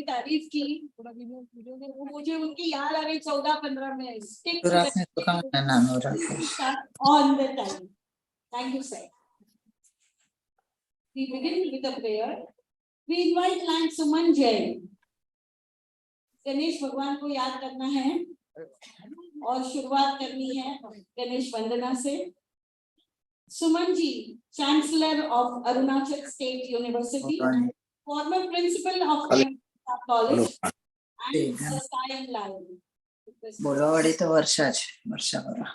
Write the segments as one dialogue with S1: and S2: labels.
S1: तारीफ की, मुझे उनकी याद आ रही 14-15 में on the time. Thank you, sir. We begin with a prayer. We invite Lion Suman Jain. Ganesh भगवान को याद करना है और शुरुआत करनी है गणेश वंदना से. Suman ji, Chancellor of Arunachal State University, former Principal of College, and Sion Lion.
S2: बोलावडी तो वर्षा बरा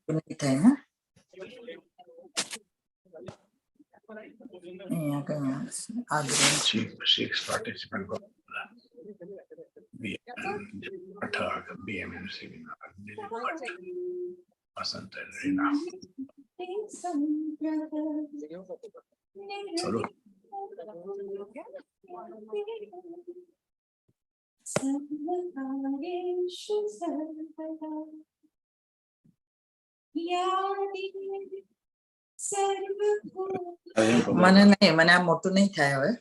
S2: नहीं था ना यहाँ का
S3: six participant BMMC Basant Rina.
S2: મને નહીં મને આ મોટું નહીં થાય હવે.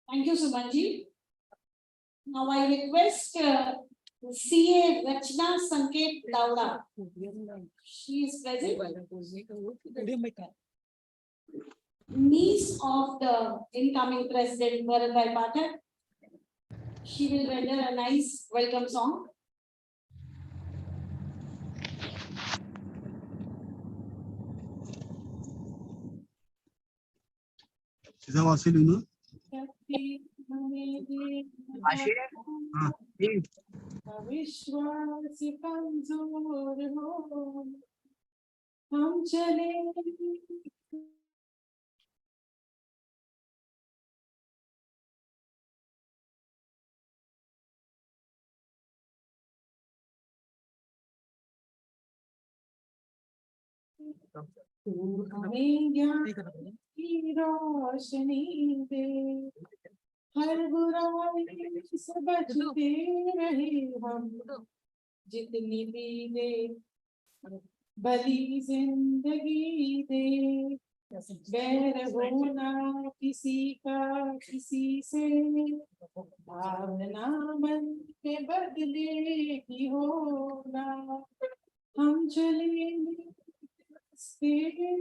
S1: Thank you, Sumanji. Now I request CA Rachna Sanket Dauda. She is present. Niece of the incoming President Bharat Pathak. She will render a nice welcome song.
S3: Is that what you do?
S1: विश्वास कमजोर हो हम चले तू हमें ज्ञान की रोशनी दे, हर बुराई से बचते रहे हम, जितनी भी दे भली जिंदगी दे, बैर होना किसी का किसी से, भावना मन के बदले की होना, हम चले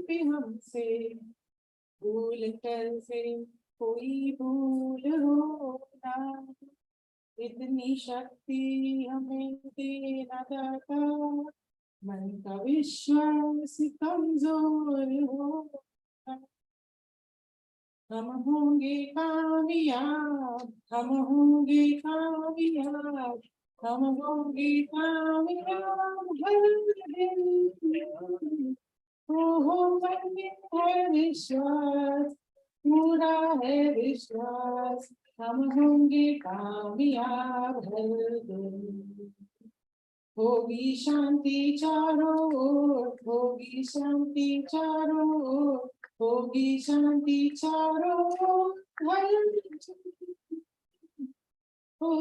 S1: पे हमसे भूल कर से कोई भूल होना, इतनी शक्ति हमें देना दाता, मन का विश्वास कमजोर होना, हम होंगे कामयाब, हम होंगे कामयाब, हम होंगे कामयाब हर दिन, हो मन में है विश्वास, पूरा है विश्वास, हम होंगे कामयाब हर दिन, होगी शांति चारों ओर, होगी शांति चारों ओर, होगी शांति चारों ओर हर दिन, हो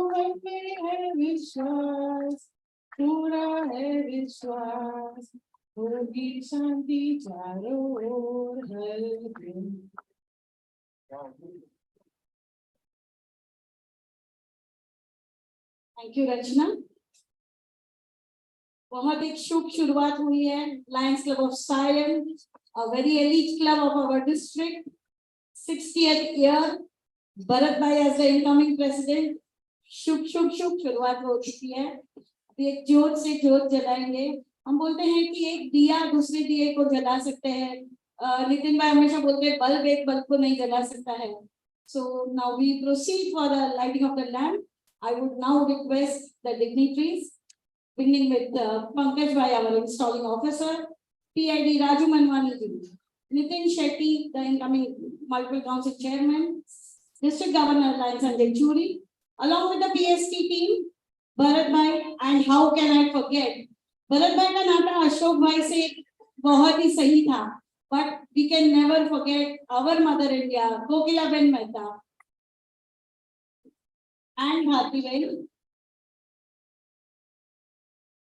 S1: मन में है विश्वास, पूरा है विश्वास, होगी शांति चारों ओर हर दिन. Thank you Rachna. बहुत एक शुभ शुरुआत हुई है Lions Club of Sion a very elite club of our district, 60th year. Bharat भाई as the incoming president. शुभ शुभ शुभ शुरुआत हो चुकी है. अभी एक जोत से जोत जलाएंगे. हम बोलते हैं कि एक दिया दूसरे दिए को जला सकते हैं. नितिन भाई हमेशा बोलते हैं बल्ब एक बल्ब को नहीं जला सकता है. So now we proceed for the lighting of the lamp. I would now request the dignitaries, beginning with Pankaj Bhai, our installing officer, PID Raju Manwani ji, Nitin Shetty, the incoming multiple council chairman, District Governor Lion Sanjay Churi, along with the PST team, Bharat Bhai, and how can I forget? Bharat Bhai का नाता अशोक भाई से बहुत ही सही था, but we can never forget our mother India, Kokila Ben Mehta, and Bharti Ben,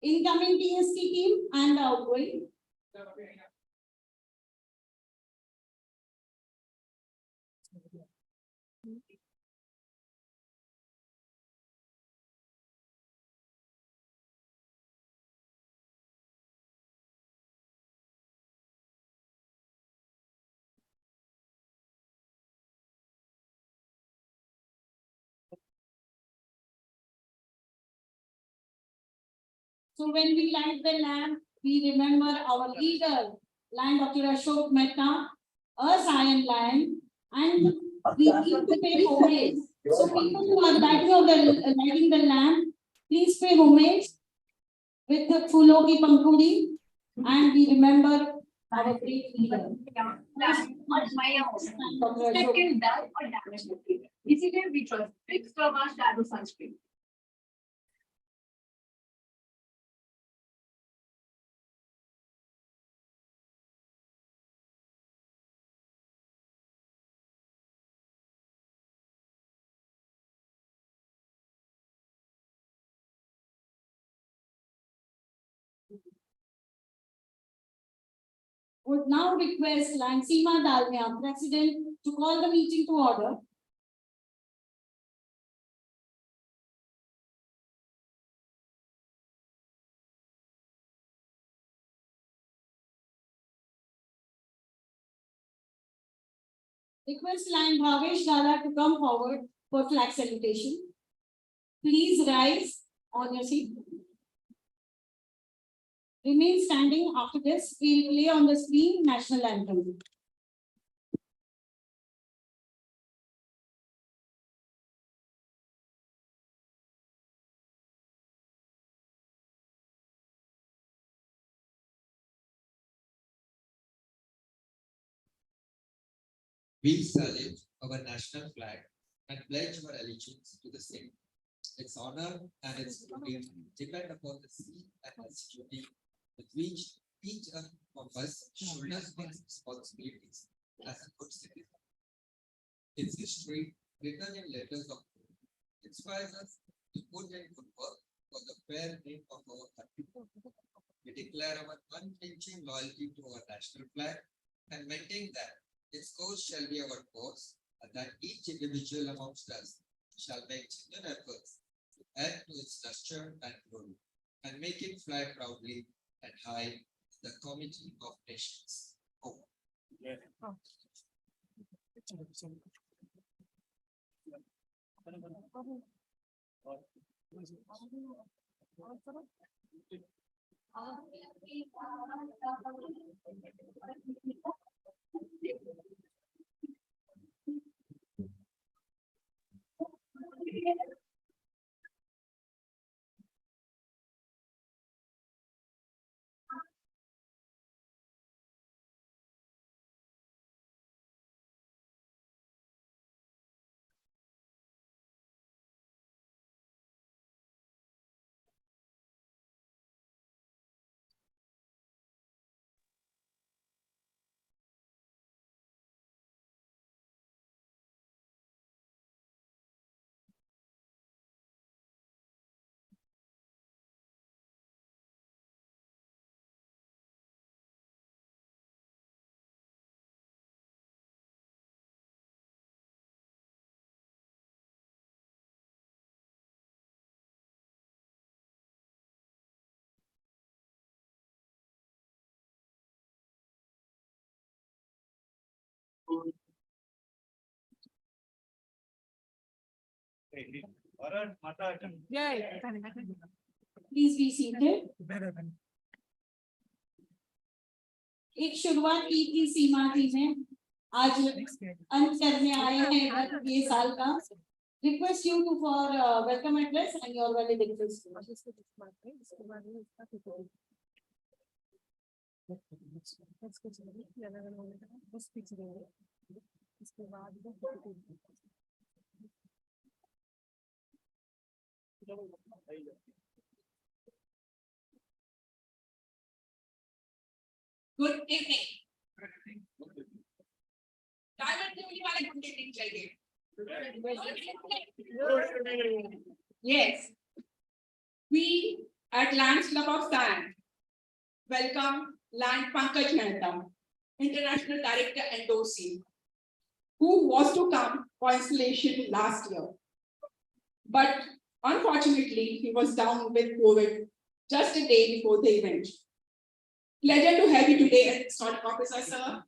S1: incoming PST team and the outgoing. So when we light the lamp, we remember our leader, Lion Dr. Ashok Mehta, a Sion lion, and we need to pay homage. So people who are lighting the lamp, please pay homage with the Phulo ki Pankhudi, and we remember our great leader.
S4: Second, dull or damaged material. इसीलिए we trust fixed or shadow sunscreen.
S1: Would now request Lansima Dalmia, President, to call the meeting to order. Request Lion Bhavesh Gala to come forward for flag salutation. Please rise on your seat. Remain standing. After this, we'll play on the screen national anthem.
S5: We salute our national flag and pledge our allegiance to the same. Its honor and its beauty depend upon the sea and its duty with which each of us shoulders its responsibilities as a good citizen. Its history, written in letters of gold, inspires us to put in good work for the fair name of our country. We declare our unflinching loyalty to our national flag and maintain that its cause shall be our cause, and that each individual amongst us shall make genuine efforts to add to its lustre and glory, and make it fly proudly and high in the comity of nations. Over.
S1: Please be seated. एक शुरुआत की थी सीमा जी ने, आज अंत करने आए हैं ये साल का. Request you to for welcome address and your valedictory speech.
S6: Good evening. Diamond Jubilee वाले good evening चाहिए. Yes. We at Lions Club of Sion welcome Lion Pankaj Mehta, International Director and OC, who was to come for installation last year. But unfortunately, he was down with COVID just a day before the event. Pleasure to have you today as Historic Officer, sir.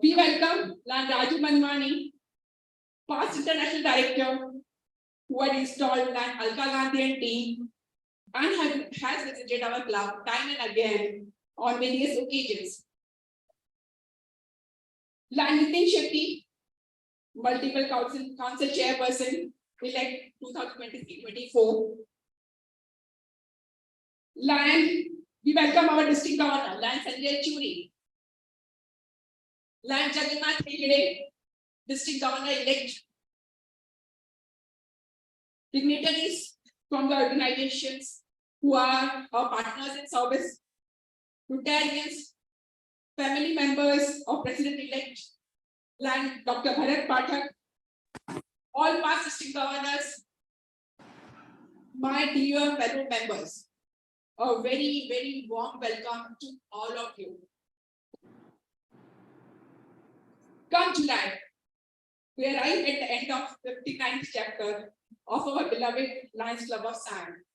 S6: We welcome Lan Raju Manwani, past International Director, who had installed Lan Alka Gandhi and team and has visited our club time and again on various occasions. Lan Nitin Shetty, multiple council chairperson, elect 2023-24. Lan, we welcome our district governor, Lan Sanjay Churi. Lan Jagannath Hegde, district governor elect. Dignitaries from the organizations who are our partners in service, Rotarians, family members of President-elect Lan Dr. Bharat Pathak, all past district governors, my dear fellow members, a very, very warm welcome to all of you. Come July, we arrive at the end of 59th chapter of our beloved Lions Club of Sion.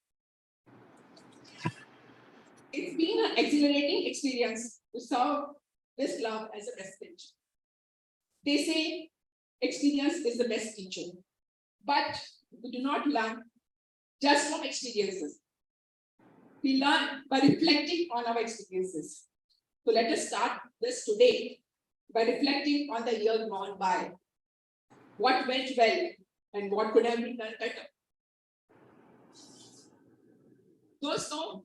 S6: It's been an exhilarating experience to serve this club as a president. They say experience is the best teacher, but we do not learn just from experiences. We learn by reflecting on our experiences. So let us start this today by reflecting on the year gone by. What went well and what could have been done better. दोस्तों,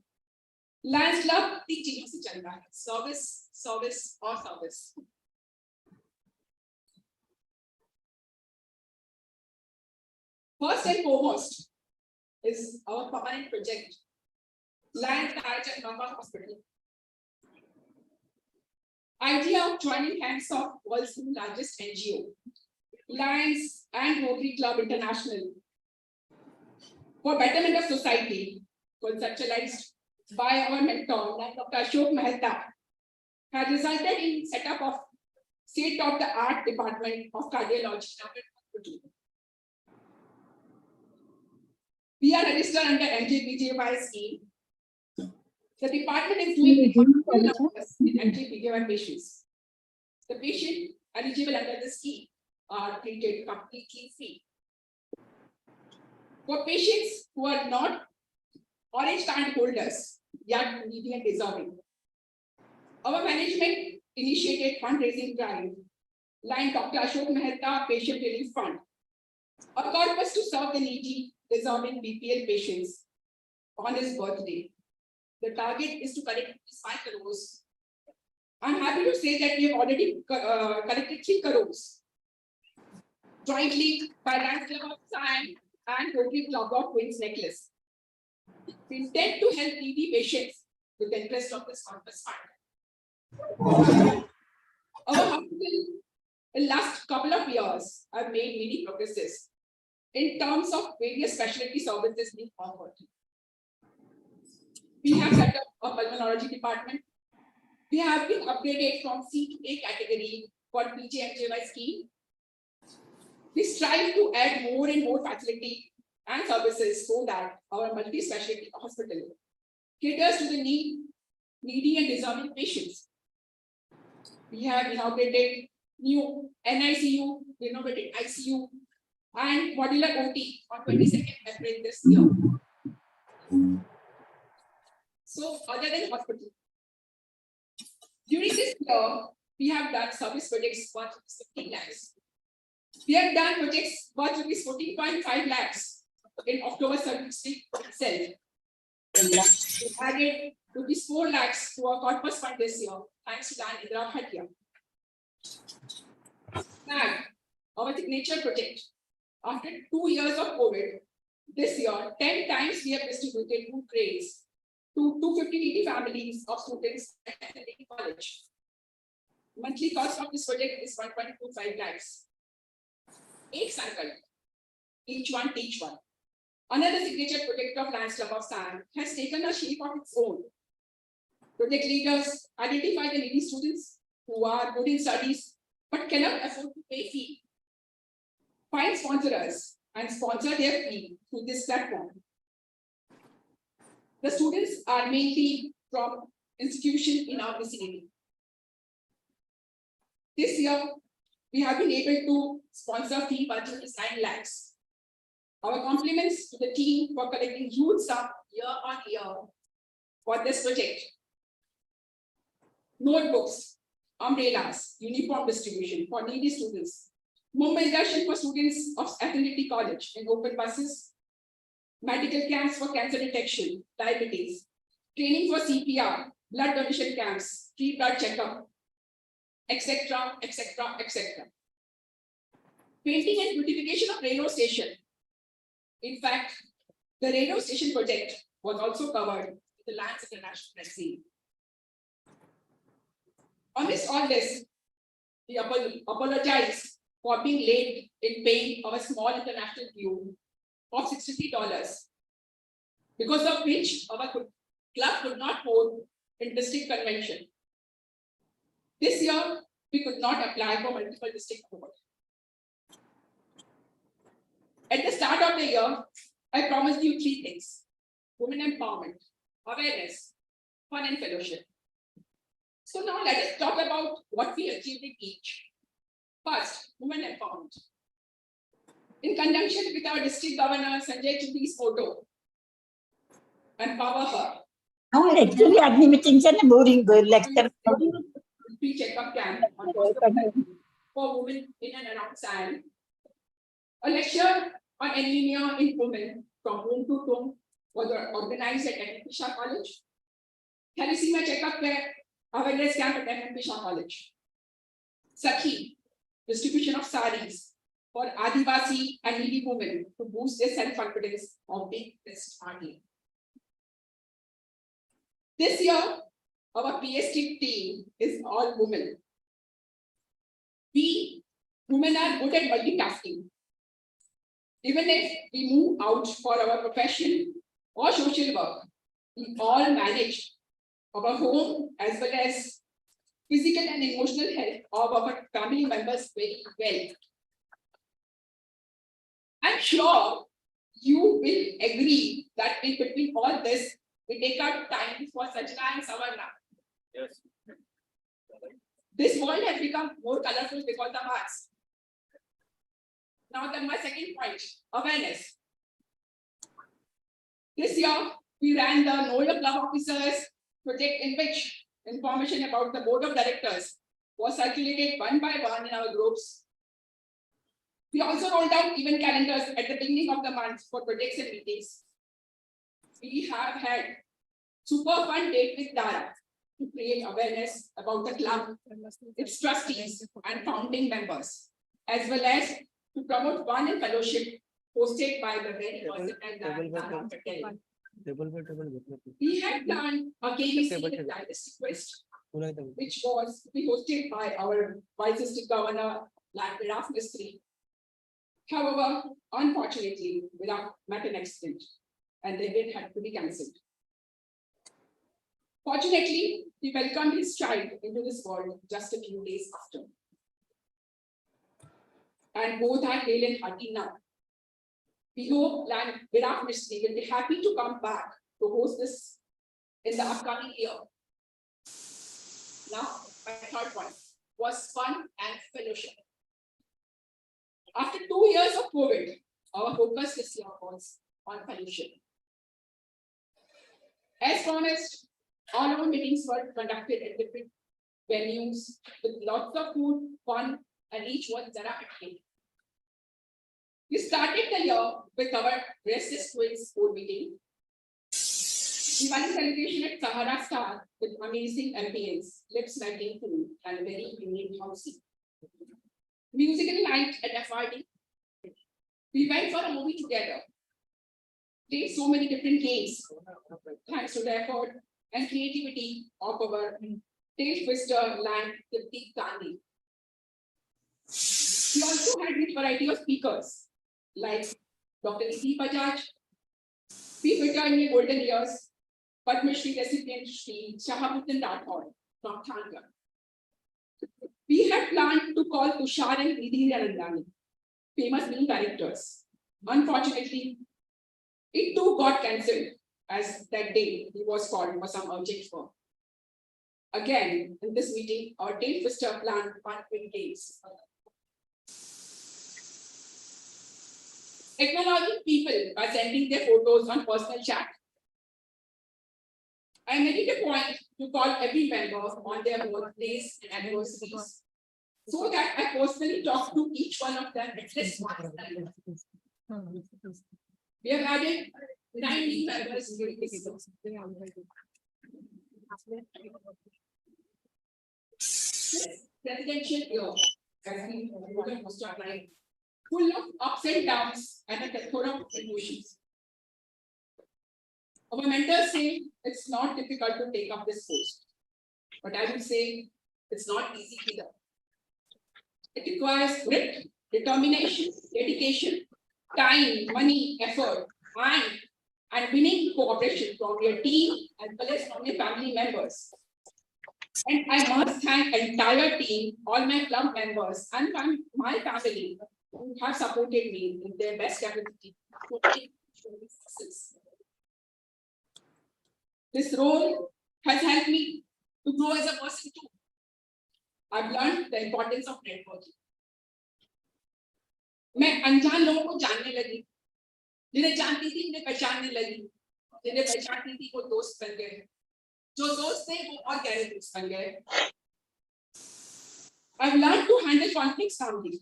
S6: Lions Club 3 चीजों से चल रहा है, service, service और service. First and foremost is our permanent project, Lions College and Mamba Hospital. Idea of joining hands of world's largest NGO, Lions and Rotary Club International, for betterment of society, conceptualized by our mentor, Dr. Ashok Mehta, has resulted in setup of state-of-the-art department of cardiology. We are registered under MJPJY scheme. The department is doing in MJPJY patients. The patient eligible under the scheme are treated completely free. For patients who are not orange card holders, yet needy and deserving, our management initiated fundraising drive, like Dr. Ashok Mehta Patient Relief Fund, a purpose to serve the needy, deserving BPL patients on his birthday. The target is to collect 5 crores. I'm happy to say that we have already collected 3 crores. Jointly by Lions Club of Sion and Rotary Club of Queen's Necklace. We intend to help needy patients with the interest of this corpus fund. Our hospital in the last couple of years have made many progresses in terms of various specialty services being offered. We have set up a pulmonology department. We have been upgraded from C to A category for PJMJY scheme. We strive to add more and more facility and services so that our multi-specialty hospital caters to the needy and deserving patients. We have inaugurated new NICU, renovated ICU, and modular OT on 22nd April this year. So other than hospital, during this year, we have done service projects worth 15 lakhs. We have done projects worth 14.5 lakhs in October service itself. We added 4 lakhs to our corpus fund this year, thanks to Land Indra Bhatia. And our signature project, after 2 years of COVID, this year, 10 times we have distributed food trays to 250 families of students at the college. Monthly cost of this project is 1.25 lakhs. 8 cycle, each one teach one. Another signature project of Lions Club of Sion has taken a shape of its own. Project leaders identify the needy students who are good in studies but cannot afford to pay fee. Find sponsors and sponsor their fee through this platform. The students are mainly from institutions in our vicinity. This year, we have been able to sponsor fee budget is 9 lakhs. Our compliments to the team for collecting huge sum year on year for this project. Notebooks, umbrellas, uniform distribution for needy students, Mumbai induction for students of Affinity College in open buses, medical camps for cancer detection, diabetes, training for CPR, blood donation camps, free blood checkup, etc., etc., etc. Painting and beautification of railway station. In fact, the railway station project was also covered with the Lands International Magazine. On all this, we apologize for being late in paying our small international due of $63, because of which our club could not hold in district convention. This year, we could not apply for multiple district board. At the start of the year, I promised you 3 things: women empowerment, awareness, fun and fellowship. So now let us talk about what we achieved in each. First, women empowerment. In conjunction with our district governor Sanjay Chudi's photo, empower her.
S7: Actually, आदमी meeting से ना boring lecture.
S6: Free checkup camp for women in and around Sion. A lecture on anemia in women from home to home was organized at MMP Shah College. Thalassemia checkup awareness camp at MMP Shah College. Sakhi, distribution of saris for Adivasi and needy women to boost their self-confidence of being best party. This year, our PST team is all women. We women are good at multitasking. Even if we move out for our profession or social work, we all manage our home as well as physical and emotional health of our family members very well. I'm sure you will agree that in between all this, we take out time for Sajna and Savarna.
S3: Yes.
S6: This world has become more colorful because of us. Now, my second point, awareness. This year, we ran the Know Your Club Officers project, in which information about the board of directors was circulated one by one in our groups. We also rolled out event calendars at the beginning of the month for projects and meetings. We have had super fun date with Dara to create awareness about the club, its trustees and founding members, as well as to promote fun and fellowship hosted by the very versatile Dara Patel. We had done a KBC Dynasty Quest, which was to be hosted by our Vice District Governor, Raf Mistry. However, unfortunately, without an accident, and the event had to be cancelled. Fortunately, we welcomed his child into this world just a few days after. And both are hale and hearty now. We hope Virat Mistry will be happy to come back to host this in the upcoming year. Now, my third point was fun and fellowship. After 2 years of COVID, our focus this year was on pollution. As promised, all our meetings were conducted at different venues with lots of food, fun, and each one Zara active. We started the year with our Restless Twins board meeting. Diwali celebration at Sahara Star with amazing ambience, lip-smacking food, and very unique housing. Musical night at FRD. We went for a movie together. Played so many different games, thanks to the effort and creativity of our tail twister land Tipti Gandhi. We also had a variety of speakers like Dr. E.T. Bajaj, we in the golden years, Padma Shri recipient Shri Shahabuddin Rathod from Thanga. We had planned to call Tushar and Nidhi Ranandani, famous film directors. Unfortunately, it too got cancelled as that day he was called for some urgent work. Again, in this meeting, our tail twister planned 1 days. Acknowledging people by sending their photos on personal chat. I made it a point to call every member on their birthdays and anniversaries, so that I personally talk to each one of them at least once a year. We have added 9 new members during this year. This presidential year has been full of ups and downs and a plethora of emotions. Our mentors say it's not difficult to take up this post, but I would say it's not easy either. It requires grit, determination, dedication, time, money, effort, and winning cooperation from your team as well as from your family members. And I must thank entire team, all my club members, and my family who have supported me in their best ability to take success. This role has helped me to grow as a person too. I've learned the importance of networking. मैं अनजान लोगों को जानने लगी, जिन्हें जानती थी उन्हें पहचानने लगी, जिन्हें पहचानती थी वो दोस्त बन गए, जो दोस्त थे वो और गहरे दोस्त बन गए. I've learned to handle conflicts calmly,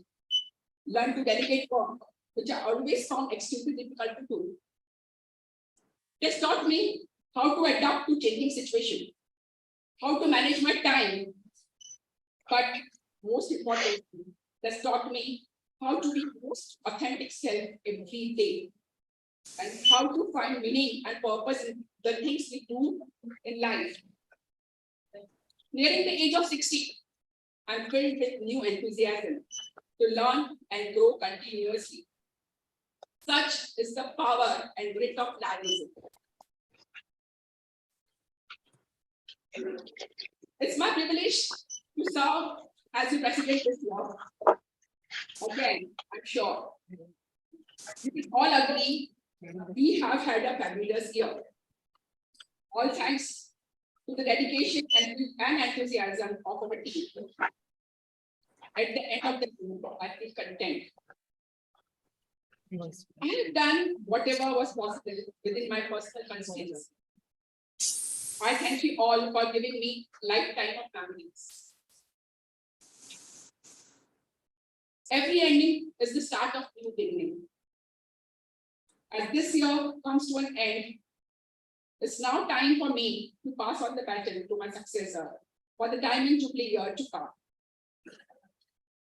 S6: learned to delegate work, which I always found extremely difficult to do. It has taught me how to adapt to changing situations, how to manage my time, but most importantly, it has taught me how to be most authentic self every day, and how to find meaning and purpose in the things we do in life. Nearing the age of 60, I'm filled with new enthusiasm to learn and grow continuously. Such is the power and grit of Larism. It's my privilege to serve as the president this year. Again, I'm sure we can all agree we have had a fabulous year. All thanks to the dedication and enthusiasm of our team. At the end of the day, I feel content. I have done whatever was possible within my personal constraints. I thank you all for giving me lifetime of memories. Every ending is the start of new beginning. As this year comes to an end, it's now time for me to pass on the baton to my successor for the Diamond Jubilee year to come.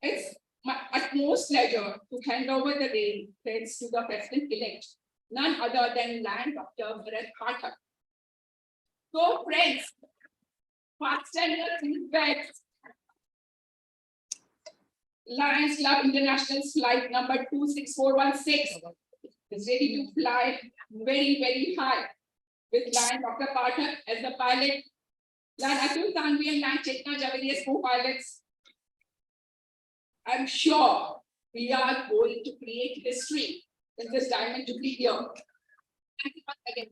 S6: It's my utmost pleasure to hand over the reins to the president-elect, none other than Land Dr. Bharat Pathak. So friends, fasten your seatbelts. Lions Club International's flight number 26416 is ready to fly very, very high with Lion Dr. Pathak as the pilot, Lion Atul Tangvi and Lion Chetna Javeri as co-pilots. I'm sure we are going to create history in this Diamond Jubilee year. Thank you once again.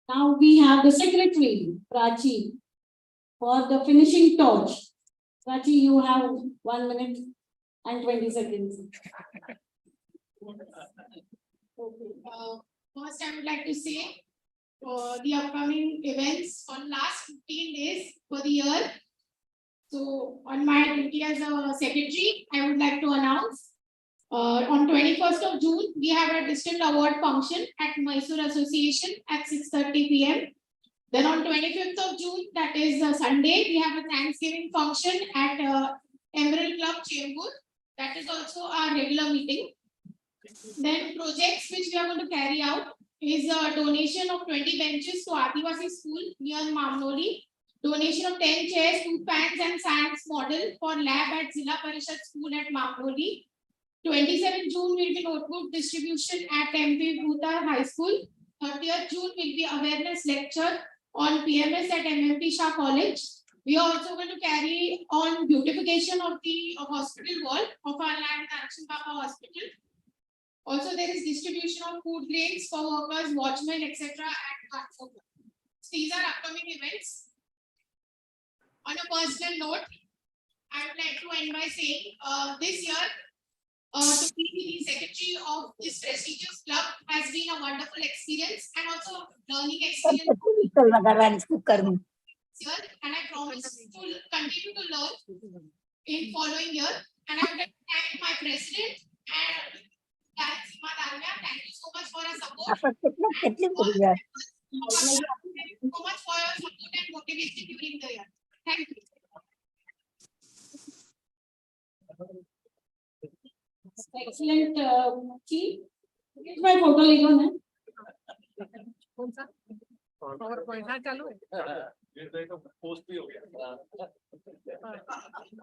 S1: Now we have the secretary, Prachi, for the finishing touch. Prachi, you have 1 minute and 20 seconds.
S8: First, I would like to say the upcoming events for last 15 days for the year. So, on my duty as a secretary, I would like to announce on 21st of June, we have a district award function at Mysore Association at 6:30 p.m. Then on 25th of June, that is Sunday, we have a Thanksgiving function at Emerald Club Chembur. That is also our regular meeting. Then projects which we are going to carry out is a donation of 20 benches to Adivasi School near Mamnoli. Donation of 10 chairs, 2 fans and science model for lab at Zilla Parishad School at Mamnoli. 27th June will be notebook distribution at MP Bhutar High School. 30th June will be awareness lecture on PMS at MMT Shah College. We are also going to carry on beautification of the hospital wall of our land Action Papa Hospital. Also, there is distribution of food grains for workers, watchmen, etc. at Kharagpur. These are upcoming events. On a personal note, I would like to end by saying this year, to be the secretary of this prestigious club has been a wonderful experience and also learning experience here. And I promise to continue to learn in following year. And I would like to thank my president and Seema Dalmia. Thank you so much for your support. Thank you so much for your support and motivation during the year. Thank you.
S1: Excellent, Chi. Here's my photo लो ना.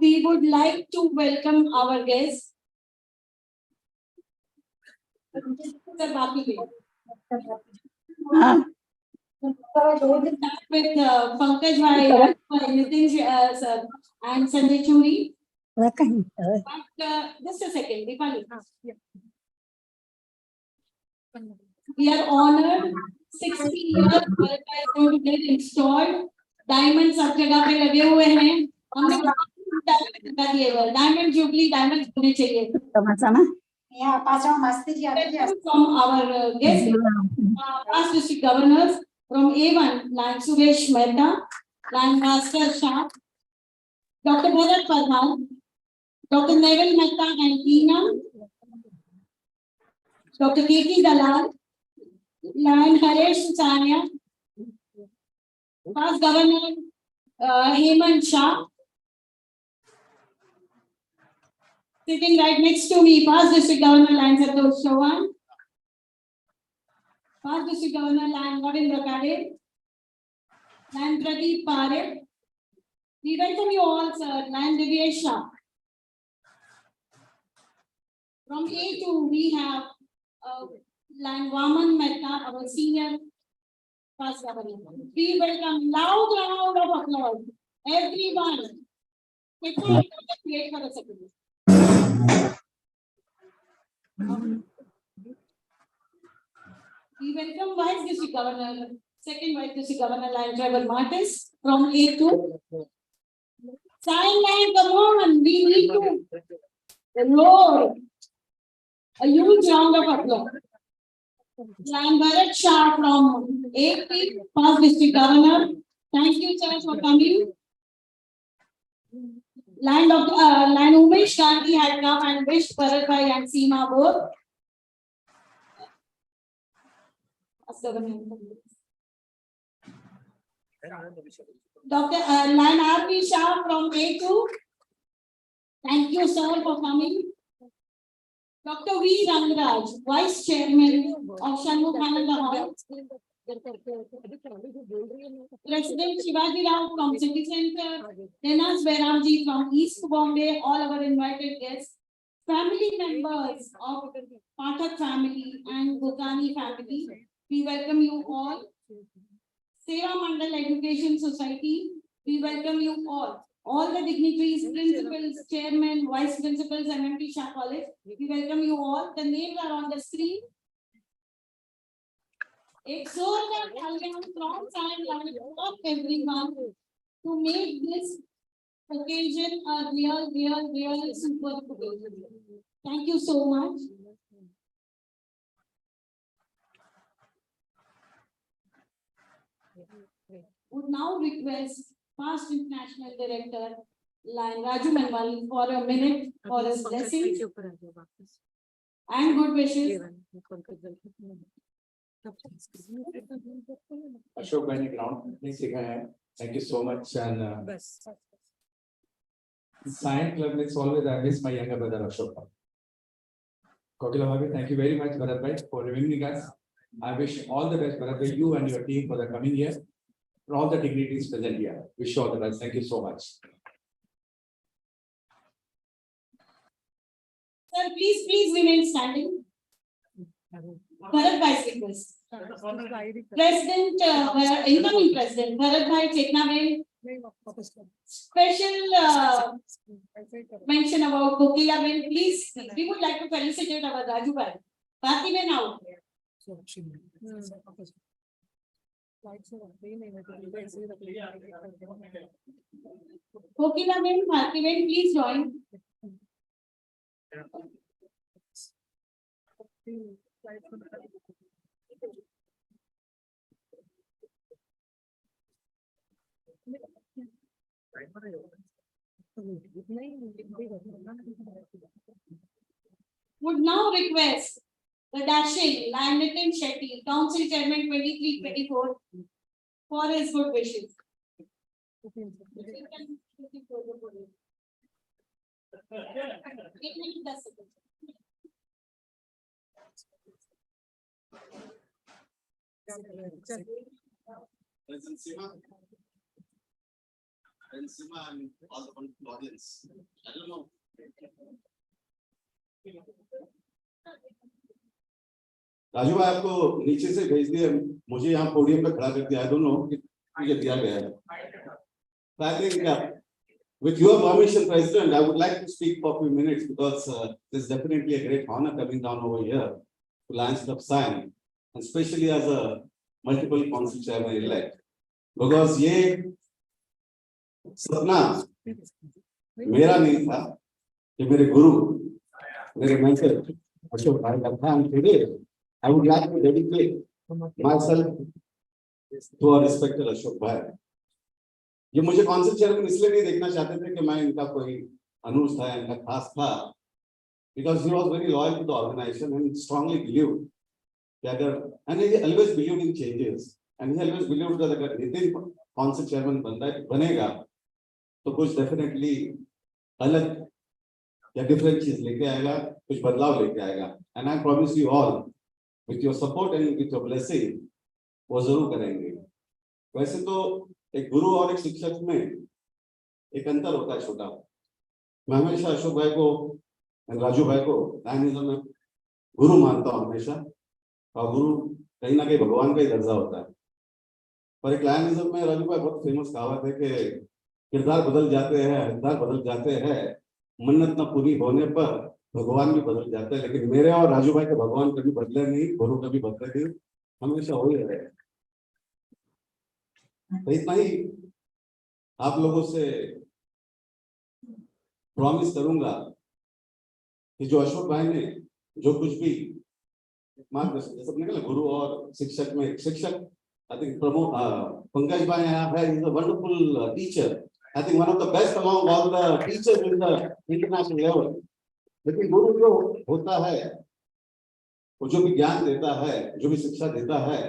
S1: We would like to welcome our guests. Sir, बाकी के. With Pankaj Bhai, Nitin sir, and Sanjay Churi. But just a second, Deepali. We are honored. 60 years is going to get installed. Diamonds सब जगह पे लगे हुए हैं. हमने diamond jubilee diamonds होने चाहिए. From our guest, past district governors from A1, Land Suresh Mehta, Land Master Shah, Dr. Bharat Pradhan, Dr. Neville Mehta and Tina, Dr. K.T. Dalal, Land Haresh Sania, past Governor Hemant Shah, sitting right next to me, past District Governor Land Santosh Chauhan, past District Governor Land Ravindra Kade, Land Pradeep Parekh. We welcome you all, sir. Land Divyesh Shah. From A2, we have Land Vaman Mehta, our senior past governor. We welcome loud round of applause. Everyone. Wait for a second. We welcome Vice District Governor, Second Vice District Governor Land Tribal Martis from A2. Sign line, come on, we need to roar. A huge round of applause. Land Bharat Shah from AP, past District Governor. Thank you, sir, for coming. Land Umesh Gandhi had come and wished Bharat Bhai and Seema both. Dr. Land R.P. Shah from A2. Thank you, sir, for coming. Dr. V. Rangraj, Vice Chairman of Shanmukhananda Hall. President Shivaji Rao from City Center. Denas Beramji from East Bombay, all our invited guests. Family members of Pathak family and Bhutani family. We welcome you all. Seva Mandal Education Society, we welcome you all. All the dignitaries, principals, chairmen, vice principals, MMT Shah College, we welcome you all. The names are on the screen. एक जोरदार तालियां from sideline of everyone to make this occasion a real super occasion. Thank you so much. Would now request past international director Lion Raju Manwali for a minute for his blessings and good wishes.
S9: Ashok भाई ने ground नहीं सीखा है. Thank you so much. And Sion Club is always I miss my younger brother Ashok. Kokila Bhabi, thank you very much, Bharat bhai, for remembering us. I wish all the best, Bharat bhai, you and your team for the coming year, for all the dignitaries present here. Wish you all the best. Thank you so much.
S1: Sir, please remain standing. Bharat Bhai's request. President, incoming President Bharat Bhai Cheknavel. Special mention about Kokila Ben. Please, we would like to felicitate our Raju Bhai. Bhati Ben out. Kokila Ben, Bhati Ben, please join. Would now request the dashing Lion Nitin Shetty, Council Chairman 23-24, for his good wishes.
S3: President Sima. President Sima and all the wonderful audience. I don't know. Raju भाई आपको नीचे से भेज दिया, मुझे यहाँ podium पे खड़ा कर दिया. I don't know मुझे दिया गया है. I think with your permission, President, I would like to speak for a few minutes because this is definitely a great honor coming down over here to Lions Club Sion, and especially as a multiple council chairman elect, because ये सपना मेरा नहीं था कि मेरे गुरु, मेरे mentor Ashok भाई का था. And today I would like to dedicate myself to our respected Ashok भाई. ये मुझे काउंसिल चेयरमैन इसलिए नहीं देखना चाहते थे कि मैं इनका कोई अनुज था, इनका खास था, because he was very loyal to the organization and strongly believed कि अगर, and he always believed in changes, and he always believed that अगर नितिन काउंसिल चेयरमैन बनेगा तो कुछ डेफिनेटली अलग या डिफरेंट चीज लेके आएगा, कुछ बदलाव लेके आएगा. And I promise you all, with your support and with your blessing, वो जरूर करेंगे. वैसे तो एक गुरु और एक शिक्षक में एक अंतर होता है छोटा. मैं हमेशा अशोक भाई को, राजू भाई को लायनिज्म में गुरु मानता हूँ हमेशा, और गुरु कहीं ना कहीं भगवान का ही दर्जा होता है. पर एक लायनिज्म में राजू भाई बहुत फेमस कहावत है कि किरदार बदल जाते हैं, किरदार बदल जाते हैं, मन्नत न पूरी होने पर भगवान भी बदल जाते हैं. लेकिन मेरे और राजू भाई के भगवान कभी बदले नहीं, गुरु कभी बदले नहीं, हमेशा वही रहे. तो इतना ही आप लोगों से प्रॉमिस करूंगा कि जो अशोक भाई ने जो कुछ भी मार्गदर्शन, जैसे अपने कहा गुरु और शिक्षक में, शिक्षक आई थिंक पंकज भाई है, is a wonderful teacher. I think one of the best among all the teachers in the international level. लेकिन गुरु जो होता है, वो जो भी ज्ञान देता है, जो भी शिक्षा देता है,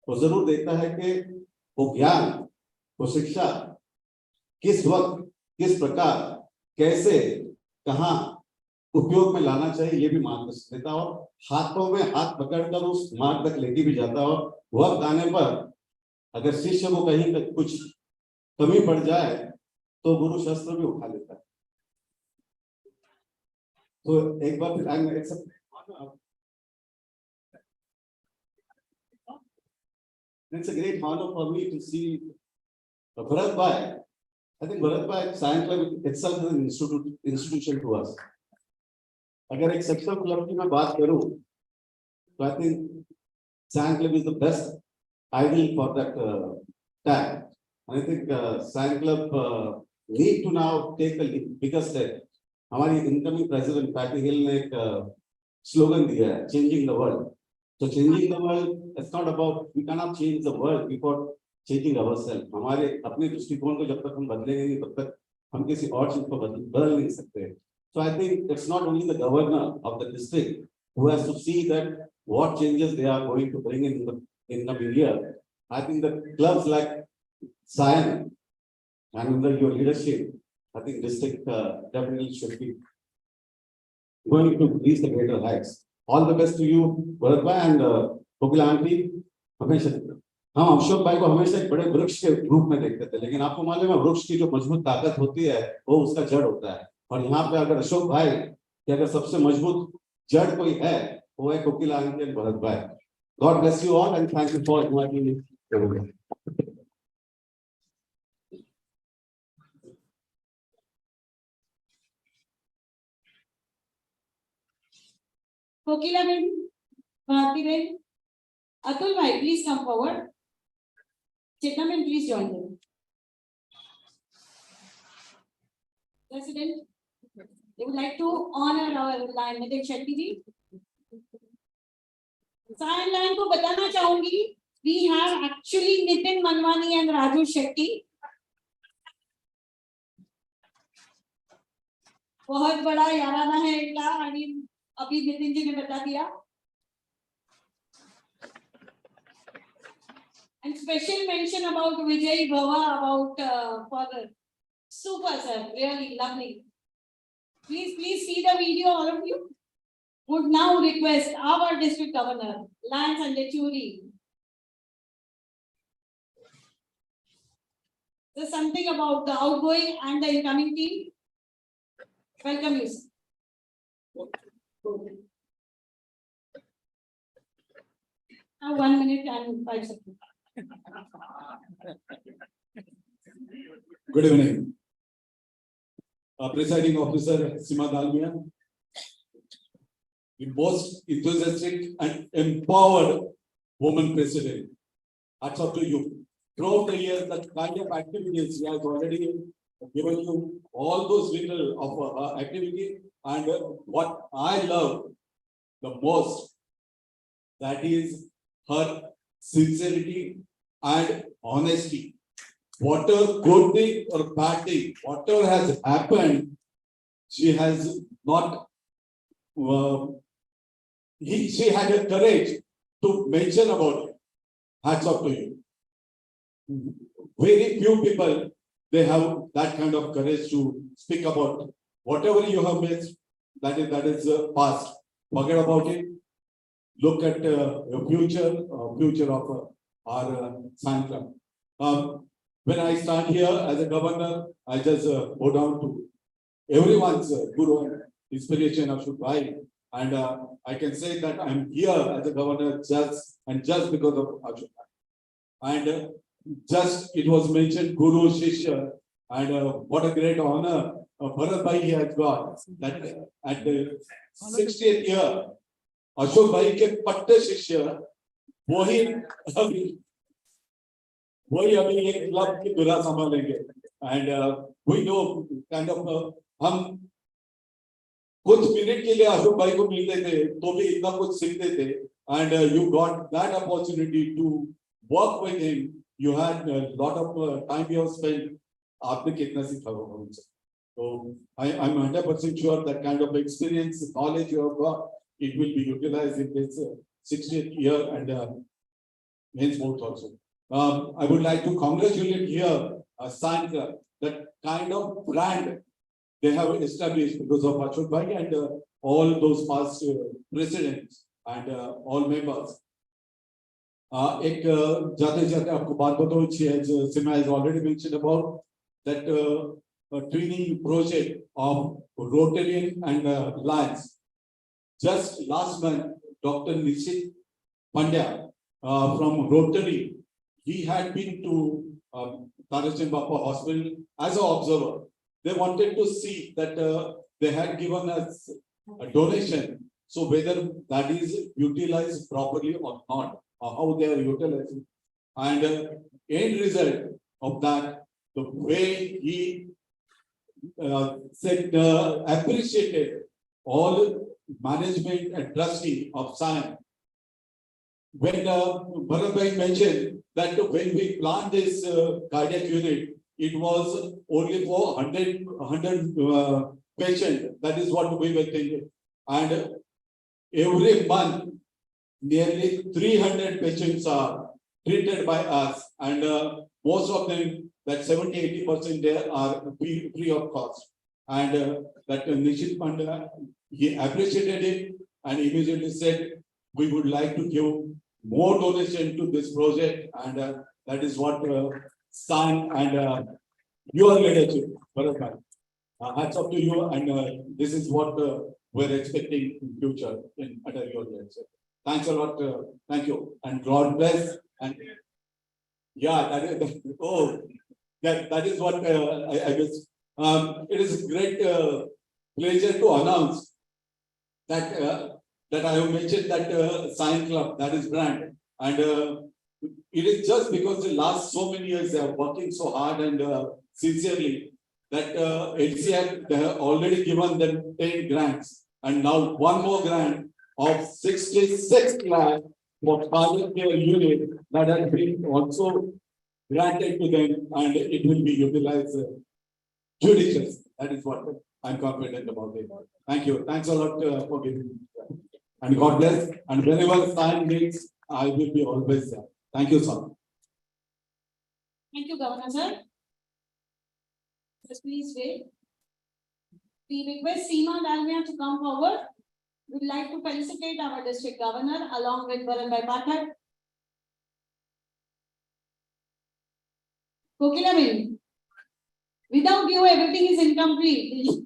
S3: वो जरूर देता है कि वो ज्ञान, वो शिक्षा किस वक्त, किस प्रकार, कैसे, कहाँ उपयोग में लाना चाहिए, ये भी मार्गदर्शन देता हो. हाथों में हाथ पकड़कर उस मार्ग तक लेके भी जाता हो. वक्त आने पर अगर शिष्य को कहीं तक कुछ कमी पड़ जाए तो गुरु शस्त्र भी उठा लेता है. तो एक बार फिर it's a great honor for me to see Bharat Bhai. I think Bharat Bhai Science Club itself is an institution to us. अगर एक सेक्शन क्लब की मैं बात करूं तो I think Sand Club is the best idol for that tag. And I think Sand Club need to now take a bigger step. हमारी incoming president Patty Hill ने एक slogan दिया है, changing the world. So changing the world, it's not about, we cannot change the world before changing ourselves. हमारे अपने दृष्टिकोण को जब तक हम बदलेंगे नहीं, तब तक हम किसी और चीज को बदल नहीं सकते. So I think it's not only the governor of the district who has to see that what changes they are going to bring in the coming year. I think the clubs like Sion and under your leadership, I think district definitely should be going to reach the greater heights. All the best to you, Bharat and Kokila aunty. हमेशा हम अशोक भाई को हमेशा एक बड़े वृक्ष के रूप में देखते थे, लेकिन आपको मालूम है वृक्ष की जो मजबूत ताकत होती है वो उसका जड़ होता है. और यहाँ पे अगर अशोक भाई कि अगर सबसे मजबूत जड़ कोई है वो है कोकिला आंटी और भरत भाई. God bless you all and thank you for inviting me.
S1: Kokila Ben, Bharti Ben, Atul Bhai, please come forward. Chetna Ben, please join them. President, they would like to honor our line, Nitin Shetty ji. Sion line को बताना चाहूंगी, we have actually Nitin Manwani and Raju Shetty. बहुत बड़ा याराना है इनका, आणि अभी नितिन जी ने बता दिया. And special mention about Vijay Bhava, about for super sir, really lovely. Please see the video, all of you. Would now request our district governor, Lance and Leturi. There's something about the outgoing and the incoming team. Welcome you, sir. Now 1 minute and 5 seconds.
S9: Good evening. Presiding officer Sima Dalmia, the most enthusiastic and empowered woman president. Hats off to you. Throughout the years, the kind of activities she has already given you all those little of activity, and what I love the most, that is her sincerity and honesty. Whatever good thing or bad thing, whatever has happened, she has not. She had a courage to mention about it. Hats off to you. Very few people, they have that kind of courage to speak about whatever you have missed. That is past. Forget about it. Look at the future of our Sion Club. When I stand here as a governor, I just go down to everyone's guru and inspiration of Shubhai. And I can say that I'm here as a governor just because of Ashok. And just it was mentioned Guru Shishya, and what a great honor Bharat Bhai has got that at the 60th year Ashok Bhai के पट्टे शिष्य वही अभी एक club की दुरा संभालेंगे. And we know kind of हम कुछ मिनट के लिए अशोक भाई को मिलते थे तो भी इतना कुछ सीखते थे. And you got that opportunity to work with him. You had a lot of time you have spent. आपने कितना सीखा होगा उनसे. So I'm 100% sure that kind of experience, knowledge you have got, it will be utilized in this 60th year and henceforth also. I would like to congratulate here Sion Club, that kind of brand they have established because of Ashok Bhai and all those past presidents and all members. एक जाते जाते आपको बात बताऊं, Sima has already mentioned about that training project of Rotarian and Lions. Just last month, Dr. Nishit Pandya from Rotary, he had been to Tarachan Bappa Hospital as an observer. They wanted to see that they had given us a donation, so whether that is utilized properly or not.
S3: how they are utilizing. And end result of that, the way he said, appreciated all management and trustee of Sion. When Bharat Bhai mentioned that when we planned this cardiac unit, it was only for 100 patients. That is what we were thinking. And every month, nearly 300 patients are treated by us. And most of them, that 70-80% there are free of cost. And that Nishit Pandya, he appreciated it and immediately said, we would like to give more donation to this project, and that is what Sion and your leadership, Bharat Bhai. Hats off to you, and this is what we're expecting in future under your leadership. Thanks a lot. Thank you, and God bless. And yeah, that is what I guess. It is a great pleasure to announce that that I have mentioned that Sion Club, that is brand, and it is just because the last so many years they are working so hard and sincerely that LCF they have already given them 10 grants, and now one more grant of 66 lakh for cardiac care unit that has been also granted to them, and it will be utilized judicious. That is what I'm confident about it. Thank you. Thanks a lot for giving me. And God bless. And whenever Sion needs, I will be always there. Thank you, sir.
S1: Thank you, Governor, sir. Just please wait. We request Seema Dalmia to come forward. We'd like to felicitate our district governor along with Bharat Bhai Pathak. Kokila, without you, everything is incomplete.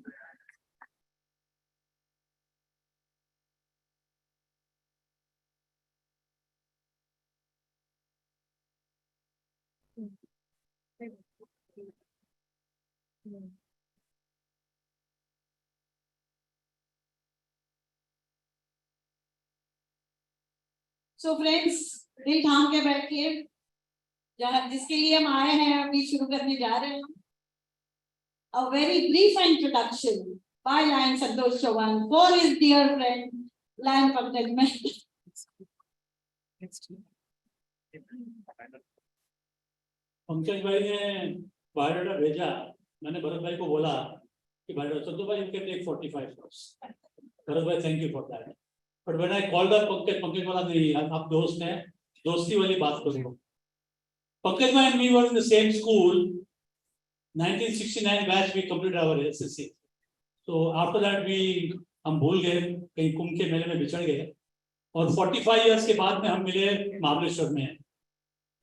S1: So friends, दिल थाम के बैठिए, जहाँ जिसके लिए हम आए हैं अभी शुरू करने जा रहे हैं. A very brief introduction by Lion Santosh Chauhan for his dear friend Lion Pankaj Mehta.
S10: Pankaj भाई ने बायोडाटा भेजा, मैंने भरत भाई को बोला कि संतोष भाई you can take 45 crores. Bharat भाई thank you for that. But when I called up Pankaj बोला नहीं, आप दोस्त हैं, दोस्ती वाली बात करो. पंकज भाई and me were in the same school. 1969 batch we completed our SSC. So after that हम भूल गए, कहीं कुंभ के मेले में बिछड़ गए, और 45 years के बाद में हम मिले महाबलेश्वर में.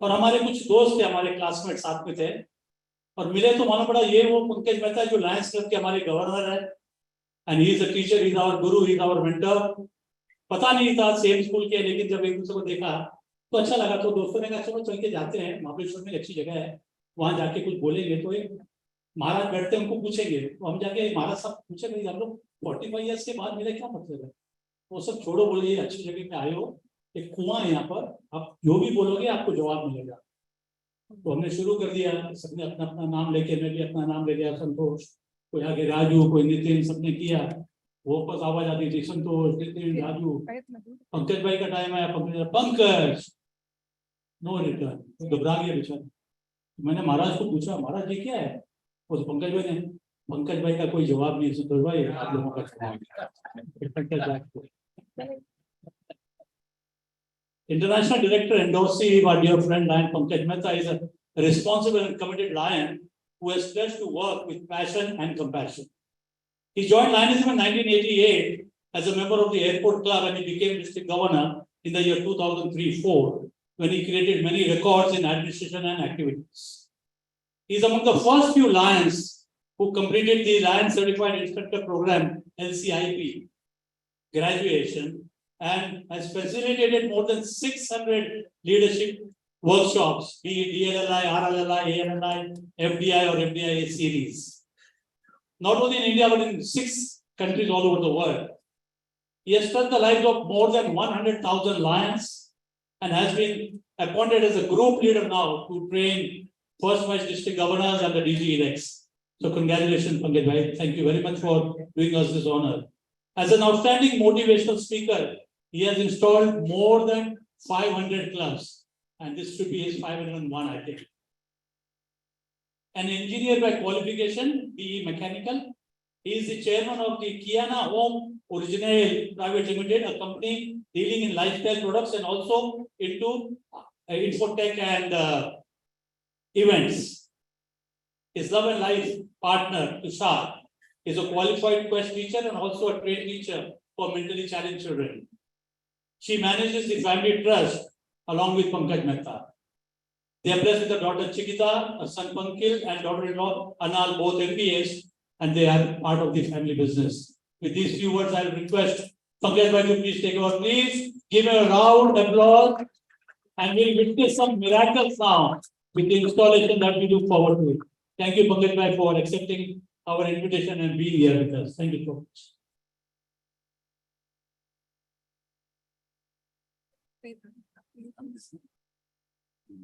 S10: और हमारे कुछ दोस्त थे, हमारे क्लासमेट साथ में थे, और मिले तो मालूम पड़ा ये वो पंकज मेहता जो लायंस क्लब के हमारे गवर्नर है, and he is a teacher, he is our guru, he is our mentor. पता नहीं था सेम स्कूल के, लेकिन जब एक दूसरे को देखा तो अच्छा लगा. तो दोस्तों ने कहा चलो चल के जाते हैं, महाबलेश्वर में अच्छी जगह है, वहां जाके कुछ बोलेंगे. तो एक महाराज बैठते हैं, उनको पूछेंगे. तो हम जाके महाराज साहब पूछे भाई हम लोग 45 years के बाद मिले, क्या मतलब है? वो सब छोड़ो, बोले ये अच्छी जगह पे आए हो, एक कुआं है यहाँ पर, आप जो भी बोलोगे आपको जवाब मिलेगा. तो हमने शुरू कर दिया, सबने अपना अपना नाम लेके, मैं भी अपना नाम ले लिया, संतोष, कोई आगे राजू, कोई नितिन, सबने किया. वो बस आवाज आती थी संतोष, नितिन, राजू. पंकज भाई का टाइम आया, पंकज नो रिटर्न. तो घबरा गया बेचारा. मैंने महाराज को पूछा, महाराज जी क्या है? वो तो पंकज भाई ने, पंकज भाई का कोई जवाब नहीं. संतोष भाई आप लोगों का International Director endorsee, our dear friend Lion Pankaj Mehta is a responsible and committed Lion who has pledged to work with passion and compassion. He joined Lionism in 1988 as a member of the Airport Club, and he became district governor in the year 2003-04 when he created many records in administration and activities. He is among the first few Lions who completed the Lion Certified Instructor Program LCIP graduation, and has facilitated more than 600 leadership workshops, be it DLLI, RLLI, ANLI, FDI or FDIA series. Not only in India, but in 6 countries all over the world. He has touched the lives of more than 100,000 Lions and has been appointed as a group leader now to train first vice district governors and the DG elects. So congratulations, Pankaj Bhai. Thank you very much for doing us this honor. As an outstanding motivational speaker, he has installed more than 500 clubs, and this should be his 501, I think. An engineer by qualification, BE Mechanical. He is the chairman of the Kiana Home Original Private Limited, a company dealing in lifestyle products and also into infotech and events. His love and life partner, Tushar, is a qualified quest teacher and also a trained teacher for mentally challenged children. She manages the family trust along with Pankaj Mehta. They are blessed with a daughter Chikita, a son Pankil, and daughter-in-law Anal, both MBAs, and they are part of the family business. With these few words, I will request Pankaj Bhai to please take over. Please give a round applause, and we'll witness some miracles now with the installation that we look forward to. Thank you, Pankaj Bhai, for accepting our invitation and being here with us. Thank you so much.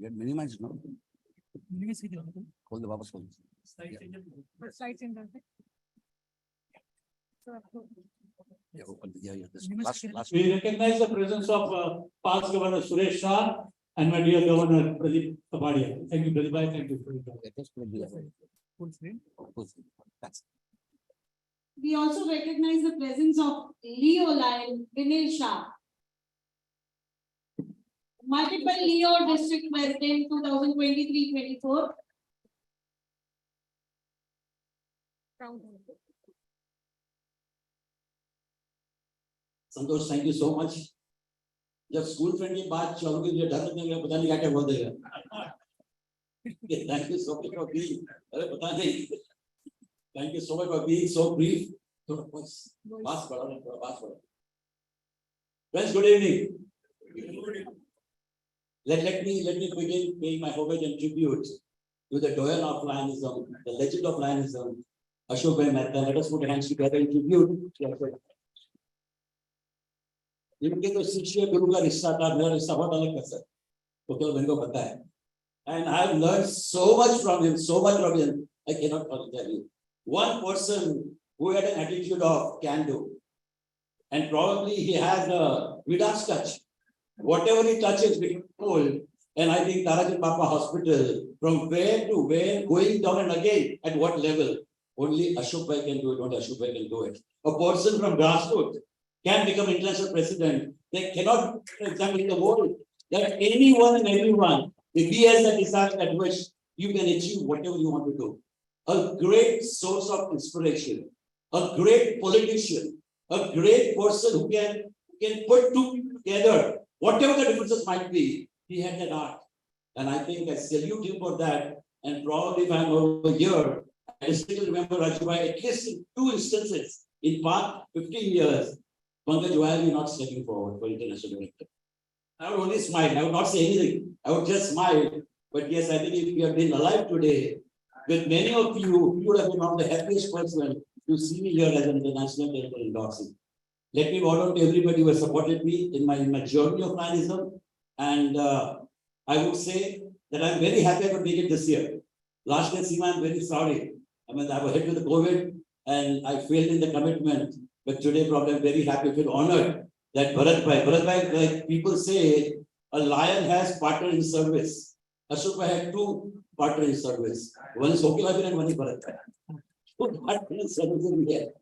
S3: Get minimized now. Hold the वापस hold. Yeah, open. Yeah. This last.
S10: We recognize the presence of past Governor Suresh Shah and my dear Governor Pradeep Kapadia. Thank you, Pradeep Bhai. Thank you.
S3: That's.
S1: We also recognize the presence of Leo Lion Vinil Shah, multiple Leo District President 2023-24.
S3: Santosh, thank you so much. जब school friend की बात चालू की, डर लगने लगा, पता नहीं क्या क्या बोल देगा. Thank you so much for being. अरे पता नहीं. Thank you so much for being so brief. थोड़ा पास बढ़ा. Friends, good evening. Let me begin paying my homage and tribute to the doyen of Lionism, the legend of Lionism, Ashok Bhai Mehta. Let us put hands together in tribute. इनके तो शिष्य गुरु का रिश्ता था, मेरा रिश्ता बहुत अलग था सर, तो केवल मेरे को पता है. And I have learned so much from him, I cannot tell you. One person who had an attitude of can do, and probably he has a Midas touch. Whatever he touches becomes gold. And I think Tarajit Papa Hospital, from where to where, going down and again, at what level, only Ashok Bhai can do it, only Ashok Bhai can do it. A person from grassroots can become international president. They cannot, for example, in the world, that anyone and everyone, if he has a desire, that wish, you can achieve whatever you want to do. A great source of inspiration, a great politician, a great person who can put together whatever the differences might be. He had that art. And I think I salute him for that. And probably if I'm over here, I still remember Rajbhai, at least in 2 instances, in past 15 years, Pankaj, why are you not stepping forward for international director? I would only smile. I would not say anything. I would just smile. But yes, I think if you have been alive today, with many of you, you would have been one of the happiest person to see me here as an international director endorsing. Let me bow down to everybody who has supported me in my journey of Lionism. And I would say that I'm very happy I could make it this year. Last year, Seema, I'm very sorry. I mean, I was hit with the COVID and I failed in the commitment. But today, probably I'm very happy, feel honored that Bharat Bhai, like people say, a lion has partner in service. Ashok Bhai had 2 partners in service. One is Kokila and one is Bharat Bhai. 2 partners in service in here.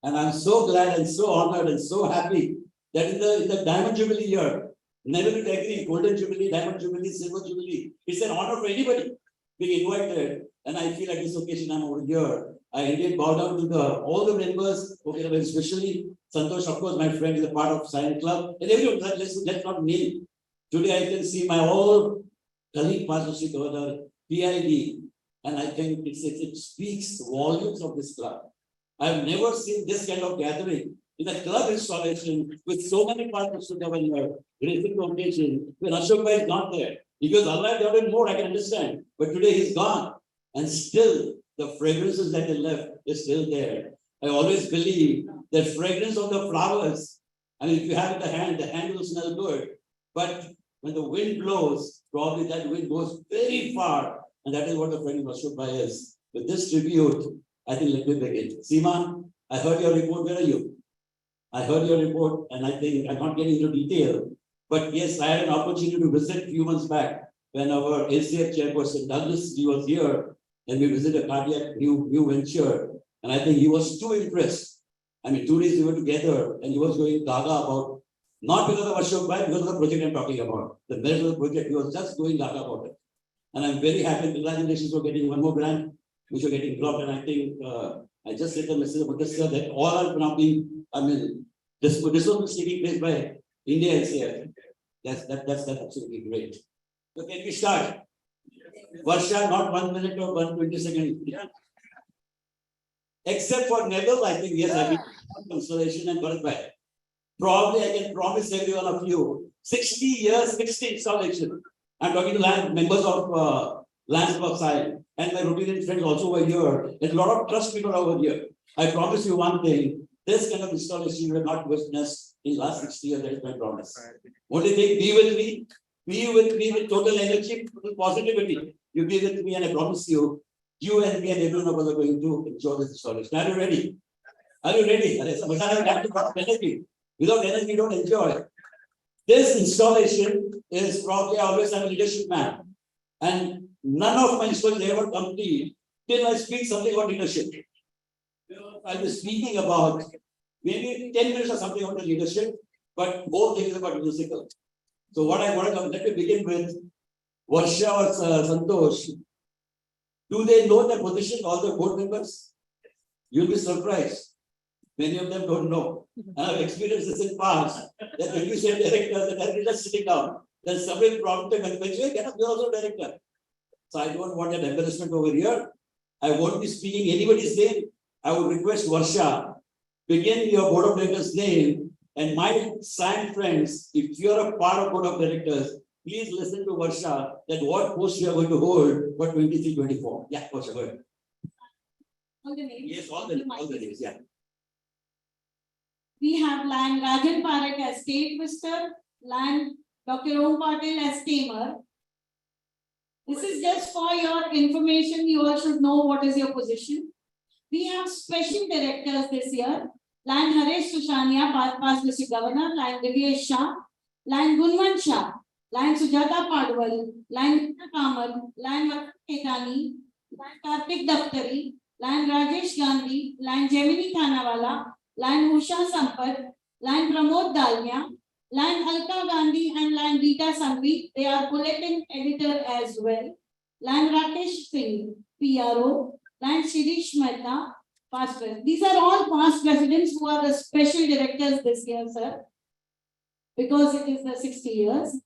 S3: And I'm so glad and so honored and so happy that in the Diamond Jubilee year, never to agree, Golden Jubilee, Diamond Jubilee, Silver Jubilee, it's an honor for anybody being invited. And I feel at this occasion I'm over here. I indeed bow down to all the members, especially Santosh, of course, my friend is a part of Sion Club, and everyone, let's not name. Today I can see my old colleague, Pastor Sri Governor, PID, and I think it speaks volumes of this club. I've never seen this kind of gathering in a club installation with so many partners to governor, gracing the occasion, when Ashok Bhai is not there. He goes, Allah, there have more, I can understand. But today he's gone. And still, the fragrances that he left is still there. I always believe that fragrance of the flowers, I mean, if you have the hand will smell good. But when the wind blows, probably that wind goes very far. And that is what the friend Ashok is. With this tribute, I think let me begin. Seema, I heard your report. Where are you? I heard your report, and I think I'm not getting into detail. But yes, I had an opportunity to visit a few months back when our ACF chairperson Douglas he was here, and we visited a cardiac new venture. And I think he was too impressed. I mean, 2 days we were together, and he was going gaga about, not because of Ashok Bhai, because of the project I'm talking about. The merit of the project, he was just going gaga about it. And I'm very happy. Congratulations for getting one more grant, which are getting dropped. And I think I just sent a message about this, that all are now being, I mean, this was taking place by India NCF. That's absolutely great. So can we start? Varsha, not 1 minute or 120 seconds. Except for Neville, I think yes, I mean, consolation and Bharat. Probably I can promise every one of you 60 years, 60 installation. I'm talking to members of Lands of Sion and my Rotarian friends also over here. There's a lot of trust people over here. I promise you one thing, this kind of installation you have not witnessed in the last 60 years, that is my promise. Only thing, be with me with total energy, total positivity. You be with me and I promise you, you and me and everyone of us are going to enjoy this installation. Are you ready? Are you ready? Energy. Without energy, you don't enjoy. This installation is probably I always have a leadership man. And none of my installations ever complete till I speak something about leadership. I'll be speaking about maybe 10 minutes or something about the leadership, but both things about musical. So what I want to let me begin with Varsha or Santosh. Do they know the position, all the board members? You'll be surprised. Many of them don't know. And I've experienced this in past. That when you say director, the director is just sitting down. Then somebody prompted and when you get up, you're also director. So I don't want that embarrassment over here. I won't be speaking anybody's name. I would request Varsha, begin your board of directors' name. And my Sion friends, if you're a part of board of directors, please listen to Varsha that what post you are going to hold for 23-24. Yeah, Varsha, go ahead.
S1: All the names?
S3: Yes, all the names, yeah.
S1: We have Land Rajan Parekh as State Visitor, Land Dr. Om Patil as Tamer. This is just for your information. You all should know what is your position. We have special directors this year. Land Haresh Sushania, past district governor. Land Divyesh Shah. Land Gunwan Shah. Land Sujata Padwal. Land Kamal. Land Ketani. Land Kartik Daftari. Land Rajesh Gandhi. Land Gemini Thanawala. Land Usha Sampat. Land Pramod Dalmia. Land Alka Gandhi and Land Rita Sangvi. They are bulletin editor as well. Land Rakesh Singh, PRO. Land Shirish Mehta, past president. These are all past presidents who are the special directors this year, sir. Because it is the 60 years.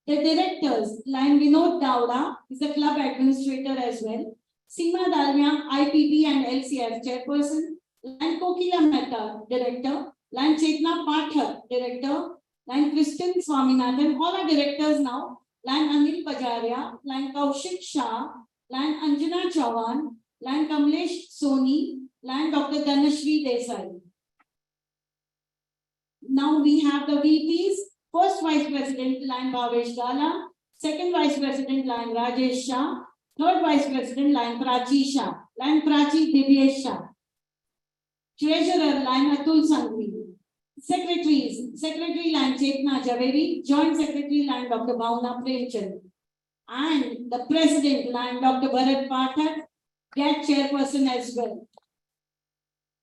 S1: The directors, Land Vinod Dowda is the club administrator as well. Seema Dalmia, IPP and LCF chairperson. Land Kokila Mehta, director. Land Chetna Pathak, director. Land Kristen Swaminathan, all are directors now. Land Anil Pajaria, Land Kaushik Shah, Land Anjana Chauhan, Land Kamlesh Soni, Land Dr. Dhanashri Desai. Now we have the VPs. First Vice President, Land Bhavesh Gala. Second Vice President, Land Rajesh Shah. Third Vice President, Land Prachi Shah. Land Prachi Divyesh Shah. Treasurer, Land Atul Sangvi. Secretaries, Secretary Land Chetna Javeri, Joint Secretary Land Dr. Bhavna Premchand, and the President Land Dr. Bharat Pathak, get chairperson as well.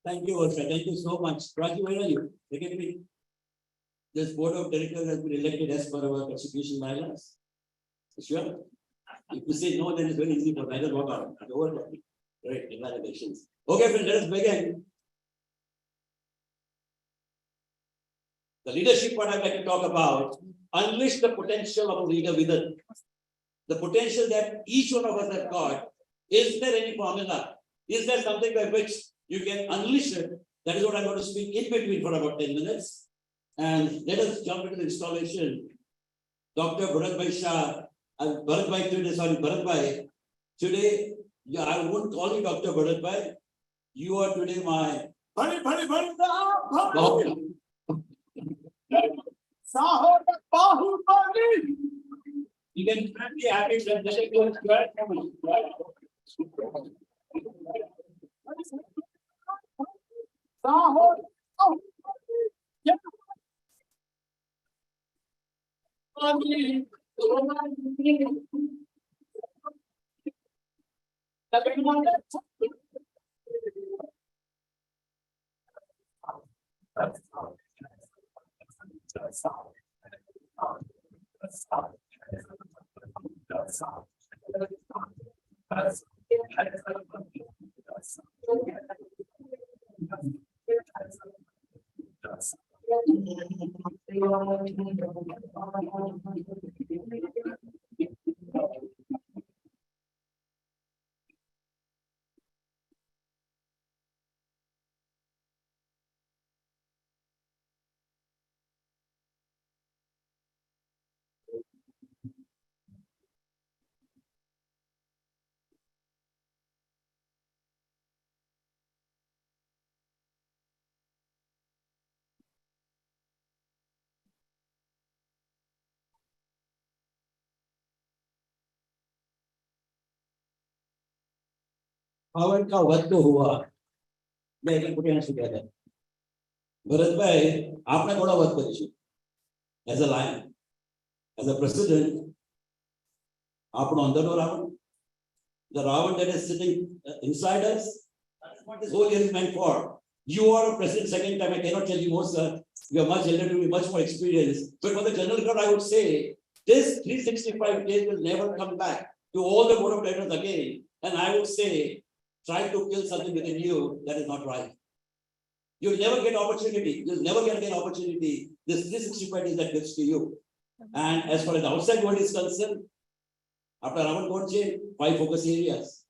S3: Thank you, Varsha. Thank you so much. Prachi, where are you? Secretary. This board of directors has been elected as per our constitution bylaws. Sure. If you say no, then it's very easy for me. I don't walk out. Right, congratulations. Okay, friends, let us begin. The leadership part I'd like to talk about, unleash the potential of a leader within. The potential that each one of us have got. Is there any formula? Is there something by which you can unleash it? That is what I'm going to speak in between for about 10 minutes. And let us jump into the installation. Dr. Bharat Shah, Bharat today, today, yeah, I won't call you Dr. Bharat. You are today my
S10: You can be happy that the day goes well.
S3: Howard का वध तो हुआ, लेकिन put your hands together. Bharat भाई, आपने थोड़ा वध करी as a lion, as a president, आपने अंदर हो Ravan, the Ravan that is sitting inside us, that's what this whole year is meant for. You are a president second time, I cannot tell you more, sir. You are much elder to me, much more experienced. But for the general crowd, I would say, this 365 days will never come back to all the board of directors again. And I would say, try to kill something within you that is not right. You'll never get opportunity. You'll never get an opportunity. This 365 days that gives to you. And as far as the outside world is concerned, after Ravan Koche, 5 focus areas.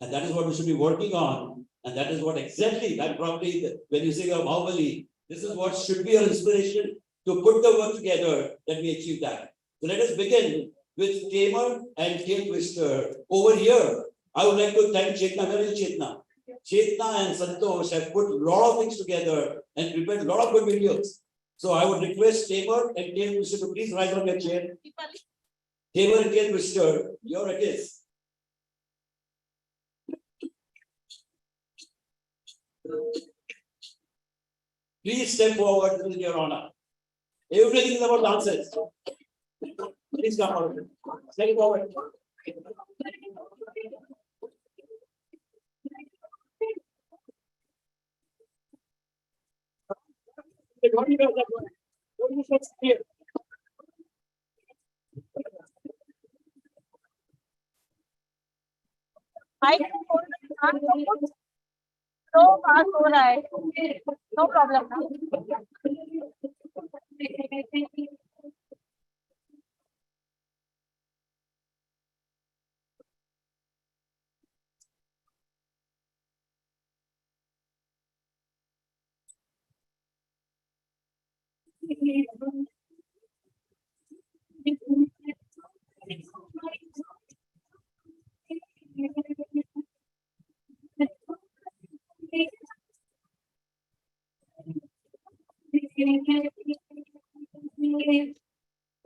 S3: And that is what we should be working on. And that is what exactly, that probably, when you say you're Bahubali, this is what should be our inspiration to put the work together that we achieve that. So let us begin with Tamer and Kate Twister. Over here, I would like to thank Chetna. Where is Chetna? Chetna and Santosh have put a lot of things together and prepared a lot of good videos. So I would request Tamer and Kate Twister to please rise on your chair. Tamer and Kate Twister, here it is. Please step forward with your honor. Everything is about dances. Please come forward. Step forward.
S11: तो पास हो रहा है no problem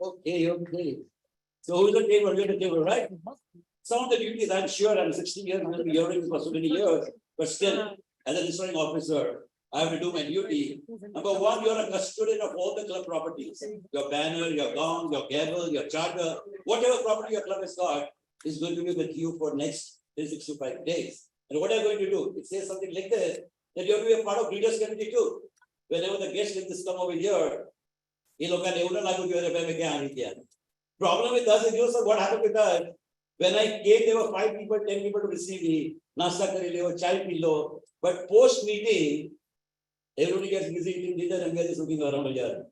S3: Okay. So who's the table? You're the table, right? Some of the duties, I'm sure, I'm 16 years, I'm going to be hearing this for so many years, but still, as a restoring officer, I have to do my duty. Number one, you're a custodian of all the club properties. Your banner, your gong, your gavel, your charter, whatever property your club has got is going to be with you for next 365 days. And what are you going to do? It says something like this, that you have to be a part of leaders committee too. Whenever the guest like this come over here, problem with us is, you know, what happened with us? When I came, there were 5 people, 10 people to receive me. Nasta kar lo, chai pi lo. But post meeting, everybody gets busy. And we are just looking around here.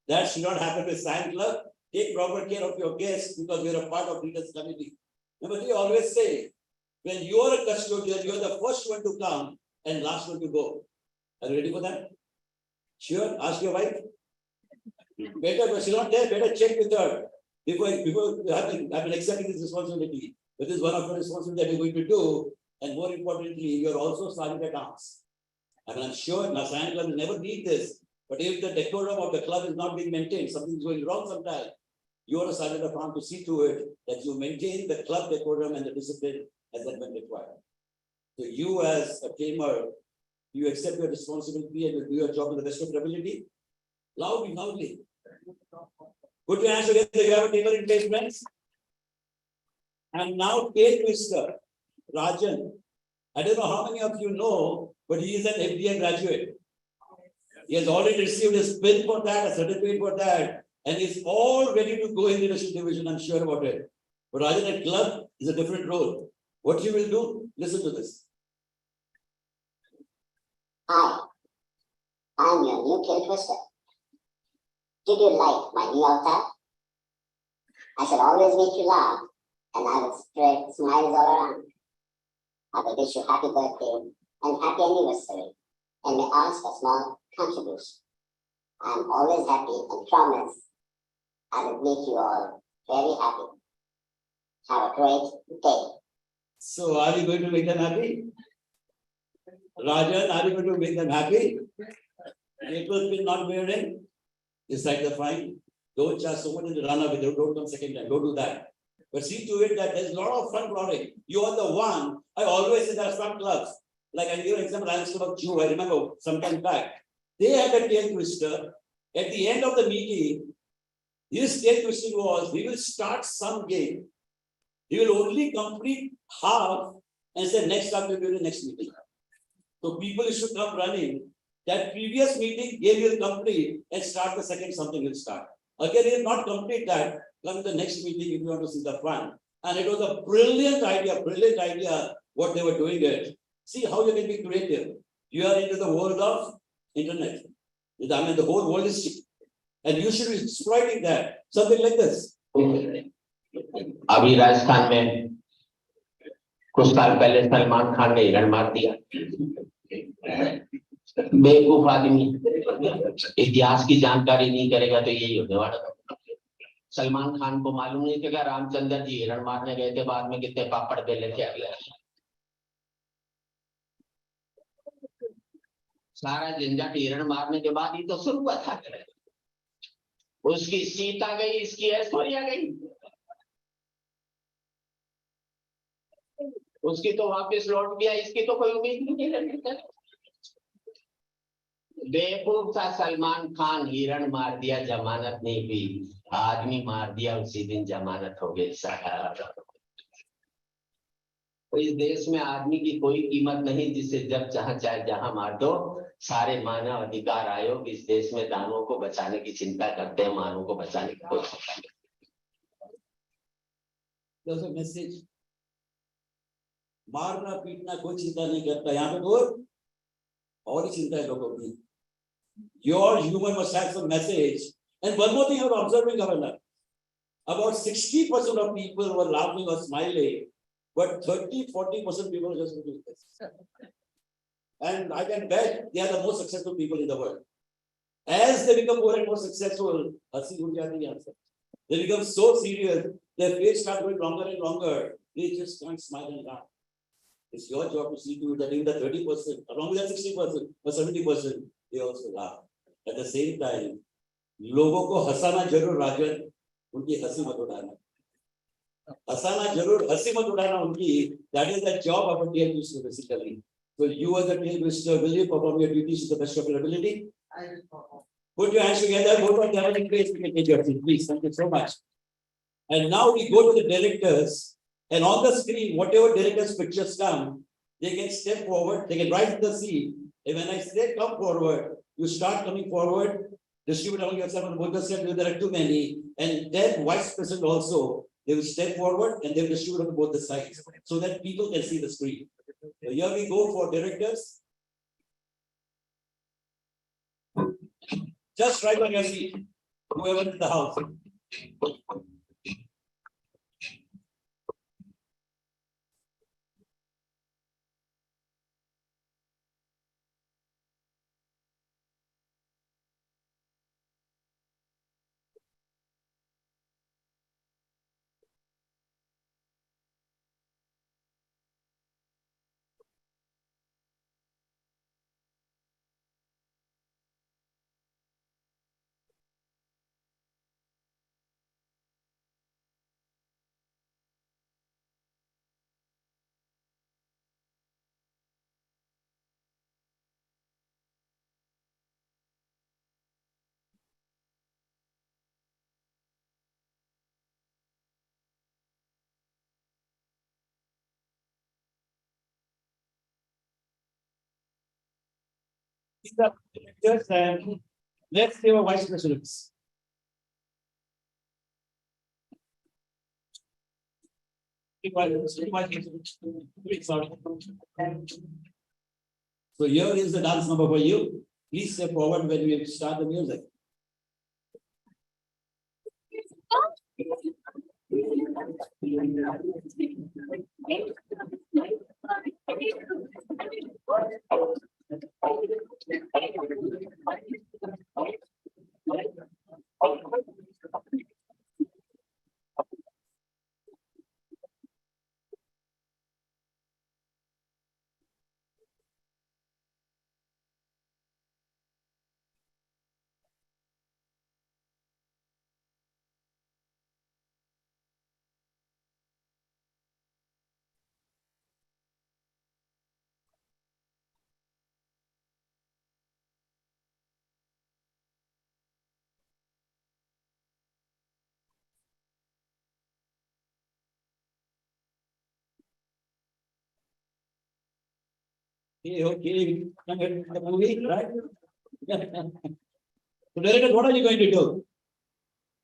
S3: That should not happen with Sion Club. Take proper care of your guests because we are a part of leaders committee. Number 3, always say, when you are a custodian, you are the first one to come and last one to go. Are you ready for that? Sure, ask your wife. Better, but she's not there. Better check with her before I've been accepting this responsibility. But this is one of the responsibilities that we're going to do. And more importantly, you're also starting at arms. I mean, I'm sure Sion Club will never need this.
S10: But if the decorum of the club is not being maintained, something is going wrong sometime, you are assigned a farm to see to it that you maintain the club decorum and the discipline as that when required. So you as a tamer, you accept your responsibility and will do your job to the best of your ability? Loudly, loudly. Put your hands together, you have a tamer in place, friends. And now tail twister, Rajan. I don't know how many of you know, but he is an FDA graduate. He has already received his pin for that, a certificate for that, and is all ready to go in leadership division, I'm sure about it. But Rajan at club is a different role. What you will do, listen to this.
S12: Hi, I'm your new tail twister. Did you like my new avatar? I shall always make you laugh, and I will spread smiles all around. I will wish you happy birthday and happy anniversary, and may ask a small contribution. I am always happy and promise I will make you all very happy. Have a great day.
S10: So are you going to make them happy? Rajan, are you going to make them happy? People will not wearing. Decide the fine. Don't charge so much in the run away. Don't come second time. Don't do that. But see to it that there's a lot of fun planning. You are the one. I always say there are some clubs. Like I give an example, Lions Club of Jew. I remember sometime back. They had a tail twister. At the end of the meeting, his tail twisting was, we will start some game. He will only complete half and say next time we'll do the next meeting. So people should come running. That previous meeting game will complete and start the second, something will start. Again, he will not complete that. Come to the next meeting if you want to see the fun. And it was a brilliant idea what they were doing it. See how you can be creative. You are into the world of internet. I mean, the whole world is, and you should be exploiting that. Something like this.
S12: अभी राजस्थान में कुछ साल पहले सलमान खान ने हिरण मार दिया। बेवकूफ आदमी इतिहास की जानकारी नहीं करेगा तो यही होने वाला था। सलमान खान को मालूम नहीं था रामचंद्र जी हिरण मारने गए थे, बाद में कितने पापड़ बेले थे अगले। सारा झंझट हिरण मारने के बाद ही तो शुरू हुआ था। उसकी सीता गई, इसकी ऐश्वर्या गई। उसकी तो वापस लौट गया, इसकी तो कोई उम्मीद नहीं है। बेवकूफ था सलमान खान, हिरण मार दिया, जमानत नहीं हुई। आदमी मार दिया, उसी दिन जमानत हो गई। तो इस देश में आदमी की कोई कीमत नहीं, जिसे जब चाहे चाहे जहां मार दो। सारे मानव अधिकार आयोग इस देश में दानवों को बचाने की चिंता करते हैं, मानवों को बचाने की कोशिश करते हैं।
S10: There's a message. मारना पीटना कोई चिंता नहीं करता यहाँ पे तो और ही चिंता है लोगों की। Your humor must have some message. And one more thing I was observing, Governor. About 60% of people were laughing or smiling, but 30-40% people were just doing this. And I can bet they are the most successful people in the world. As they become more and more successful, they become so serious, their face starts going longer and longer. They just can't smile and laugh. It's your job to see to it that even the 30%, along with that 60% or 70%, they also laugh. At the same time, लोगों को हंसाना जरूर राजन, उनकी हंसी मत उड़ाना। हंसाना जरूर, हंसी मत उड़ाना उनकी. That is the job of a tail twister basically. So you as a tail twister, will you perform your duties to the best of your ability? I will perform. Put your hands together, go to the gathering place, you can take your seat, please. Thank you so much. And now we go to the directors, and on the screen, whatever directors' pictures come, they can step forward, they can rise in the seat. And when I say come forward, you start coming forward, distribute among yourself on both the sides if there are too many, and then vice president also, they will step forward and they will distribute on both the sides so that people can see the screen. So here we go for directors. Just right on your seat, whoever in the house. These are directors and let's see our vice presidents. So here is the dance number for you. Please step forward when we start the music. Okay, the movie, right? So, director, what are you going to do?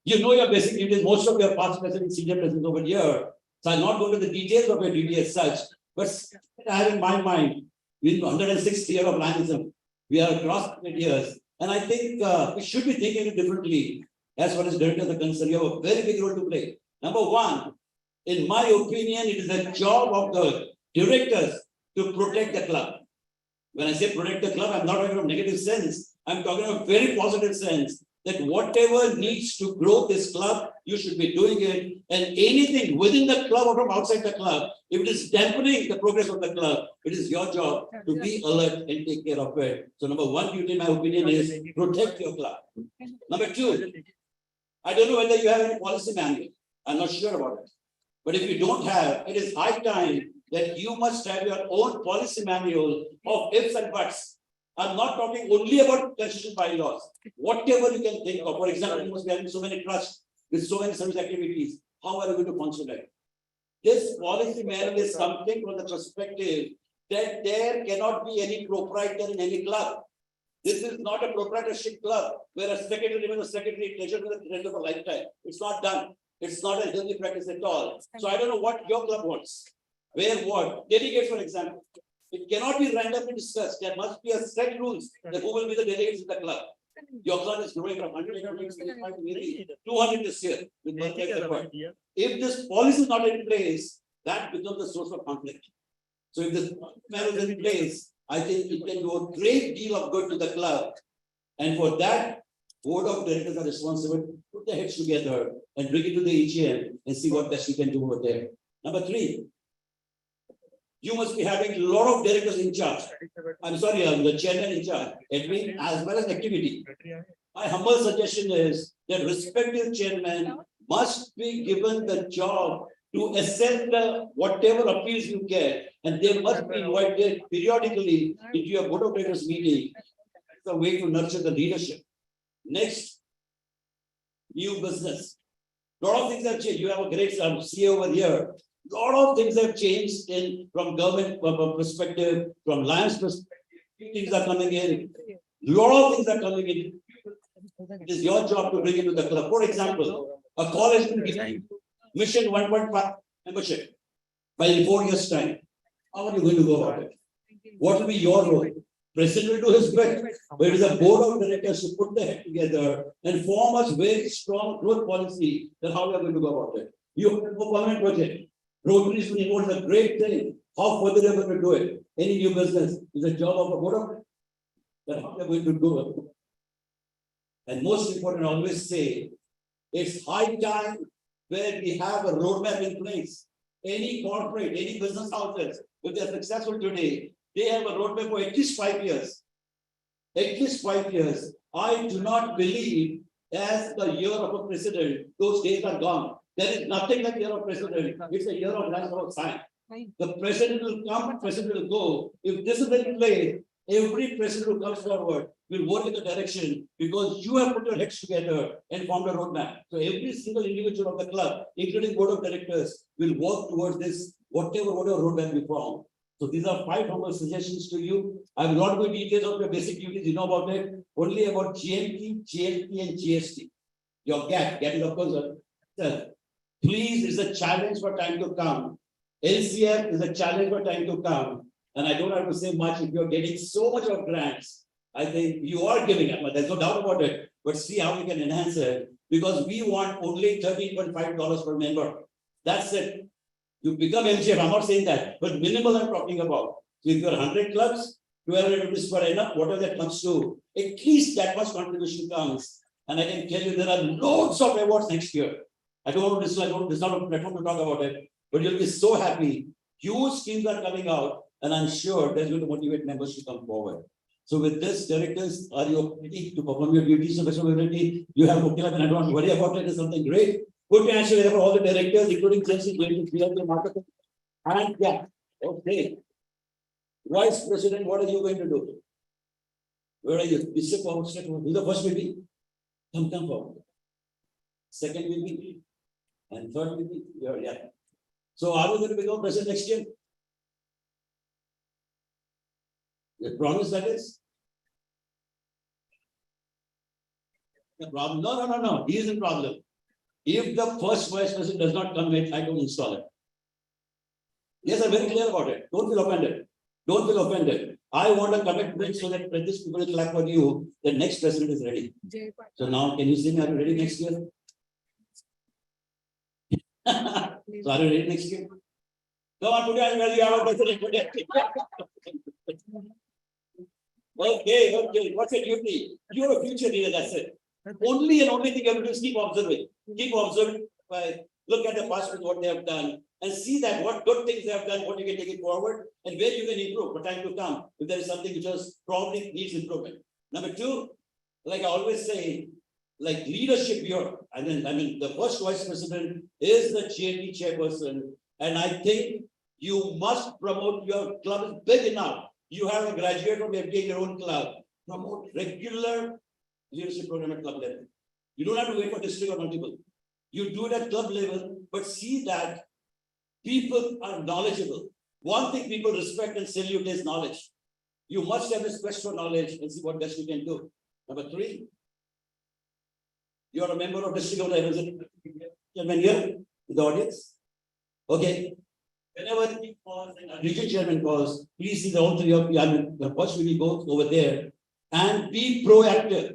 S10: You know your basic duties, most of your past presidents, senior presidents over here. So I'll not go into the details of your duty as such, but I have in my mind, in 106th year of Lanism, we are across 100 years, and I think we should be thinking it differently as far as directors are concerned. You have a very big role to play. Number one, in my opinion, it is the job of the directors to protect the club. When I say protect the club, I'm not talking about negative sense. I'm talking about very positive sense that whatever needs to grow this club, you should be doing it. And anything within the club or from outside the club, if it is dampening the progress of the club, it is your job to be alert and take care of it. So number one duty, in my opinion, is protect your club. Number two, I don't know whether you have any policy manual. I'm not sure about it. But if you don't have, it is high time that you must have your own policy manual of ifs and buts. I'm not talking only about constitutional bylaws. Whatever you can think of. For example, you must be having so many trusts with so many service activities. How are you going to function that? This policy manual is something from the perspective that there cannot be any proprietor in any club. This is not a proprietorship club where a secretary remains a secretary, treasurer to the end of a lifetime. It's not done. It's not a healthy practice at all. So I don't know what your club wants. Where what? Delegates, for example. It cannot be randomly discussed. There must be a set rules that who will be the delegates in the club. Your club is growing from 100 to 200 this year. If this policy is not in place, that becomes a source of conflict. So if this manual is in place, I think it can do a great deal of good to the club. And for that, board of directors are responsible. Put their heads together and bring it to the EGM and see what best we can do over there. Number three, you must be having a lot of directors in charge. I'm sorry, I'm the chairman in charge, admin as well as activity. My humble suggestion is that respective chairman must be given the job to assess the whatever appeals you get, and they must be invited periodically into your board of directors meeting. It's a way to nurture the leadership. Next, new business. A lot of things have changed. You have a great CEO over here. A lot of things have changed from government perspective, from Lions perspective. Things are coming in. A lot of things are coming in. It is your job to bring it to the club. For example, a college will give you mission 1.5 membership by 4 years' time. How are you going to go about it? What will be your role? President will do his best, but it is a board of directors to put their head together and form a very strong growth policy that how we are going to go about it. You have a permanent project. Rotary is a great thing. How further are you going to do it? Any new business is a job of a board of that how we are going to do it. And most important, I always say, it's high time where we have a roadmap in place. Any corporate, any business houses, if they are successful today, they have a roadmap for at least 5 years. At least 5 years. I do not believe as the year of a president, those days are gone. There is nothing like year of president. It's a year of life of science. The president will come, president will go. If this is in place, every president who comes forward will work in the direction because you have put your heads together and formed a roadmap. So every single individual of the club, including board of directors, will work towards this, whatever roadmap we form.
S3: So these are 5 humble suggestions to you. I will not go into details of your basic duties, you know about it, only about GMP, GLP and GST. Your gap is of course, sir, please is a challenge for time to come. LCF is a challenge for time to come. And I don't have to say much if you're getting so much of grants. I think you are giving up, there's no doubt about it. But see how we can enhance it, because we want only $13.5 per member. That's it. You become MCF, I'm not saying that, but minimal I'm talking about. So if you're 100 clubs, 1200 rupees per annum, whatever that comes to, at least that much contribution comes. And I can tell you there are loads of awards next year. I don't want to this is not a platform to talk about it, but you'll be so happy. Huge schemes are coming out, and I'm sure that's going to motivate members to come forward. So with this, directors, are you ready to perform your duties to the best of your ability? You have Mukila, and I don't worry about it, it's something great. Put your hands together for all the directors, including Chelsea, going to clear the market. And yeah, okay. Vice President, what are you going to do? Where are you? You step forward, step forward. Who the first will be? Come forward. Second will be, and third will be, yeah. So are we going to become president next year? The promise that is? The problem, no. He is the problem. If the first vice president does not come in, I don't install it. Yes, I'm very clear about it. Don't feel offended. Don't feel offended. I want a commitment so that this people will clap for you. The next president is ready. So now, can you see me? Are you ready next year? So are you ready next year? Come on, put your hands where you have a president. Okay. What's your duty? You're a future leader, that's it. Only and only thing you have to do is keep observing. Keep observing. Look at the past with what they have done and see that what good things they have done, what you can take it forward, and where you can improve for time to come if there is something which was probably needs improvement. Number 2, like I always say, like leadership here. I mean, the first vice president is the GLP chairperson, and I think you must promote your club is big enough. You have a graduate from FDA in your own club. Promote regular leadership program at club level. You don't have to wait for district or multiple. You do it at club level, but see that people are knowledgeable. One thing people respect and salute is knowledge. You must have this quest for knowledge and see what best you can do. Number 3, you are a member of district or gentlemen here in the audience. Okay. Whenever he calls and region chairman calls, please see the all 3 of you. I mean, the first will be both over there and be proactive.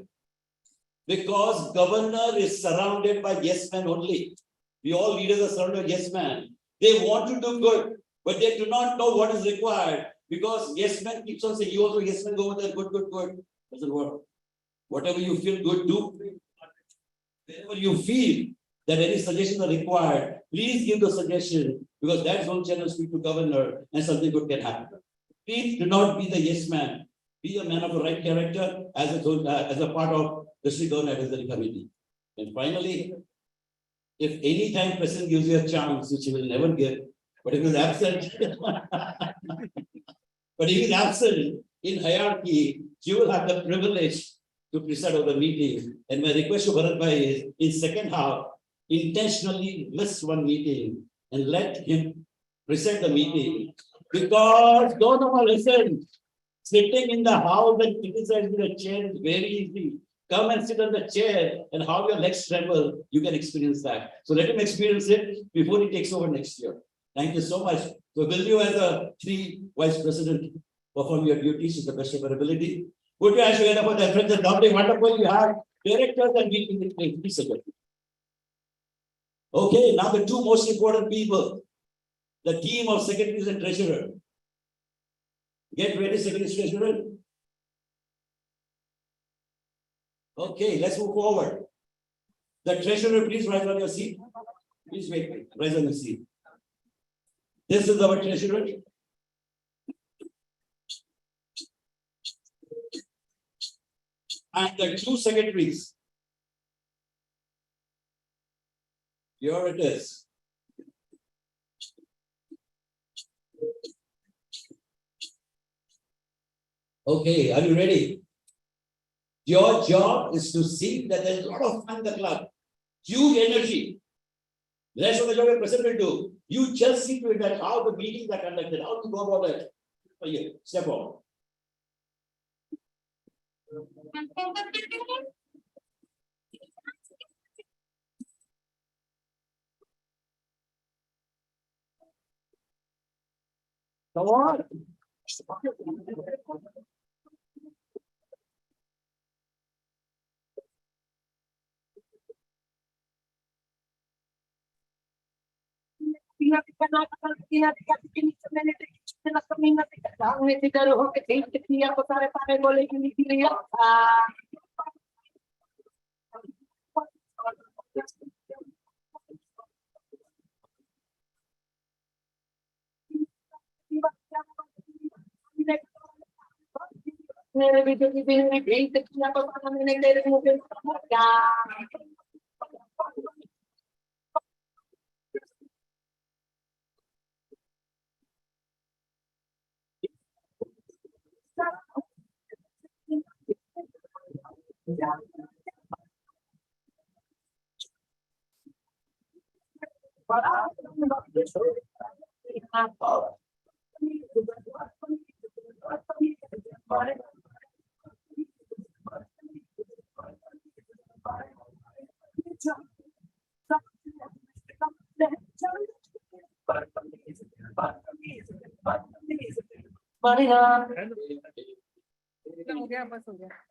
S3: Because governor is surrounded by yes men only. We all leaders are surrounded by yes men. They want to do good, but they do not know what is required because yes men keeps on saying, you also yes men go over there, good. Doesn't work. Whatever you feel good, do. Whenever you feel that any suggestions are required, please give the suggestion because that's one channel speak to governor and something good can happen. Please do not be the yes man. Be a man of the right character as a part of district government advisory committee. And finally, if any time president gives you a chance, which he will never give, but if he's absent, in hierarchy, you will have the privilege to preside over the meeting. And my request to Bharat Bhai is in second half, intentionally miss one meeting and let him preside the meeting. Because don't know, listen, sitting in the house and criticizing the chair is very easy. Come and sit on the chair and how your legs tremble, you can experience that. So let him experience it before he takes over next year. Thank you so much. So will you as a 3 vice president perform your duties to the best of your ability? Put your hands together for the friends and lovely, wonderful. You have directors and meeting. Please. Okay, now the 2 most important people, the team of secretaries and treasurer. Get ready, secretaries and treasurer. Okay, let's move forward. The treasurer, please rise on your seat. Please wait, rise on your seat. This is our treasurer. And the 2 secretaries. Here it is. Okay, are you ready? Your job is to see that there's a lot of fun in the club, huge energy. The rest of the job your president will do. You just see to it that how the meetings are conducted, how to go about it. Oh, yeah, step on. Come on.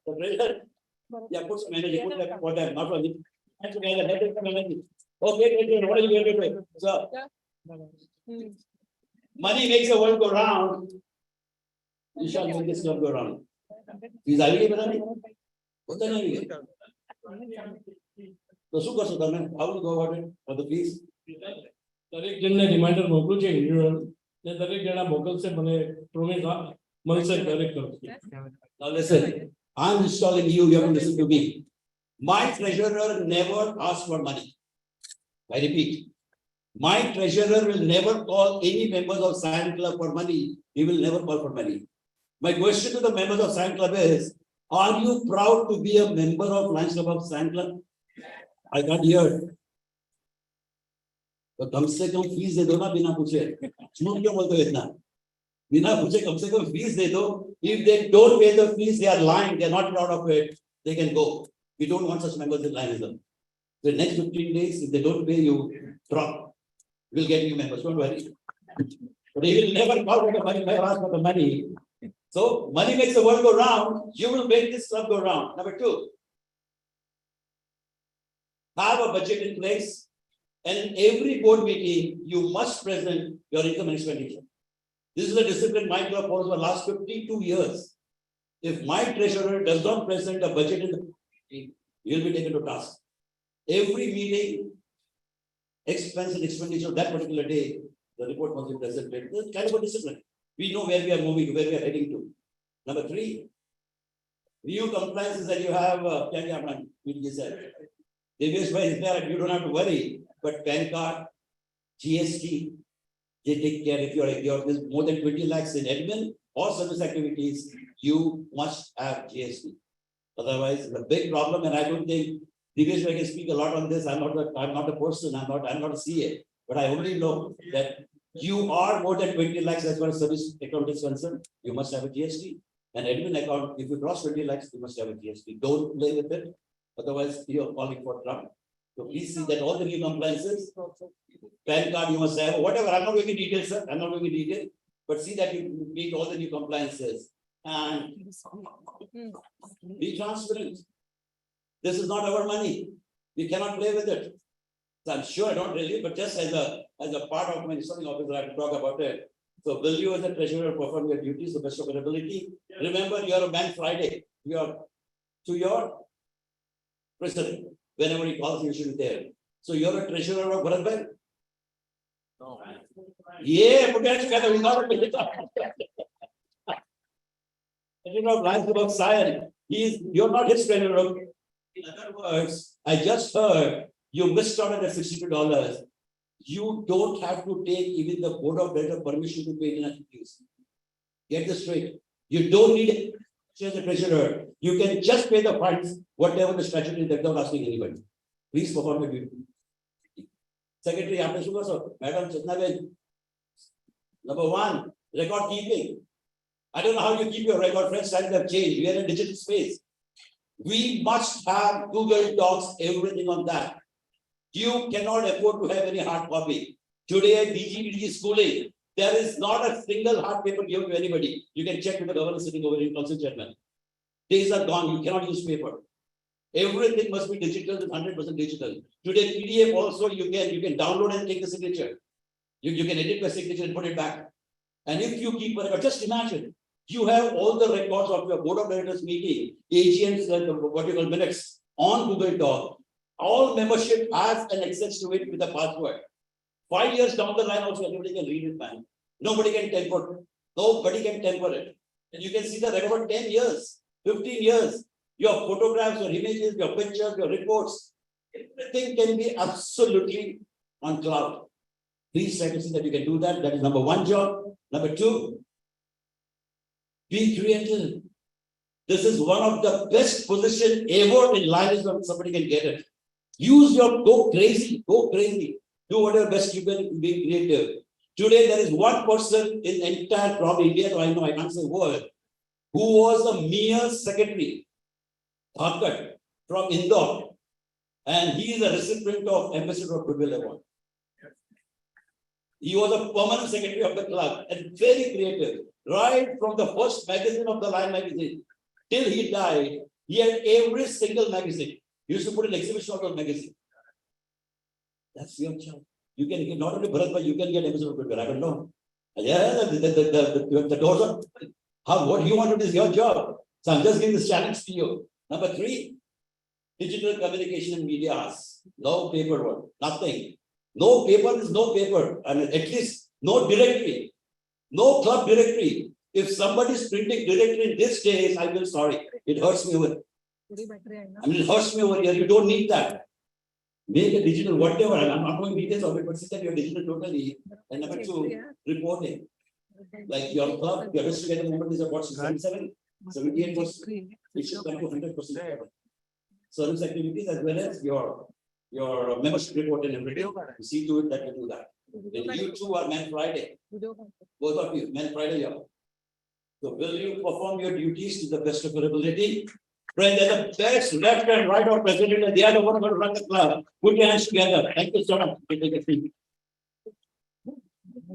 S3: The treasurer, yeah, put some energy, put that for them, not only. And together, let it come energy. Okay, what are you going to do? So. Money makes the world go round. You shall make this world go round. Is आएगी बना नहीं? होता नहीं है. तो શું કરશો તમે? How will you go about it for the fees?
S10: દરેક જણને રિમાઇન્ડર મોકલું છે ઇન્ડિવિડ્યુઅલ ને દરેક જણા મોકલશે મને પ્રોમિસ મળશે દરેક કરશે.
S3: Now listen, I'm installing you, you have to listen to me. My treasurer never asks for money. I repeat, my treasurer will never call any members of Sion Club for money. He will never call for money. My question to the members of Sion Club is, are you proud to be a member of Lions Club of Sion Club? I can't hear. तो कम से कम fees दे दो ना बिना पूछे. झूठ क्यों बोलते हो इतना? बिना पूछे कम से कम फीस दे दो. If they don't pay the fees, they are lying. They are not proud of it. They can go. We don't want such members in Lionism. The next 15 days, if they don't pay you, drop. We'll get new members. Don't worry. But he will never call for the money. Never ask for the money. So money makes the world go round. You will make this club go round. Number two, have a budget in place. And in every board meeting, you must present your income and expenditure. This is the discipline my club follows for the last 52 years. If my treasurer does not present a budget in the meeting, he will be taken to task. Every meeting, expense and expenditure of that particular day, the report must be presented. It's kind of a discipline. We know where we are moving, where we are heading to. Number three, new compliances that you have, you don't have to worry, but PAN card, GST, they take care. If you're there's more than 20 lakhs in admin or service activities, you must have GST. Otherwise, it's a big problem, and I don't think Divesh can speak a lot on this. I'm not a person, I'm not a CA, but I only know that you are more than 20 lakhs as far as service account is concerned, you must have a GST. An admin account, if you cross 20 lakhs, you must have a GST. Don't play with it, otherwise you're calling for trouble. So please see that all the new compliances, PAN card you must have, whatever. I'm not going in detail, sir. I'm not going in detail, but see that you meet all the new compliances and be transparent. This is not our money. We cannot play with it. So I'm sure I don't really, but just as a part of my something officer, I have to talk about it. So will you as a treasurer perform your duties to the best of your ability? Remember, you are a man Friday. You are to your president. Whenever he calls, you should be there. So you're a treasurer of Bharat. No. Yeah, put that together. We're not a Lions Club of Sion. You're not his treasurer. In other words, I just heard you missed out on that $62. You don't have to take even the board of directors permission to pay international fees. Get this straight. You don't need the treasurer. You can just pay the funds, whatever the statute is, without asking anybody. Please perform your duty. Secretary, after Sugar, sir, Madam Chitnaben. Number one, record keeping.
S13: I don't know how you keep your record. Friends, times have changed. We are in a digital space. We must have Google Docs, everything on that. You cannot afford to have any hard copy. Today, DGBG schooling, there is not a single hard paper given to anybody. You can check with the governor sitting over in Council Chairman. Days are gone. You cannot use paper. Everything must be digital, 100% digital. Today, PDF also you can download and take the signature. You can edit the signature and put it back. And if you keep a record, just imagine, you have all the records of your board of directors meeting, AGMs, what you call minutes on Google Doc. All membership has an access to it with a password. 5 years down the line, also anybody can read it, man. Nobody can temper it. Nobody can temper it. And you can see the record 10 years, 15 years. Your photographs, your images, your pictures, your reports, everything can be absolutely on cloud. Please try to see that you can do that. That is number one job. Number two, be creative. This is one of the best positions ever in life is when somebody can get it. Use your, go crazy. Do whatever best you can, be creative. Today, there is one person in the entire from India, so I know I can't say word, who was a mere secretary, Thakkar, from Indore. And he is a recipient of Ambassador of Goodwill Award. He was a permanent secretary of the club and very creative. Right from the first magazine of the Lion magazine till he died, he had every single magazine. He used to put an exhibition of the magazine. That's your job. You can not only Bharat, but you can get Ambassador of Goodwill. I don't know. Yeah, the doors are. How what you want to do is your job. So I'm just giving this challenge to you. Number three, digital communication and media house. No paperwork, nothing. No paper is no paper. I mean, at least no directory, no club directory. If somebody is printing directory in this days, I feel sorry. It hurts me over. I mean, it hurts me over here. You don't need that. Make a digital whatever. I'm not going details of it, but see that you're digital totally. And number two, reporting. Like your club, your district at the moment is about 77, 78%. It should come to 100%. Service activities as well as your membership report and everything. See to it that you do that. And you two are Man Friday. Both of you, Man Friday. Yeah. So will you perform your duties to the best of your ability? Friend, they're the best left and right of president, and they are the one who will run the club. Put your hands together. Thank you so much.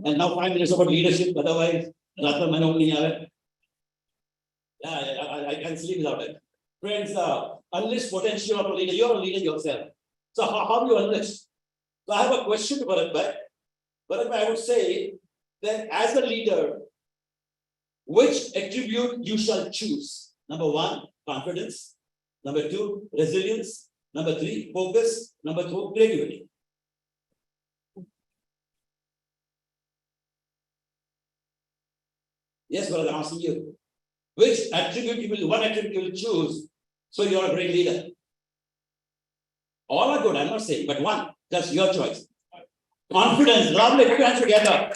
S13: And now 5 minutes about leadership. Otherwise, yeah, I can sleep without it. Friends, unleash potential of a leader. You're a leader yourself. So how do you unleash? So I have a question to Bharat Bhai. Bharat Bhai, I would say that as a leader, which attribute you shall choose? Number one, confidence. Number two, resilience. Number three, focus. Number four, creativity. Yes, brother, I'm asking you. Which attribute you will, one attribute you will choose, so you're a great leader. All are good, I'm not saying, but one, that's your choice. Confidence, lovely, put your hands together.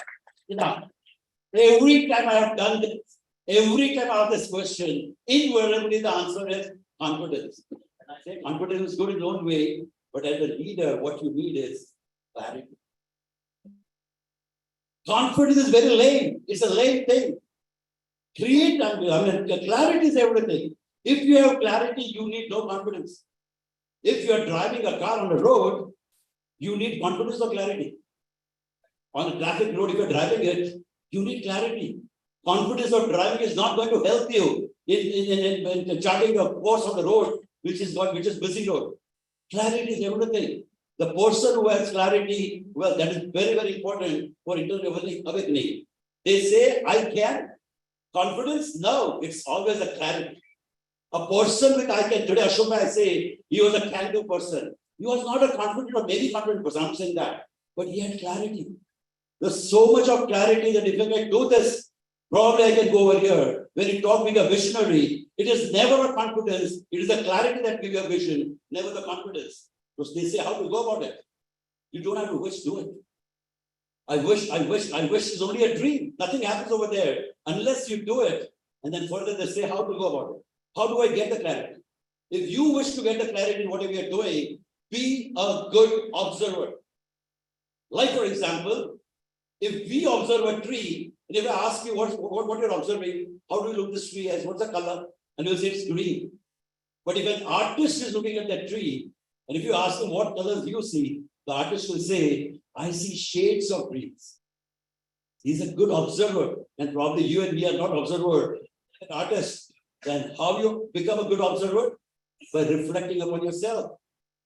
S13: Every time I have done this, every time I have this question, invariably the answer is confidence. And I say confidence is good in its own way, but as a leader, what you need is clarity. Confidence is very lame. It's a lame thing. Create, I mean, clarity is everything. If you have clarity, you need no confidence. If you are driving a car on the road, you need confidence or clarity. On a traffic road, if you're driving it, you need clarity. Confidence of driving is not going to help you in charting your course on the road, which is busy road. Clarity is everything. The person who has clarity, well, that is very, very important for internal awakening. They say, I can. Confidence? No, it's always a clarity. A person with I can, today Ashok, I say, he was a can-do person. He was not a confident or maybe confident person, I'm saying that. But he had clarity. There's so much of clarity that if I can do this, probably I can go over here. When you talk being a visionary, it is never a confidence, it is the clarity that gives you a vision, never the confidence. Because they say how to go about it. You don't have to wish, do it. I wish is only a dream. Nothing happens over there unless you do it. And then further they say how to go about it. How do I get the clarity? If you wish to get the clarity in whatever you're doing, be a good observer. Like for example, if we observe a tree, and if I ask you what you're observing, how do you look this tree as? What's the color? And you'll say it's green. But if an artist is looking at that tree, and if you ask him what colors do you see, the artist will say, I see shades of greens. He's a good observer, and probably you and me are not observer, an artist. Then how you become a good observer? By reflecting upon yourself.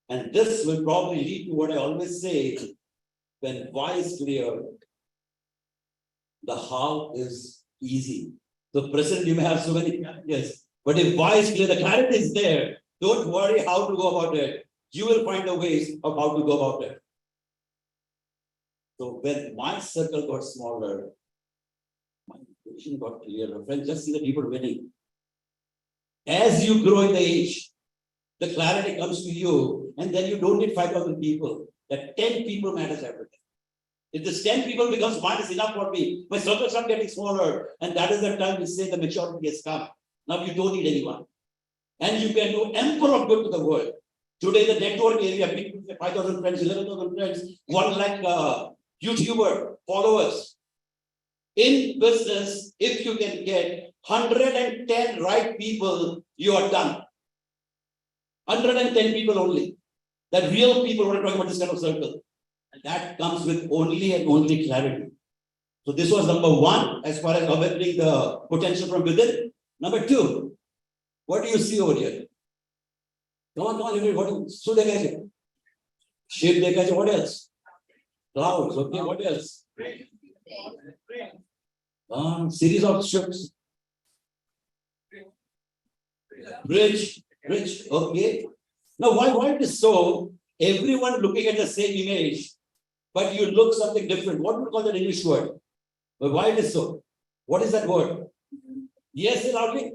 S13: And this will probably lead to what I always say, when why is clear, the how is easy. The present you may have so many challenges, but if why is clear, the clarity is there. Don't worry how to go about it. You will find the ways of how to go about it. So when my circle got smaller, my vision got clearer. Friends, just see the people winning. As you grow in the age, the clarity comes to you, and then you don't need 5,000 people. That 10 people matters everything. If this 10 people becomes one is enough for me, my circles are getting smaller, and that is the time we say the maturity has come. Now you don't need anyone. And you can do emperor of good to the world. Today, the network area, people say 5,000 friends, 11,000 friends, 1 lakh YouTuber followers. In business, if you can get 110 right people, you are done. 110 people only. That real people who are talking about this kind of circle. And that comes with only and only clarity. So this was number 1, as far as awakening the potential from within. Number 2, what do you see over here? Come on, what do you see? Shape, what else? Clouds, okay, what else? Series of ships. Bridge, okay. Now, why it is so? Everyone looking at the same image, but you look something different. What would we call that English word? But why it is so? What is that word? Yes, loudly.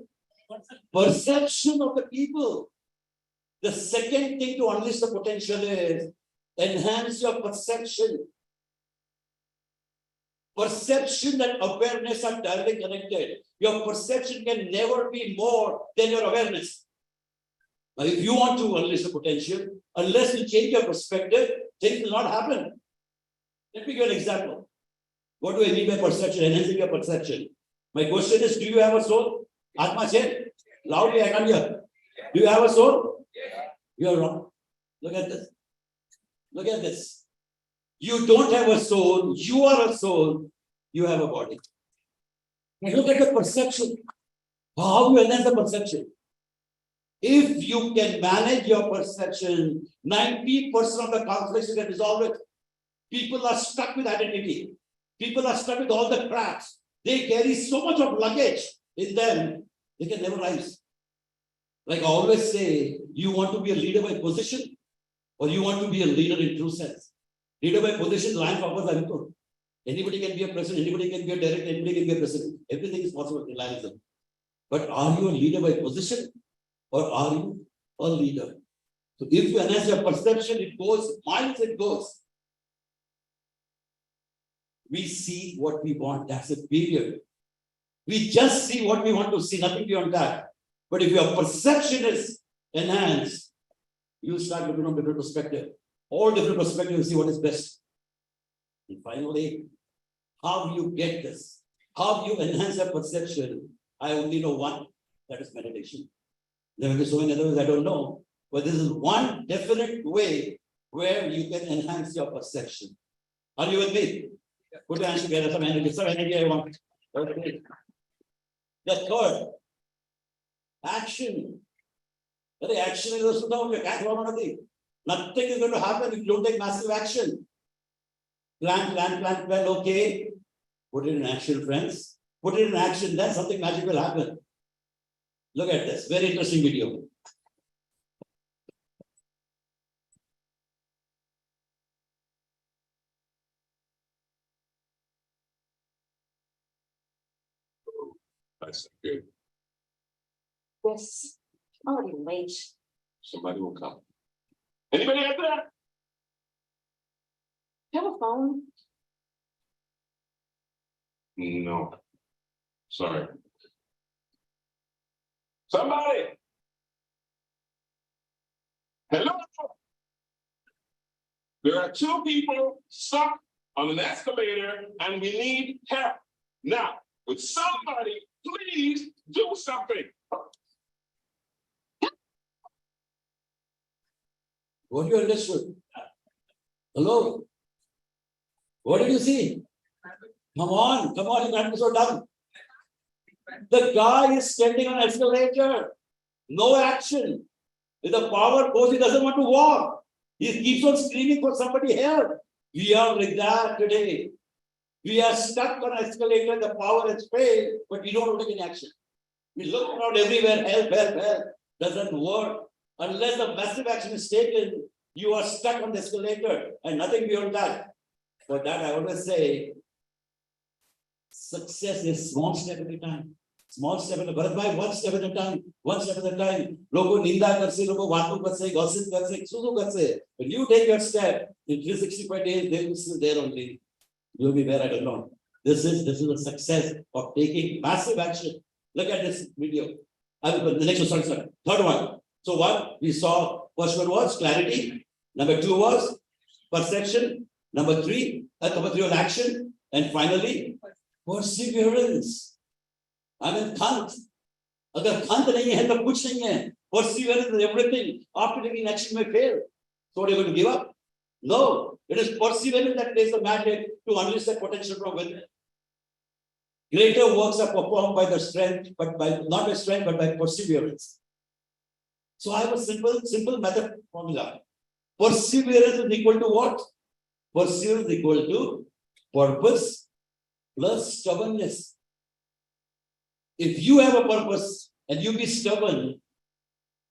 S13: Perception of the people. The second thing to unleash the potential is enhance your perception. Perception and awareness are directly connected. Your perception can never be more than your awareness. Now, if you want to unleash the potential, unless you change your perspective, things will not happen. Let me give you an example. What do I mean by perception? Enhancing your perception. My question is, do you have a soul? Atma said, loudly, I can't hear. Do you have a soul? You are wrong. Look at this. Look at this. You don't have a soul. You are a soul. You have a body. Now look at the perception. How you enhance the perception? If you can manage your perception, 90% of the conflicts you can resolve it. People are stuck with identity. People are stuck with all the cracks. They carry so much of luggage in them, they can never rise. Like I always say, you want to be a leader by position, or you want to be a leader in true sense. Leader by position, line offers are equal. Anybody can be a president, anybody can be a director, anybody can be a president. Everything is possible in realism. But are you a leader by position, or are you a leader? So if you enhance your perception, it goes, miles it goes. We see what we want, that's a period. We just see what we want to see, nothing beyond that. But if your perception is enhanced, you start looking from different perspective. All different perspectives, you see what is best. And finally, how do you get this? How do you enhance your perception? I only know one, that is meditation. There will be so many others I don't know, but this is one definite way where you can enhance your perception. Are you with me? Put your hands together, some energy I want. Okay. The third, action. The action is also down. Nothing is going to happen if you don't take massive action. Plan, okay. Put it in action, friends. Put it in action, then something magic will happen. Look at this, very interesting video.
S3: That's good.
S11: Yes. Already late.
S3: Somebody will come. Anybody out there?
S11: Do you have a phone?
S3: No. Sorry. Somebody. Hello. There are 2 people stuck on an escalator and we need help. Now,
S13: Would somebody please do something? What you understood? Hello? What did you see? Come on, you can't be so dumb. The guy is standing on an escalator. No action. With the power goes, he doesn't want to walk. He keeps on screaming for somebody help. We are like that today. We are stuck on an escalator, the power has failed, but we don't take any action. We look around everywhere, help. Doesn't work. Unless a massive action is taken, you are stuck on the escalator and nothing beyond that. For that, I always say, success is small step at a time. Small step at a time. Bharat, one step at a time. One step at a time. Logo ninda karse, logo vaatu karse, gossip karse, suzu karse. When you take your step, in 365 days, they will still there only. You'll be there, I don't know. This is a success of taking massive action. Look at this video. The next one, sorry. Third one. So what we saw, first one was clarity. Number 2 was perception. Number 3 was action. And finally, perseverance. I mean, khant. Agar khant nahi hai, to kuch nahi hai. Perseverance is everything. After taking action, may fail. So what are you going to give up? No. It is perseverance that plays the magic to unleash the potential from within. Greater works are performed by the strength, but not by strength, but by perseverance. So I have a simple method formula. Perseverance is equal to what? Perseverance is equal to purpose plus stubbornness. If you have a purpose and you be stubborn,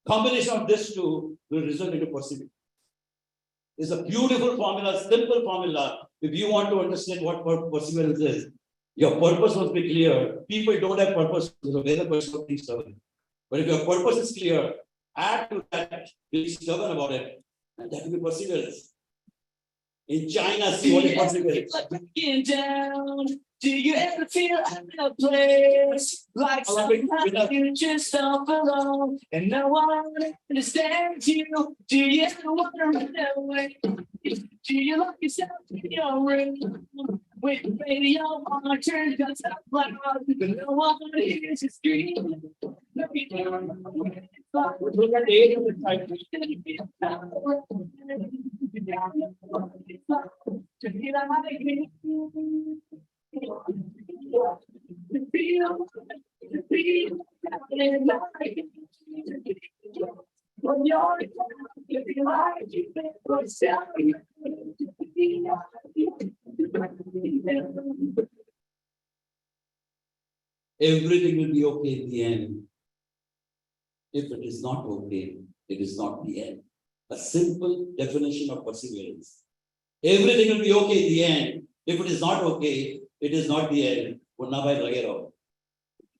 S13: combination of this two will result into perseverance. It's a beautiful formula, simple formula. If you want to understand what perseverance is, your purpose must be clear. People don't have purpose, so where the person will be stubborn. But if your purpose is clear, add to that, be stubborn about it, and that will be perseverance. In China, see what is perseverance.
S5: Looking down, do you ever feel out of place? Like you just don't belong, and no one understands you. Do you ever want to run away? Do you lock yourself in your room with the radio on turned up loud, but no one hears you scream? Looking down, look at the to feel like me. To feel when you're looking like you think yourself.
S13: Everything will be okay in the end. If it is not okay, it is not the end. A simple definition of perseverance. Everything will be okay in the end. If it is not okay, it is not the end.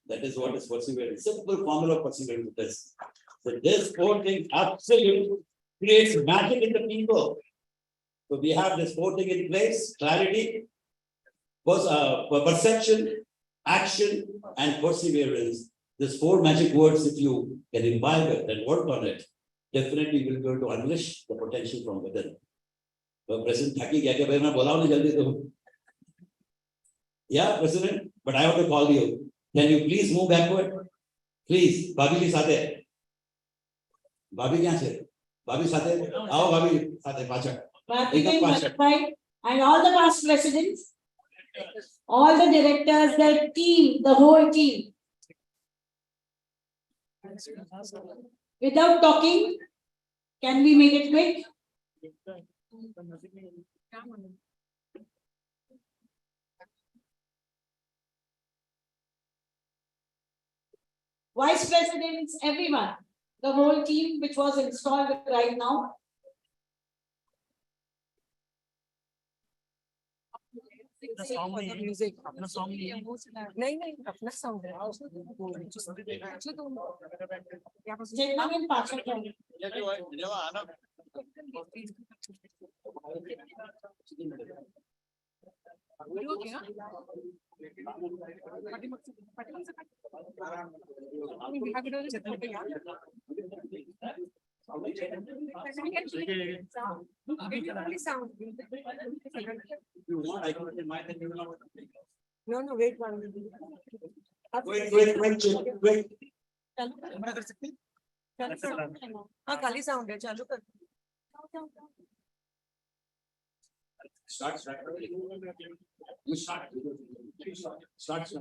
S13: That is what is perseverance. Simple formula of perseverance is. So this four things absolutely creates magic in the people. So we have this four thing in place: clarity, perception, action, and perseverance. These four magic words, if you can imbibe it and work on it, definitely will be able to unleash the potential from within. So President Thaki kya bhai main bolao nahi jaldi to. Yeah, President, but I have to call you. Can you please move backward? Please, Bhabhi ji sathe. Bhabhi kya se? Bhabhi sathe. Aao Bhabhi sathe pachak.
S1: And all the past presidents, all the directors, the team, the whole team. Without talking, can we make it quick? Vice presidents, everyone, the whole team which was installed right now.
S11: Music, अपना song नहीं अपना song है
S1: Gentlemen, Pacha,
S13: You want, I can my thing.
S11: No, no, wait one minute.
S13: Wait.
S11: चालू कर सकते हैं? हाँ खाली साउंड है चालू कर
S13: Start. You start. Start.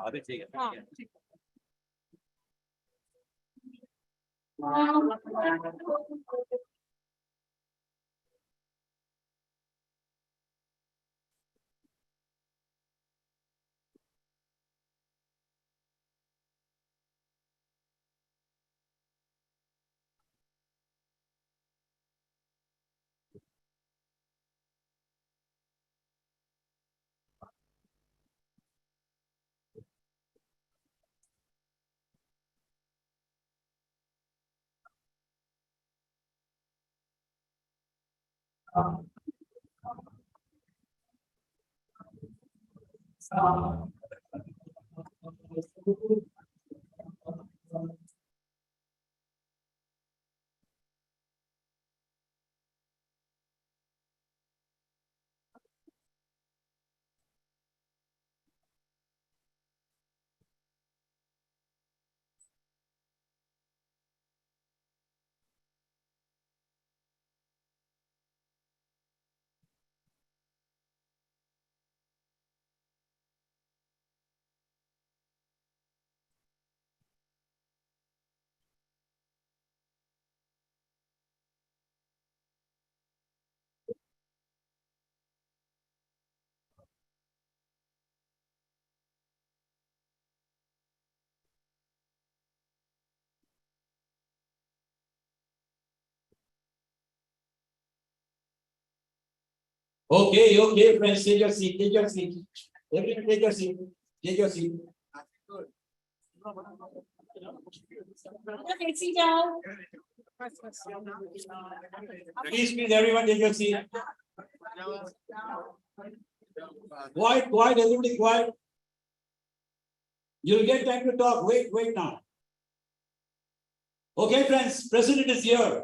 S13: अभी ठीक है.
S11: हाँ
S13: Okay, friends, take your seat. Everyone take your seat. Take your seat.
S1: कैसी जाओ
S13: Please, everyone take your seat. Quiet, everybody quiet. You'll get time to talk. Wait now. Okay, friends, President is here.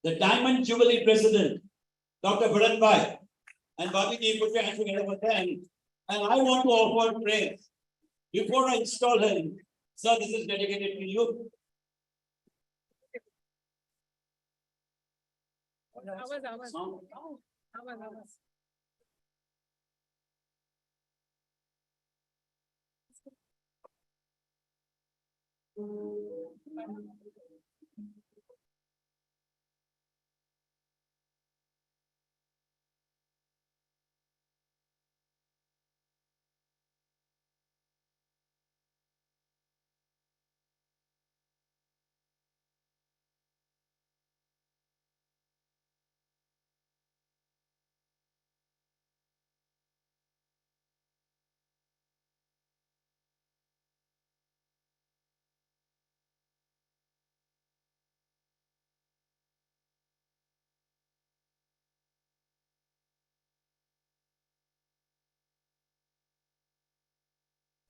S13: The Diamond Jubilee President, Dr. Bharat Bhai. And Bobby ji, put your hands together for them. And I want to offer praise. Before I install him, sir, this is dedicated to you.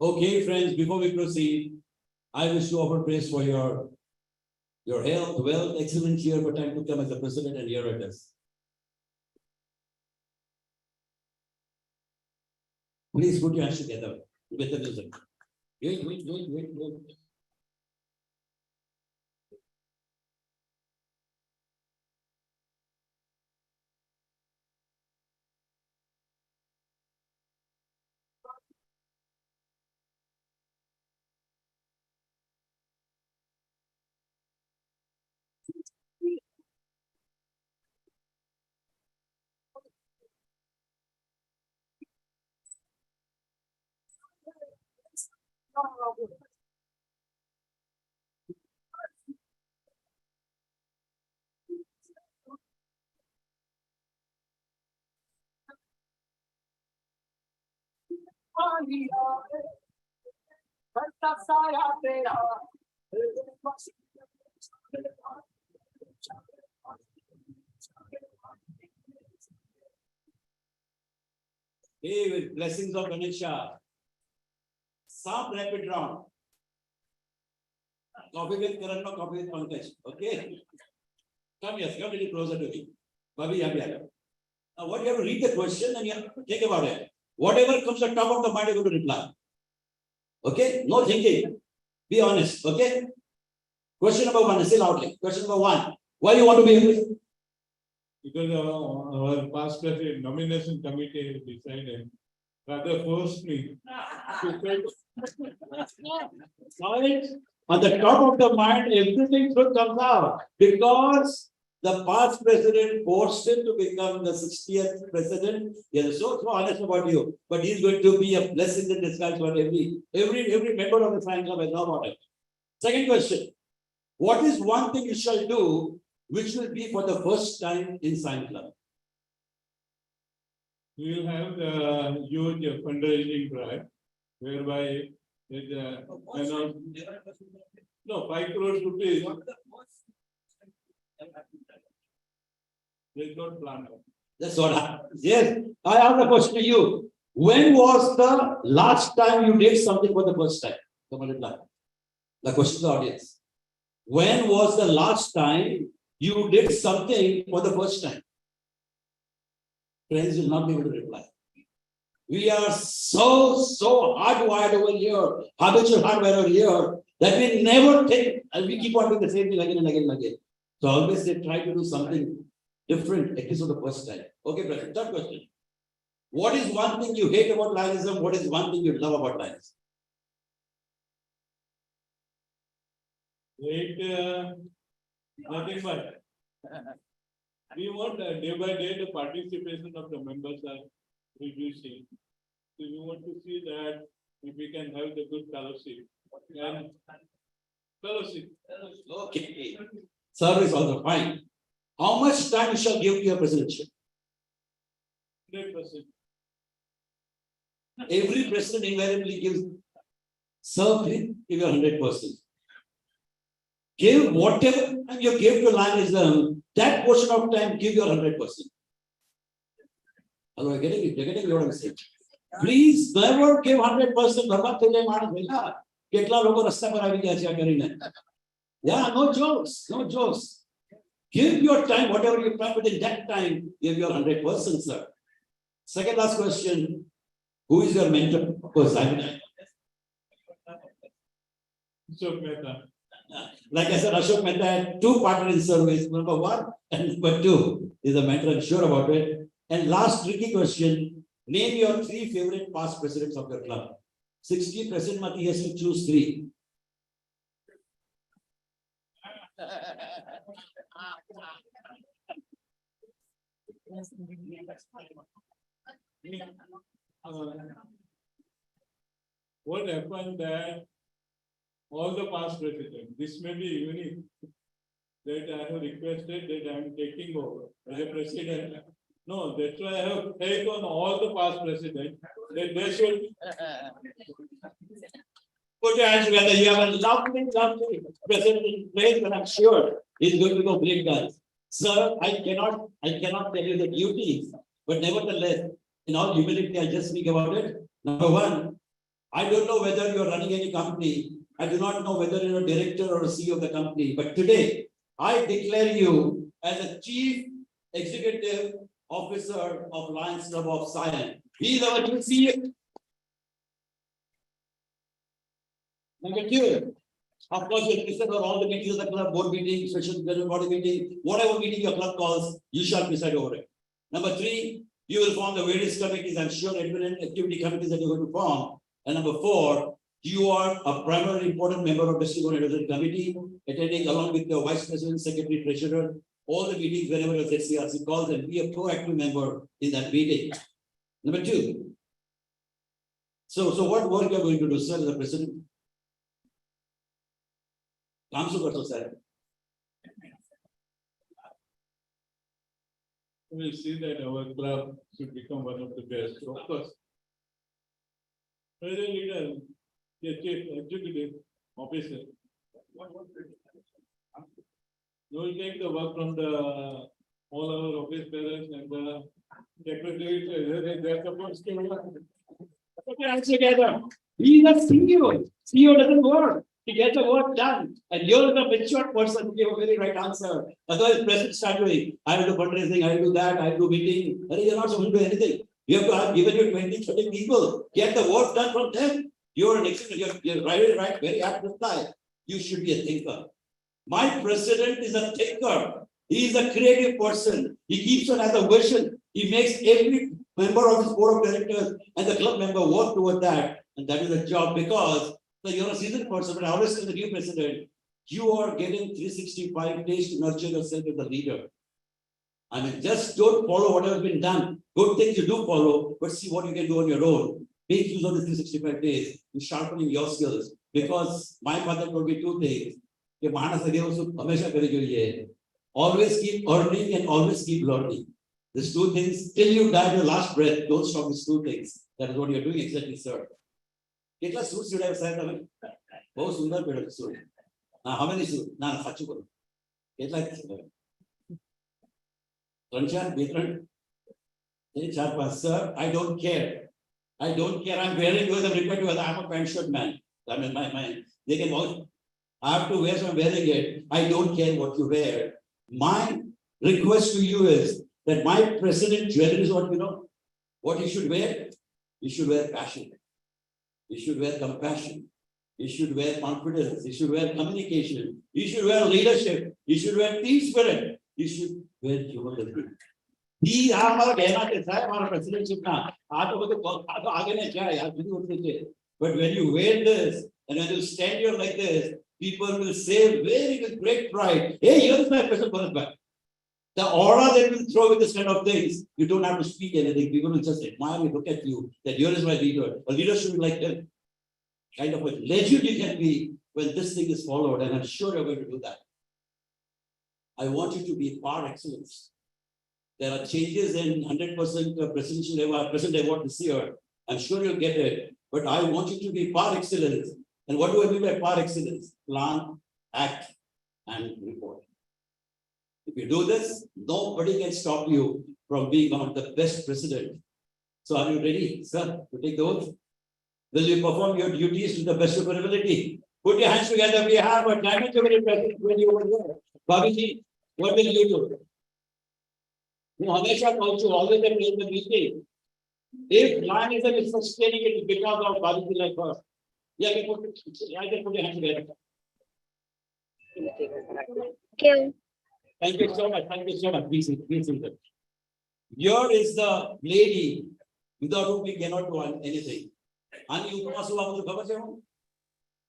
S13: Okay, friends, before we proceed, I wish to offer praise for your health, wealth, excellent cheer for time to come as the president and here it is. Please put your hands together with the music. Wait. Hey, with blessings of Ganesha. Some rapid round. Coffee with Karan, no coffee with Pankaj. Okay? Come here, come a little closer to me. Bobby, now what you have to read the question and you have to think about it. Whatever comes at top of the mind, you're going to reply. Okay? No thinking. Be honest. Okay? Question number one, say loudly. Question number one. Why you want to be here?
S9: Because our past president nomination committee decided, rather forced me to take.
S13: Right? On the top of the mind, everything should come out because the past president forced him to become the 60th president. He is so honest about you, but he's going to be a blessing in disguise for every member of the Science Club. I know about it. Second question: what is one thing you shall do which will be for the first time in Science Club?
S9: We will have the huge fundraising drive, whereby no 5 crores rupees. There's not plan.
S13: That's what yes. I have the question to you. When was the last time you did something for the first time? Come on, reply. The question to the audience. When was the last time you did something for the first time? Friends will not be able to reply. We are so hardwired over here, habitual hardwired over here, that we never think, and we keep on doing the same thing again and again and again. So always they try to do something different, at least for the first time. Okay, President, third question. What is one thing you hate about Lionism? What is one thing you love about Lionism?
S9: Nothing but we want day by day the participation of the members are reducing. So we want to see that if we can have the good fellowship and fellowship.
S13: Okay. Service also fine. How much time you shall give to your presidentship?
S9: 100%.
S13: Every president invariably gives, serve him, give your 100%. Give whatever time you give to Lionism, that portion of time, give your 100%. Are you getting it? You're getting what I'm saying? Please never give 100%. Yeah, no jokes, no jokes. Give your time, whatever you plan within that time, give your 100%, sir. Second last question. Who is your mentor? Of course,
S9: Ashok Mehta.
S13: Like I said, Ashok Mehta had 2 partners in service. Number 1 and number 2 is a mentor. I'm sure about it. And last tricky question: name your 3 favorite past presidents of your club. 60 President Mati has to choose 3.
S9: What happened that all the past presidents, this may be unique, that I have requested that I am taking over as a president. No, that's why I have faith on all the past presidents that they should.
S13: Put your hands together. You have a lovely president in place, and I'm sure he's going to go great guys. Sir, I cannot tell you the duties, but nevertheless, in all humility, I just speak about it. Number 1, I don't know whether you're running any company. I do not know whether you're a director or a CEO of the company, but today I declare you as a Chief Executive Officer of Lions Club of Sion. He's our new CEO. Number 2, of course, you'll present on all the meetings of the club, board meeting, special general body meeting, whatever meeting your club calls, you shall preside over it. Number 3, you will form the various committees, I'm sure, admin activity committees that you're going to form. And number 4, you are a primary important member of District Advisory Committee, attending along with your Vice President, Secretary, Treasurer, all the meetings whenever your ZCRC calls, and be a proactive member in that meeting. Number 2. So what work you are going to do, sir, as a president?
S9: We will see that our club should become one of the best. Of course,
S10: Federal leader, the chief executive officer. You will take the work from the all our office bearers and the secretaries. They are supposed to put your hands together. He is a CEO. CEO doesn't work. He gets the work done. And you're the mature person who gave a very right answer. Otherwise, president start doing, I will do fundraising, I will do that, I will do meeting. And you're not supposed to do anything. You have to have given you 20, 30 people. Get the work done from them. You're an excellent, you're right, very apt reply. You should be a thinker. My president is a thinker. He is a creative person. He keeps on as a vision. He makes every member of his board of directors and the club member work toward that. And that is a job because you're a seasoned person. But I always tell the new president, you are getting 365 days to nurture yourself as a leader. I mean, just don't follow what has been done. Good things you do follow, but see what you can do on your own. Make use of the 365 days in sharpening your skills. Because my father told me two things. Always keep earning and always keep learning. These two things, till you die your last breath, don't stop these two things. That is what you're doing exactly, sir. કેટલા suits you have said, બહુ સુંદર pedal suit. Now, how many suits? ના, સાચું બોલો. કેટલા ત્રણ ચાર બે ત્રણ ચાર પાંચ sir, I don't care. I don't care. I'm wearing yours. I'm required to wear. I'm a pant shirt man. I mean, they can vouch. I have to wear, so I'm wearing it. I don't care what you wear. My request to you is that my president jewelry is what you know. What he should wear? He should wear passion. He should wear compassion. He should wear confidence. He should wear communication. He should wear leadership. He should wear team spirit. He should wear humility. He हमारा कहना कैसा है हमारा presidency ना तो आगे नहीं क्या यार बिल्कुल होते थे. But when you wear this and when you stand here like this, people will say very with great pride, hey, here is my president Bharat. The aura that will throw with this kind of things, you don't have to speak anything. People will just admire you, look at you, that here is my leader. A leader should be like that. Kind of a legend you can be when this thing is followed, and I'm sure you're going to do that. I want you to be par excellence. There are changes in 100% presidential award, president award this year. I'm sure you'll get it, but I want you to be par excellence. And what do I mean by par excellence? Plan, act, and report. If you do this, nobody can stop you from being one of the best president. So are you ready, sir, to take the oath? Will you perform your duties to the best of your ability? Put your hands together. We have a diamond jubilee president when you were there. Babiji, what will you do? You always in the meeting. If Lionism is sustaining it because of Babiji like her. Yeah, I can put your hands together. Thank you so much. Thank you so much. Please. Here is the lady without whom we cannot do anything. And you also want to cover them?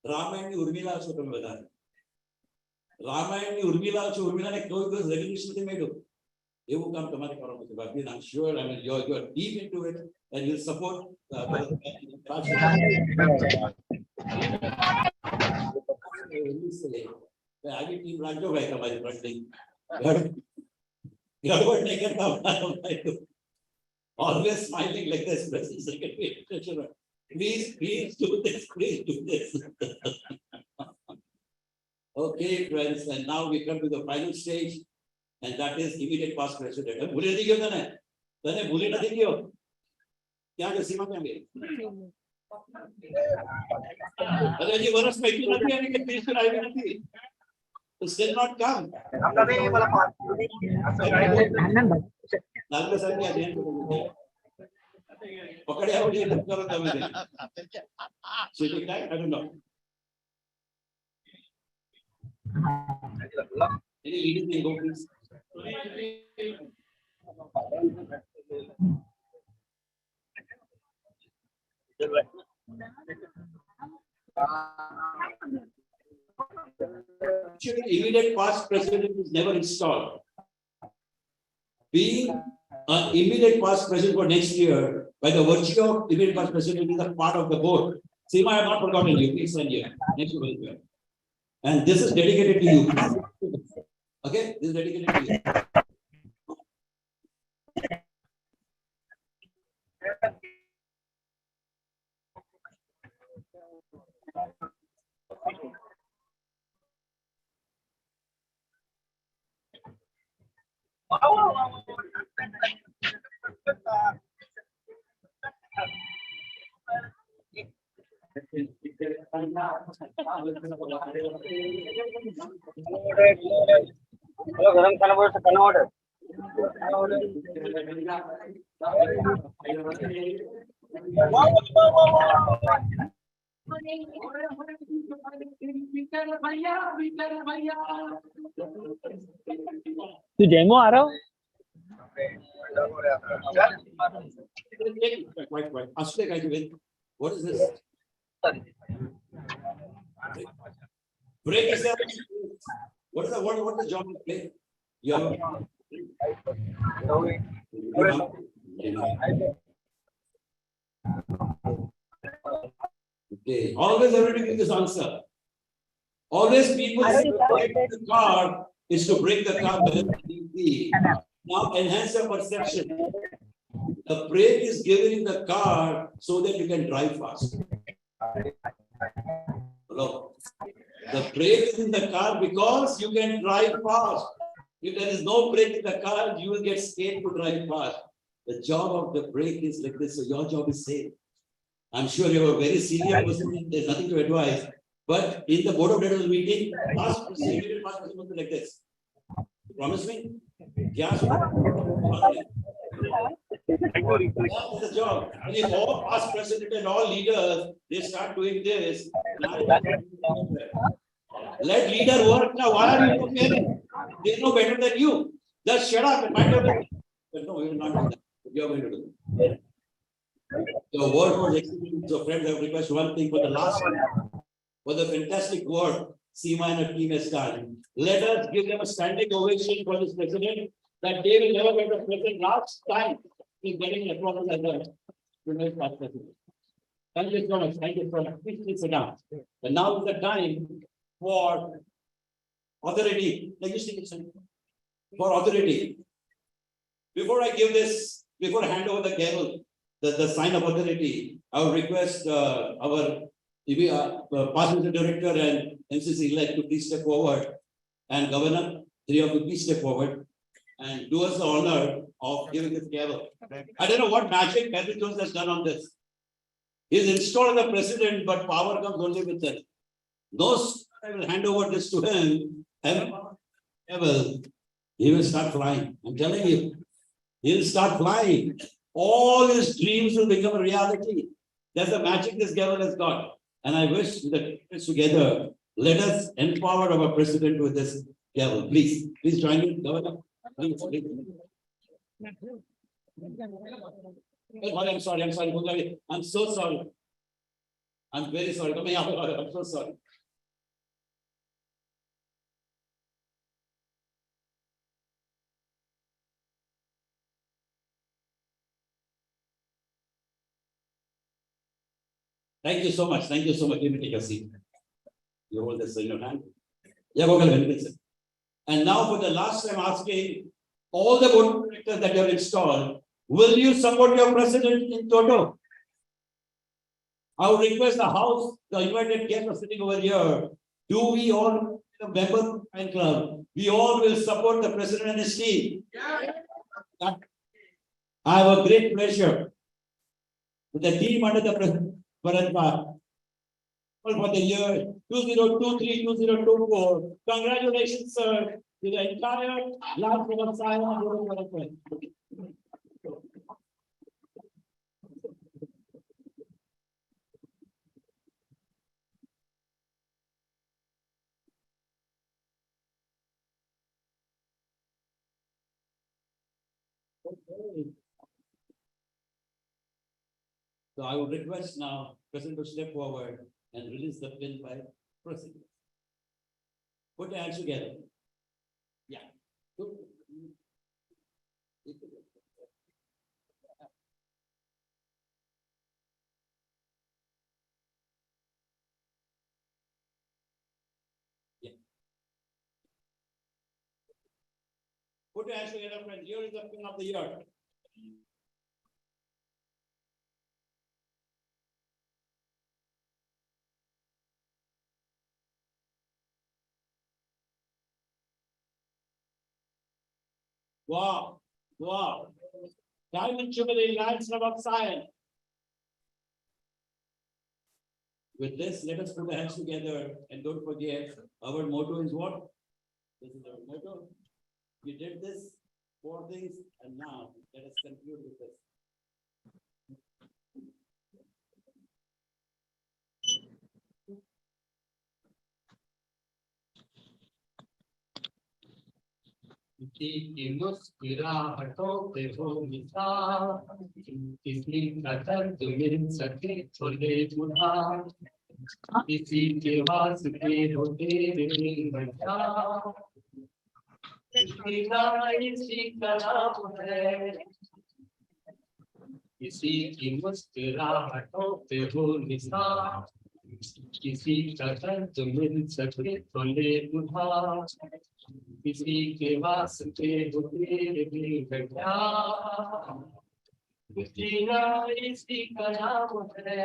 S10: Ramayana ni Urmila also come with that. Ramayana ni Urmila ne koi resolution they made. They will come to my corner. I'm sure. I mean, you're deep into it, and you'll support. I will team Ranjo by my thing. Always smiling like this, President Secretary. Please do this, please do this. Okay, friends, and now we come to the final stage, and that is immediate past president. भूले नहीं क्यों तने? तने भूले नहीं क्यों? क्या जो सीमा में गए? अरे जी वर्ष में क्यों नहीं आने के बीच में आए नहीं? To still not come. Nalga sir क्या ध्यान करो? पकड़े आओ ये करो तब दे. Sitting time, I don't know. Any leading thing go please. Immediate past president is never installed. Being an immediate past president for next year, by the virtue of immediate past president, is a part of the board. Seema, I have not forgotten you. Please send you. Next year. And this is dedicated to you. Okay, this is dedicated to you.
S11: गरम खाना बोल सकता order तू जेमो आ रहा हो
S13: What is this? Break is there. What is the job of break? You have okay. Always everybody give this answer. Always people say break the car is to break the car. Now enhance your perception. The brake is given in the car so that you can drive fast. Hello. The brake is in the car because you can drive fast. If there is no brake in the car, you will get scared to drive fast. The job of the brake is like this, so your job is safe. I'm sure you are a very senior person, there's nothing to advise. But in the board of directors meeting, ask like this. You promise me? That's the job. And if all past president and all leaders, they start doing this, let leader work now. Why are you comparing? They know better than you. Just shut up and mind your. But no, we will not do that. You are going to do that. The word was excellent. So friends, I request one thing for the last time. For the fantastic work Seema and her team has done. Let us give them a standing ovation for this president that they will never get a president last time in getting an applause as a past president. Thank you so much. Thank you so much. Please sit down. And now is the time for authority. For authority. Before I give this, before I hand over the gavel, the sign of authority, I would request our past director and MCC elect to please step forward, and Governor, three of you please step forward and do us the honor of giving this gavel. I don't know what magic Henry Jones has done on this. He's installed the president, but power comes only with it. Those I will hand over this to him, and he will start flying. I'm telling you, he'll start flying. All his dreams will become a reality. That's the magic this gavel has got. And I wish that together, let us empower our president with this gavel. Please join me, Governor. Please. I'm sorry. I'm so sorry. I'm very sorry. I'm so sorry. Thank you so much. Thank you so much. Let me take a seat. You hold this in your hand. Yeah, and now for the last time asking all the board of directors that you have installed, will you support your president in toto? I would request the house, the invited guests are sitting over here. Do we all, the member fan club, we all will support the president and his team? Yeah. I have a great pleasure with the team under the president. For the year 2023-2024. Congratulations, sir, to the entire last of Sion. So I would request now President to step forward and release the pin by President. Put your hands together. Yeah. Yeah. Put your hands together, friends. Here is the pin of the year. Wow. Diamond Jubilee Lions Club of Sion. With this, let us put our hands together and don't forget, our motto is what? This is our motto. We did this, 4 things, and now let us conclude with this.
S5: किसी मुस्कुराहटों पे हो मिसाल, किसी का दर्द मिल सके थोड़े बुढ़ा, किसी के वास्ते हो तेरे बचा, किसी का इसी का नाम है, किसी की मुस्कुराहटों पे हो मिसाल, किसी का दर्द मिल सके थोड़े बुढ़ा, किसी के वास्ते हो तेरे बचा, किसी का इसी का नाम है.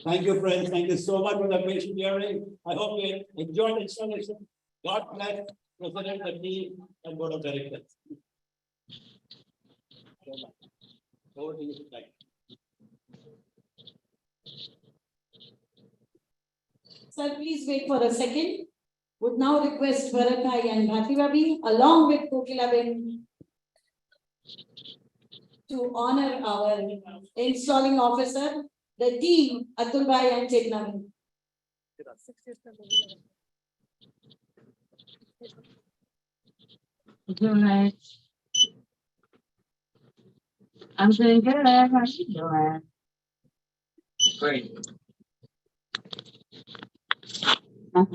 S13: Thank you, friends. Thank you so much for the patient hearing. I hope you enjoyed the installation. God bless President, the team, and Board of Directors. Over to you, Mike.
S1: Sir, please wait for a second. Would now request Bharatai and Bhatibabi along with Kokilabin to honor our installing officer, the team, Atulbai and Chetnavi.
S7: I'm doing good. How you doing? Great.
S1: Round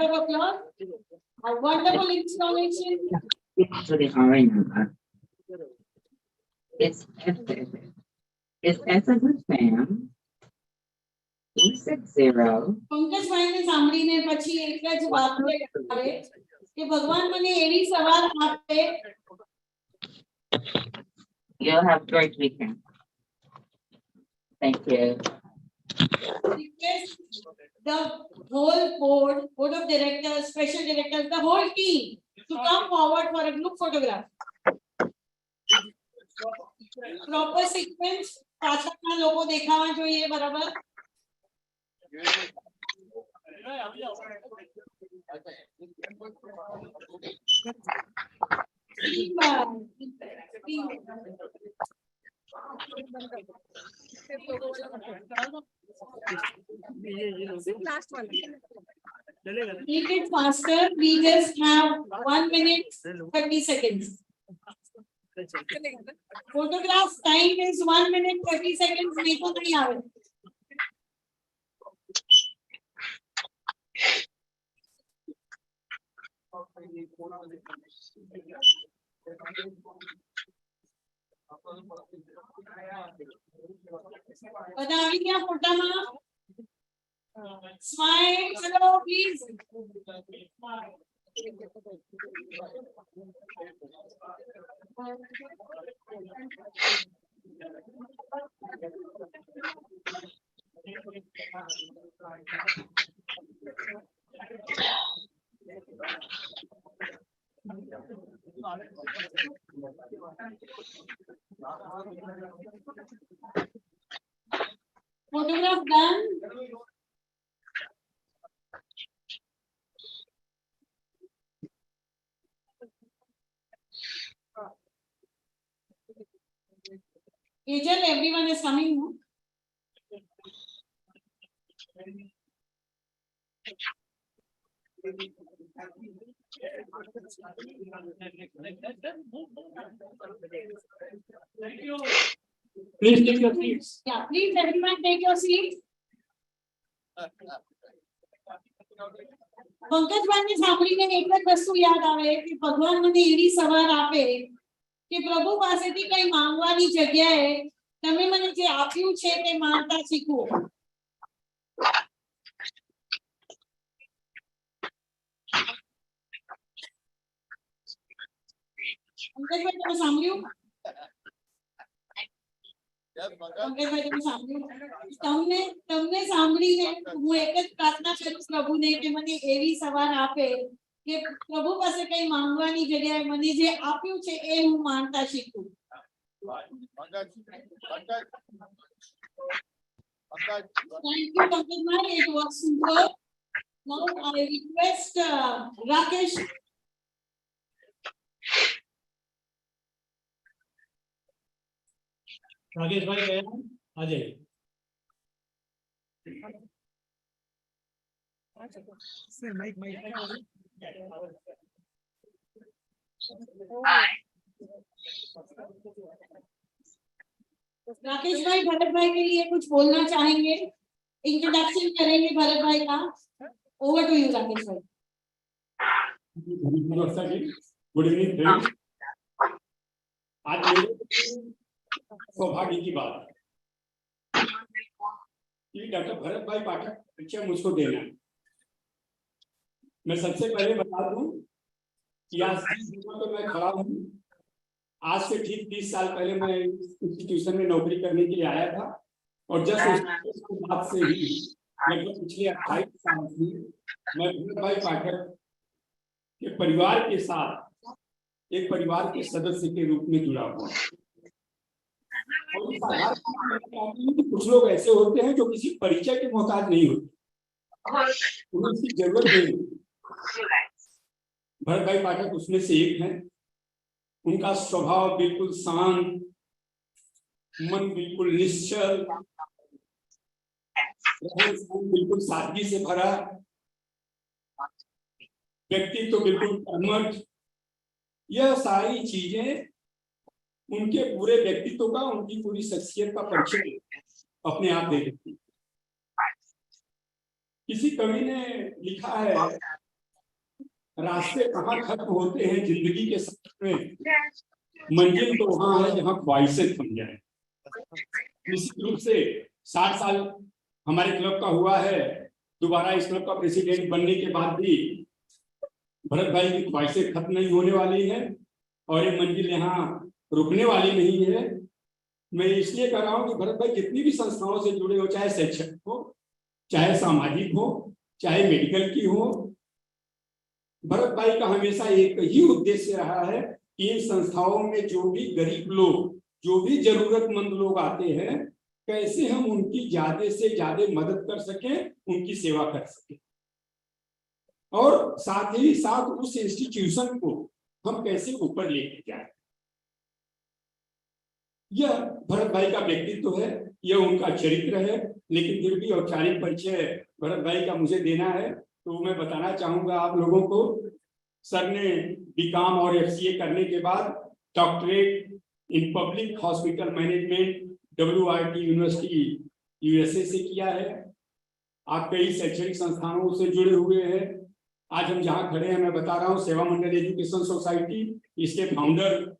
S1: of applause. A wonderful installation.
S7: It's the orange number. It's S as in Sam. 260.
S1: Pankajbhai ને સાંભળીને પછી એક જ વાત આવે કે ભગવાન મને એવી સવાર આપે.
S7: You'll have a great weekend. Thank you.
S1: Request the whole board of directors, special directors, the whole team to come forward for a group photograph. Proper sequence. પાછળના લોકો દેખાવા જોઈએ બરાબર.
S11: Last one.
S1: Make it faster. We just have 1 minute 30 seconds. Photograph time is 1 minute 30 seconds. नहीं तो नहीं आवे. બધા આવી ગયા ફોટામાં? Smile, hello, please. Photograph done. Agent, everyone is coming.
S10: Thank you. Please take your seats.
S1: Yeah, please everyone take your seats. પંકજભાઈને સાંભળીને એક જ વસ્તુ યાદ આવે કે ભગવાન મને એવી સવાર આપે કે પ્રભુ પાસેથી કઈ માંગવાની જગ્યાએ તમે મને જે આપ્યું છે તે માનતા શીખો. પંકજભાઈ તમે સાંભળ્યું? પંકજભાઈ તમે સાંભળ્યું? તમને સાંભળીને હું એક જ પ્રાર્થના કરું પ્રભુને કે મને એવી સવાર આપે કે પ્રભુ પાસે કઈ માંગવાની જગ્યાએ મને જે આપ્યું છે એ હું માનતા શીખું. Thank you, Dr. Mari. It was super. Now I request Rakesh.
S10: Rakesh भाई गए हैं? आ जाइए.
S1: राकेश भाई भरत भाई के लिए कुछ बोलना चाहेंगे? इंट्रोडक्शन करेंगे भरत भाई का. ओवर टू यू राकेश भाई.
S10: Good evening friends. आज मेरे सौभाग्य की बात है कि डॉक्टर भरत भाई पाठक परीक्षा मुझको देना है. मैं सबसे पहले बता दूं कि आज तो मैं खड़ा हूं. आज से ठीक 30 साल पहले मैं इंस्टीट्यूशन में नौकरी करने के लिए आया था और जस्ट उसके बाद से ही लगभग पिछले 28 साल से मैं भरत भाई पाठक के परिवार के साथ एक परिवार के सदस्य के रूप में जुड़ा हुआ. कुछ लोग ऐसे होते हैं जो किसी परिचय के मोहताज नहीं होते, उन्हें इसकी जरूरत नहीं. भरत भाई पाठक उसमें से एक हैं. उनका स्वभाव बिल्कुल शांत, मन बिल्कुल निश्चल, बिल्कुल सादगी से भरा, व्यक्तित्व तो बिल्कुल कर्मठ. यह सारी चीजें उनके पूरे व्यक्तित्व का, उनकी पूरी शख्सियत का परिचय अपने आप दे देती. किसी कवि ने लिखा है, रास्ते कहाँ खत्म होते हैं जिंदगी के सफर में, मंजिल तो वहां है जहां ख्वाहिशें थम जाए. निश्चित रूप से 60 साल हमारे क्लब का हुआ है. दोबारा इस क्लब का प्रेसिडेंट बनने के बाद भी भरत भाई की ख्वाहिशें खत्म नहीं होने वाली है और ये मंजिल यहाँ रुकने वाली नहीं है. मैं इसलिए कह रहा हूँ कि भरत भाई जितनी भी संस्थाओं से जुड़े हो, चाहे शैक्षिक हो, चाहे सामाजिक हो, चाहे मेडिकल की हो, भरत भाई का हमेशा एक ही उद्देश्य रहा है कि इन संस्थाओं में जो भी गरीब लोग, जो भी जरूरतमंद लोग आते हैं, कैसे हम उनकी ज्यादा से ज्यादा मदद कर सकें, उनकी सेवा कर सकें और साथ ही साथ उस इंस्टीट्यूशन को हम कैसे ऊपर लेके जाए. यह भरत भाई का व्यक्तित्व है, यह उनका चरित्र है. लेकिन फिर भी औपचारिक परिचय भरत भाई का मुझे देना है तो मैं बताना चाहूंगा आप लोगों को. सर ने बीकॉम और एफसीए करने के बाद doctorate in public hospital management WRT university USA से किया है. आप कई शैक्षणिक संस्थानों से जुड़े हुए हैं. आज हम जहाँ खड़े हैं, मैं बता रहा हूँ, सेवा मंडल एजुकेशन सोसाइटी, इसके फाउंडर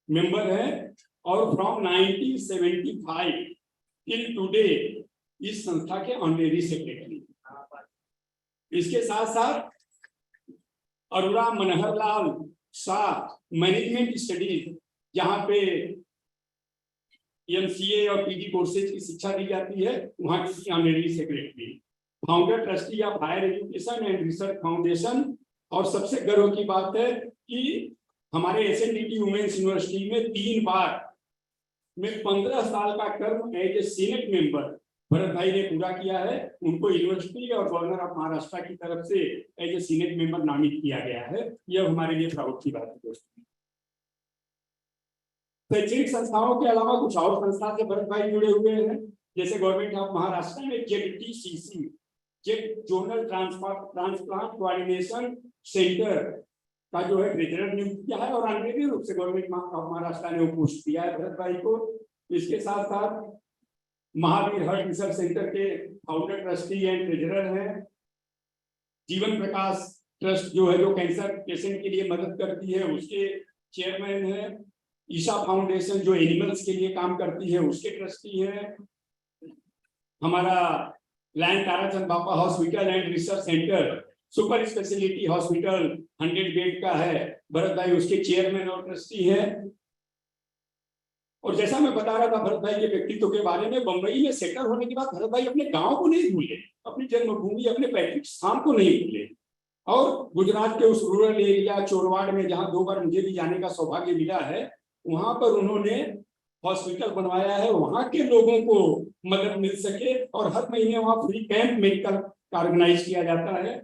S10: मेंबर है और फ्रॉम 1975 टिल टुडे इस संस्था के ऑनरेरी सेक्रेटरी. इसके साथ साथ अरोड़ा मनहर लाल शाह मैनेजमेंट स्टडीज, जहाँ पे MCA और PG कोर्सेज की शिक्षा दी जाती है, वहाँ की honorary secretary, founder trustee of higher education and research foundation. और सबसे गर्व की बात है कि हमारे SNDT वुमेन्स यूनिवर्सिटी में 3 बार में 15 साल का term as a senate member Bharat भाई ने पूरा किया है. उनको यूनिवर्सिटी और गवर्नर ऑफ महाराष्ट्र की तरफ से एज ए सीनेट मेंबर नामित किया गया है. यह हमारे लिए प्राउड की बात है दोस्तों. शैक्षणिक संस्थाओं के अलावा कुछ और संस्था से भरत भाई जुड़े हुए हैं, जैसे गवर्नमेंट ऑफ महाराष्ट्र में ZTCC, jet zonal transplant coordination centre का जो है ट्रेजरर नियुक्त किया है और ऑनरेरी रूप से गवर्नमेंट ऑफ महाराष्ट्र ने पोस्ट किया है भरत भाई को. इसके साथ साथ महावीर हर्ट रिसर्च सेंटर के फाउंडर ट्रस्टी एंड ट्रेजरर हैं. जीवन प्रकाश ट्रस्ट जो है, जो कैंसर पेशेंट के लिए मदद करती है, उसके चेयरमैन है. ईशा फाउंडेशन जो एनिमल्स के लिए काम करती है, उसके ट्रस्टी है. हमारा लायन ताराचंद बापा hospital and research centre super speciality hospital 100 bed का है, भरत भाई उसके चेयरमैन और ट्रस्टी है. और जैसा मैं बता रहा था भरत भाई के व्यक्तित्व के बारे में, बंबई में सेटल होने के बाद भरत भाई अपने गांव को नहीं भूले, अपनी जन्मभूमि, अपने पैतृक स्थान को नहीं भूले.
S9: और गुजरात के उस रूरल एरिया चोरवाड़ में जहाँ 2 बार मुझे भी जाने का सौभाग्य मिला है, वहां पर उन्होंने हॉस्पिटल बनवाया है, वहां के लोगों को मदद मिल सके। और हर महीने वहाँ फ्री कैंप मेडिकल का ऑर्गेनाइज किया जाता है।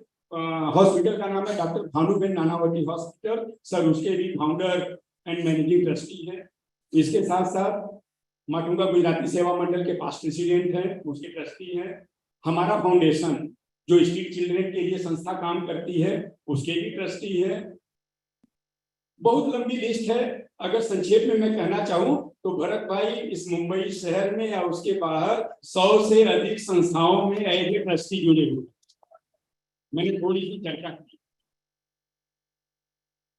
S9: हॉस्पिटल का नाम है doctor Bhanuben Nanavati hospital, sir उसके भी फाउंडर एंड मैनेजिंग ट्रस्टी है। इसके साथ साथ माटुंगा गुजराती सेवा मंडल के पास्ट प्रेसिडेंट हैं, उसके ट्रस्टी हैं। हमारा फाउंडेशन जो स्ट्रीट चिल्ड्रन के लिए संस्था काम करती है, उसके भी ट्रस्टी है। बहुत लंबी लिस्ट है। अगर संक्षेप में मैं कहना चाहूँ तो भरत भाई इस मुंबई शहर में या उसके बाहर 100 से अधिक संस्थाओं में एज ए ट्रस्टी जुड़े हुए। मैंने थोड़ी सी चर्चा की।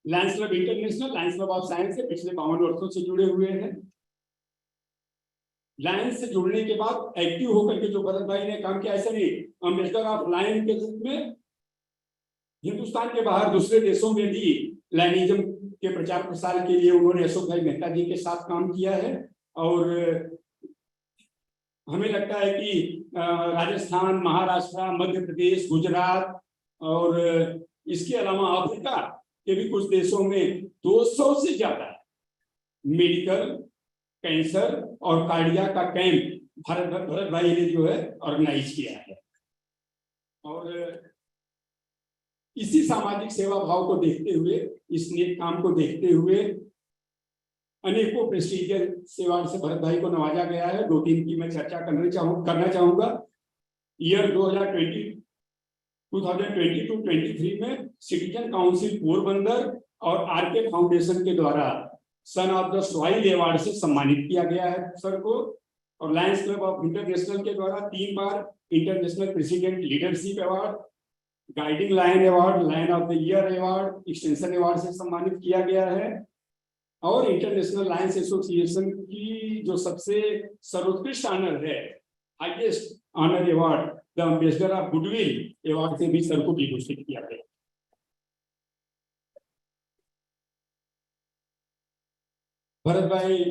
S9: Lions club international, Lions Club of science से पिछले 52 वर्षों से जुड़े हुए हैं। लायंस से जुड़ने के बाद एक्टिव होकर के जो भरत भाई ने काम किया, ऐसा नहीं, अम्बेसडर ऑफ लायन के रूप में हिंदुस्तान के बाहर दूसरे देशों में भी लायनिज्म के प्रचार प्रसार के लिए उन्होंने अशोक भाई मेहता जी के साथ काम किया है। और हमें लगता है कि राजस्थान, महाराष्ट्र, मध्य प्रदेश, गुजरात और इसके अलावा अफ्रीका के भी कुछ देशों में 200 से ज्यादा मेडिकल, कैंसर और कार्डिया का कैंप भरत भाई ने जो है ऑर्गेनाइज किया है। और इसी सामाजिक सेवा भाव को देखते हुए, इस नेक काम को देखते हुए अनेकों प्रेस्टीजियस सेवा से भरत भाई को नवाजा गया है। 2-3 की मैं चर्चा करना चाहूंगा। ईयर 2022-23 में सिटीजन काउंसिल पोरबंदर और आरके फाउंडेशन के द्वारा son of the soil award से सम्मानित किया गया है सर को। और लायंस क्लब ऑफ इंटरनेशनल के द्वारा 3 बार international president leadership award, guiding lion award, lion of the year award, extension award से सम्मानित किया गया है। और इंटरनेशनल लायंस एसोसिएशन की जो सबसे सर्वोत्कृष्ट ऑनर है, highest honour award, the ambassador of goodwill award से भी सर को विभूषित किया गया। भरत भाई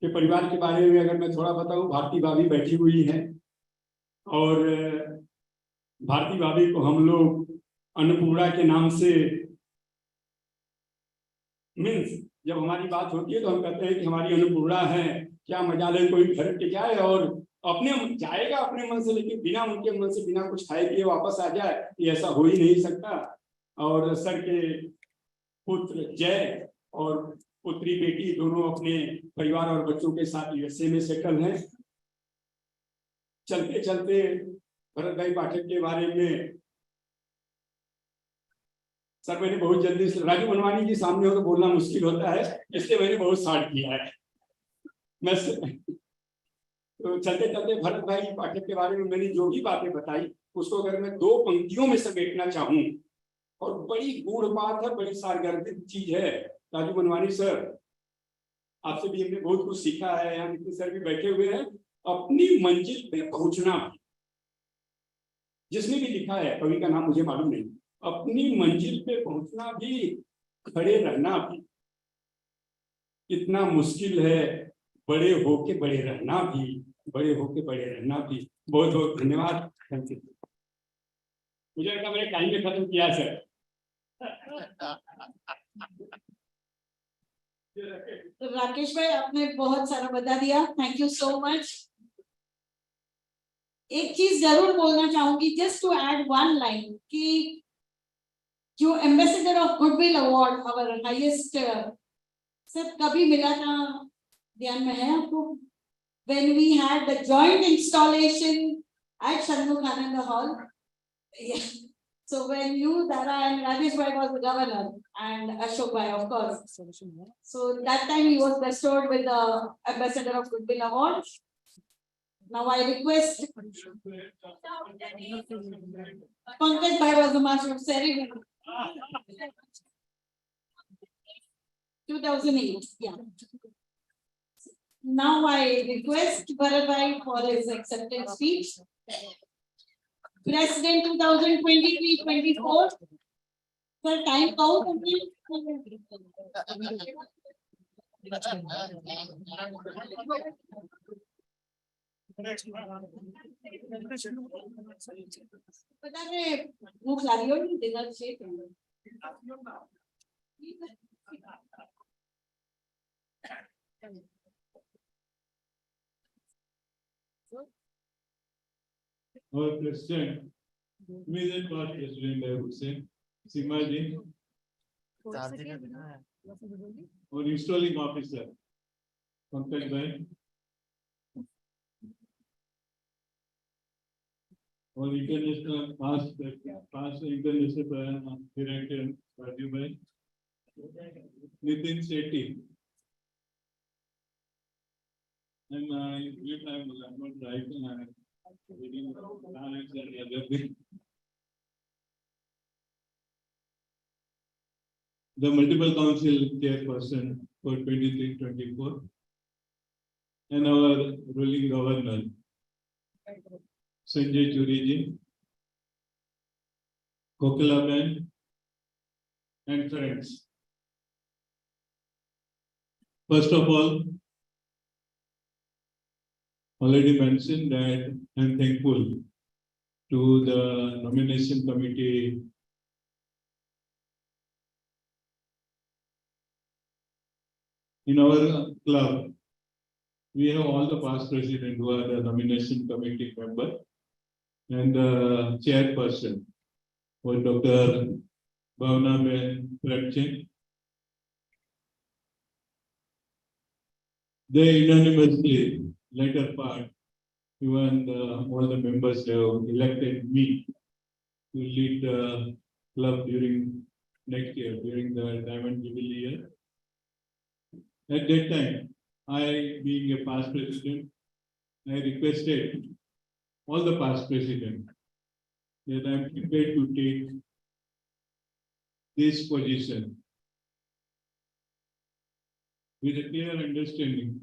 S9: के परिवार के बारे में अगर मैं थोड़ा बताऊं, भारती भाभी बैठी हुई है और भारती भाभी को हम लोग अन्नपूर्णा के नाम से, मीन्स जब हमारी बात होती है तो हम कहते हैं कि हमारी अन्नपूर्णा है। क्या मजा ले कोई घर के जाए और अपने जाएगा अपने मन से, लेकिन बिना उनके मन से, बिना कुछ खाए पिए वापस आ जाए, ये ऐसा हो ही नहीं सकता। और सर के पुत्र जय और पुत्री बेटी दोनों अपने परिवार और बच्चों के साथ यूएसए में सेटल हैं। चलते चलते भरत भाई पाठक के बारे में सर मैंने बहुत जल्दी से, राजू मनवानी जी सामने हो तो बोलना मुश्किल होता है, इसलिए मैंने बहुत शार्ट किया है। मैं तो चलते चलते भरत भाई पाठक के बारे में मैंने जो भी बातें बताई उसको अगर मैं 2 पंक्तियों में समेटना चाहूं, और बड़ी गूढ़ बात है, बड़ी सारगर्भित चीज है। राजू मनवानी सर, आपसे भी हमने बहुत कुछ सीखा है। यहाँ नितिन सर भी बैठे हुए हैं। अपनी मंजिल पे पहुंचना, जिसने भी लिखा है, कवि का नाम मुझे मालूम नहीं, अपनी मंजिल पे पहुंचना भी, खड़े रहना भी कितना मुश्किल है, बड़े होके बड़े रहना भी, बड़े होके बड़े रहना भी। बहुत बहुत धन्यवाद। मुझे लगता मैंने टाइम में खत्म किया सर।
S1: तो राकेश भाई आपने बहुत सारा बता दिया, थैंक यू सो मच। एक चीज जरूर बोलना चाहूंगी, just to add one line, कि जो एम्बेसडर ऑफ गुडविल अवार्ड और हाईएस्ट सर कभी मिला था, ध्यान में है आपको? when we had the joint installation at Shanmukhananda Hall. Yeah. So when you, Dara and Rajesh Bhai was the governor and Ashok Bhai of course. So that time he was bestowed with the Ambassador of Goodwill Award. Now I request Pankaj Bhai was the master of ceremony. 2008, yeah. Now I request Bharat Bhai for his acceptance speech. President 2023-24. Sir, time count. Padahal mo klaro yun, hindi na siya.
S10: Our president, immediate past president, I would say, Simaji, our installing officer, Pankaj Bhai, our international past international director, Raju Bhai, Nitin Sethi. And if I'm not right, reading balance and other thing. The multiple council chairperson for 23-24 and our ruling governor, Sanjay Churiji, Kokila and friends. First of all, already mentioned that I'm thankful to the nomination committee in our club. We have all the past president who are the nomination committee member and the chairperson for Dr. Bhavna Ben Premchand. They unanimously, later part, even all the members have elected me to lead the club during next year, during the Diamond Jubilee year. At that time, I, being a past president, I requested all the past presidents that I am prepared to take this position with a clear understanding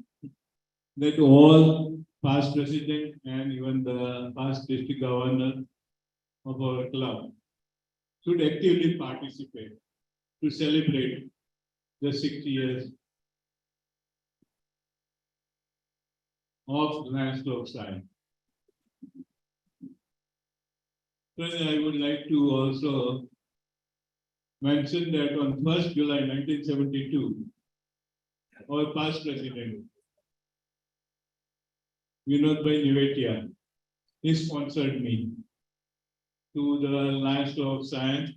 S10: that all past president and even the past district governor of our club should actively participate to celebrate the 60 years of Lions Club of Sion. I would like to also mention that on 1st July 1972, our past president, Vinod Bhai Nivetia, he sponsored me to the Lions Club of Sion.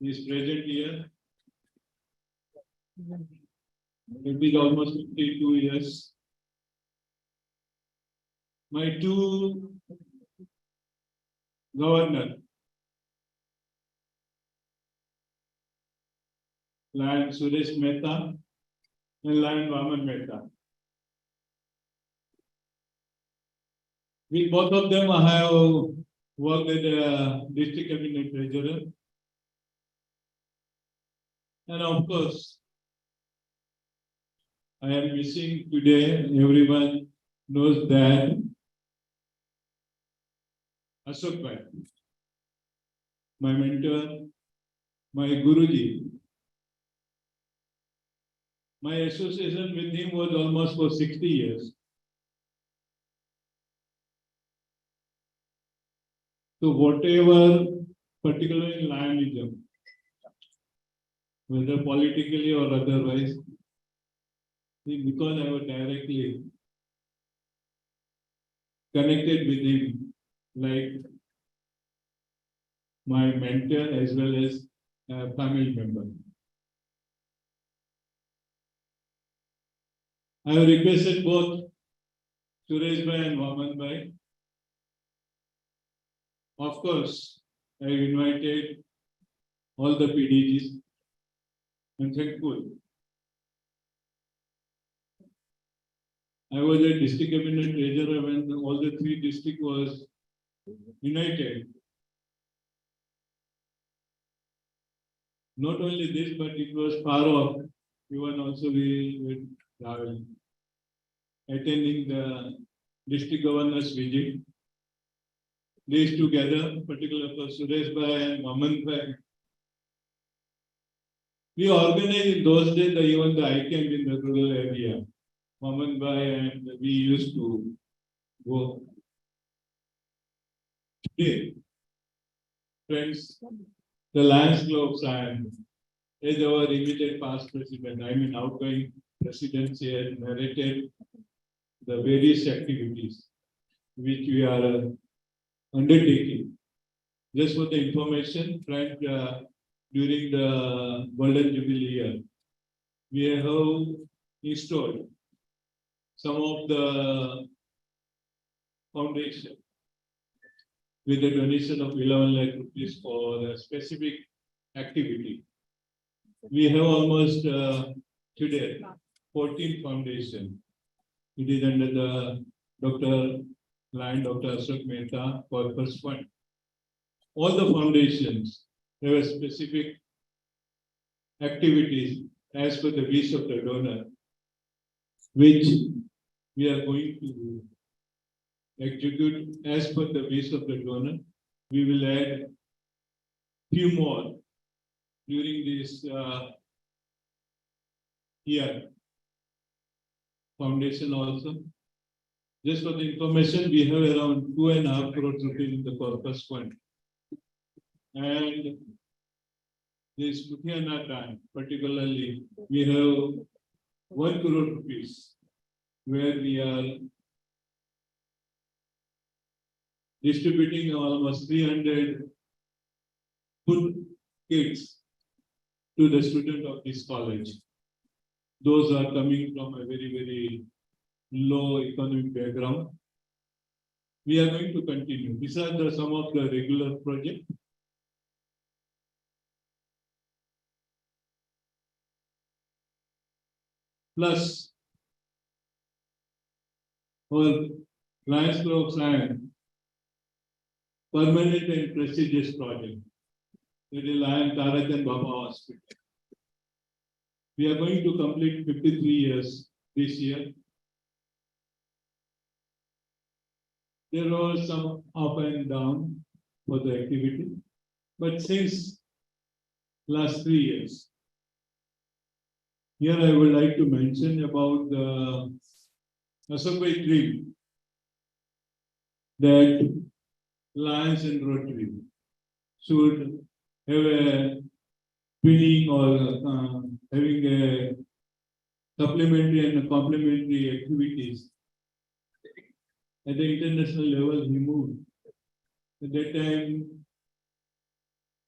S10: He is present here. It is almost 52 years. My two governors, Lion Suresh Mehta and Lion Vaman Mehta. With both of them, I have worked as a district cabinet treasurer. And of course, I am missing today, everyone knows that Ashok Bhai, my mentor, my Guruji. My association with him was almost for 60 years. So whatever, particularly in Lionism, whether politically or otherwise, because I was directly connected with him, like my mentor as well as a family member. I have requested both Suresh Bhai and Vaman Bhai. Of course, I have invited all the PDGs. I'm thankful. I was a district cabinet treasurer when all the three districts was united. Not only this, but it was far off. Even also we were traveling, attending the district governor's visit. These together, particularly for Suresh Bhai and Vaman Bhai. We organized in those days even the ICAM in the rural area. Vaman Bhai and we used to go Dear friends, the Lions Club and as our immediate past president, I mean outgoing presidency has narrated the various activities which we are undertaking. Just for the information, friend, during the Golden Jubilee year, we have installed some of the foundation with a donation of 11 lakh rupees for a specific activity. We have almost today 14 foundation. It is under the Dr. Ashok Mehta Purpose Fund. All the foundations have a specific activities as per the wish of the donor, which we are going to execute as per the wish of the donor. We will add few more during this year. Foundation also. Just for the information, we have around 2.5 crores rupees in the Corpus Fund. And this Puthiana Bank, particularly, we have 1 crore rupees where we are distributing almost 300 food kits to the student of this college. Those are coming from a very, very low economic background. We are going to continue. These are some of the regular projects. Plus, our Lions Club and permanent and prestigious project. It is Lion Tarak and Baba Hospital. We are going to complete 53 years this year. There was some up and down for the activity, but since last 3 years, here I would like to mention about the Asambhai dream that Lions and Rotary should have a winning or having a supplementary and complementary activities. At the international level, he moved. At that time,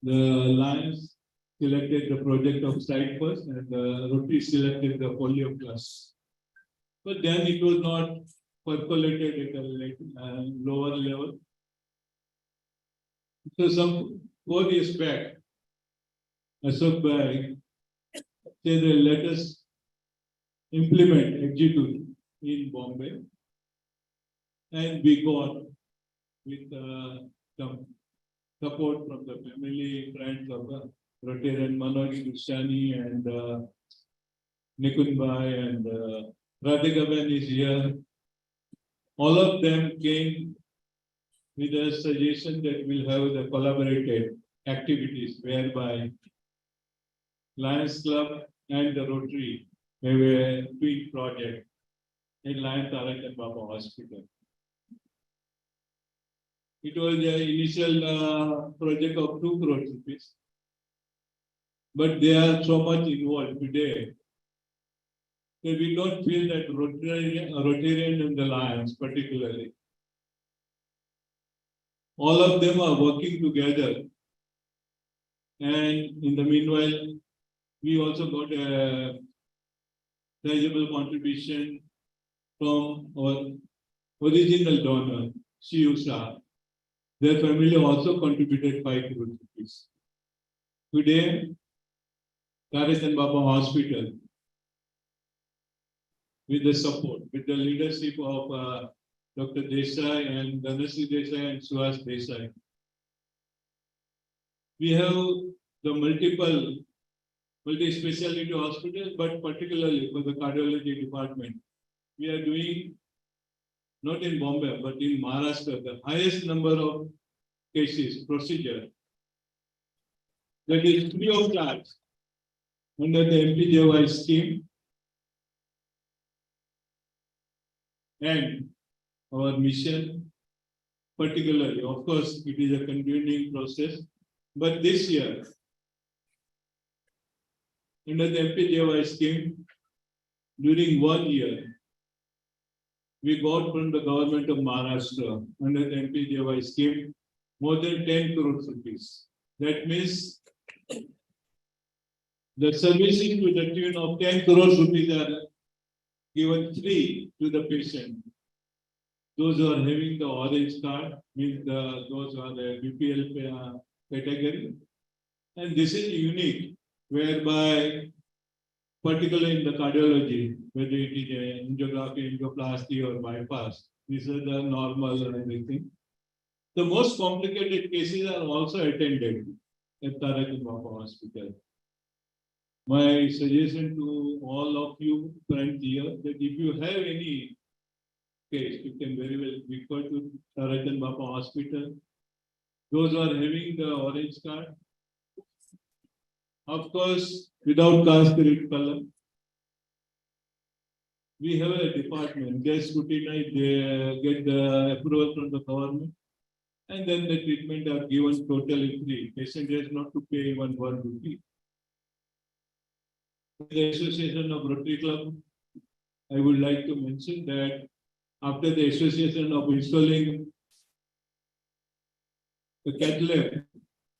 S10: the Lions selected the project of site first, and the Rotary selected the polio class. But then it was not percolated at a lower level. So some 4 years back, Ashok Bhai said, let us implement, execute in Bombay. And we got with some support from the family, friends of Rotarian Manoj Krishani and Nikun Bhai and Radhika Ben is here. All of them came with a suggestion that we'll have the collaborated activities whereby Lions Club and the Rotary have a big project in Lion Tarak and Baba Hospital. It was the initial project of 2 crore rupees. But they are so much involved today that we don't feel that Rotarian and the Lions particularly. All of them are working together. And in the meanwhile, we also got a sizable contribution from our original donor, Shiusha. Their family also contributed 5 crore rupees. Today, Tarak and Baba Hospital, with the support, with the leadership of Dr. Desai and Dhanasri Desai and Suhas Desai, we have the multi-speciality hospital, but particularly for the cardiology department, we are doing not in Bombay, but in Maharashtra, the highest number of cases, procedure, that is free of charge under the MPJY scheme. And our mission particularly. Of course, it is a continuing process, but this year, under the MPJY scheme, during 1 year, we got from the government of Maharashtra under the MPJY scheme more than 10 crores rupees. That means the services to the tune of 10 crores rupees are given free to the patient. Those who are having the orange card means those who are the BPL category. And this is unique, whereby particularly in the cardiology, whether it is angiography, angioplasty or bypass, these are the normal and everything. The most complicated cases are also attended at Tarak Baba Hospital. My suggestion to all of you friends here that if you have any case, you can very well refer to Tarak Baba Hospital. Those who are having the orange card, of course, without caste color. We have a department, they scrutinize, they get the approval from the government, and then the treatment are given totally free. Patient has not to pay even 1 rupee. The Association of Rotary Club, I would like to mention that after the association of installing the cath lab,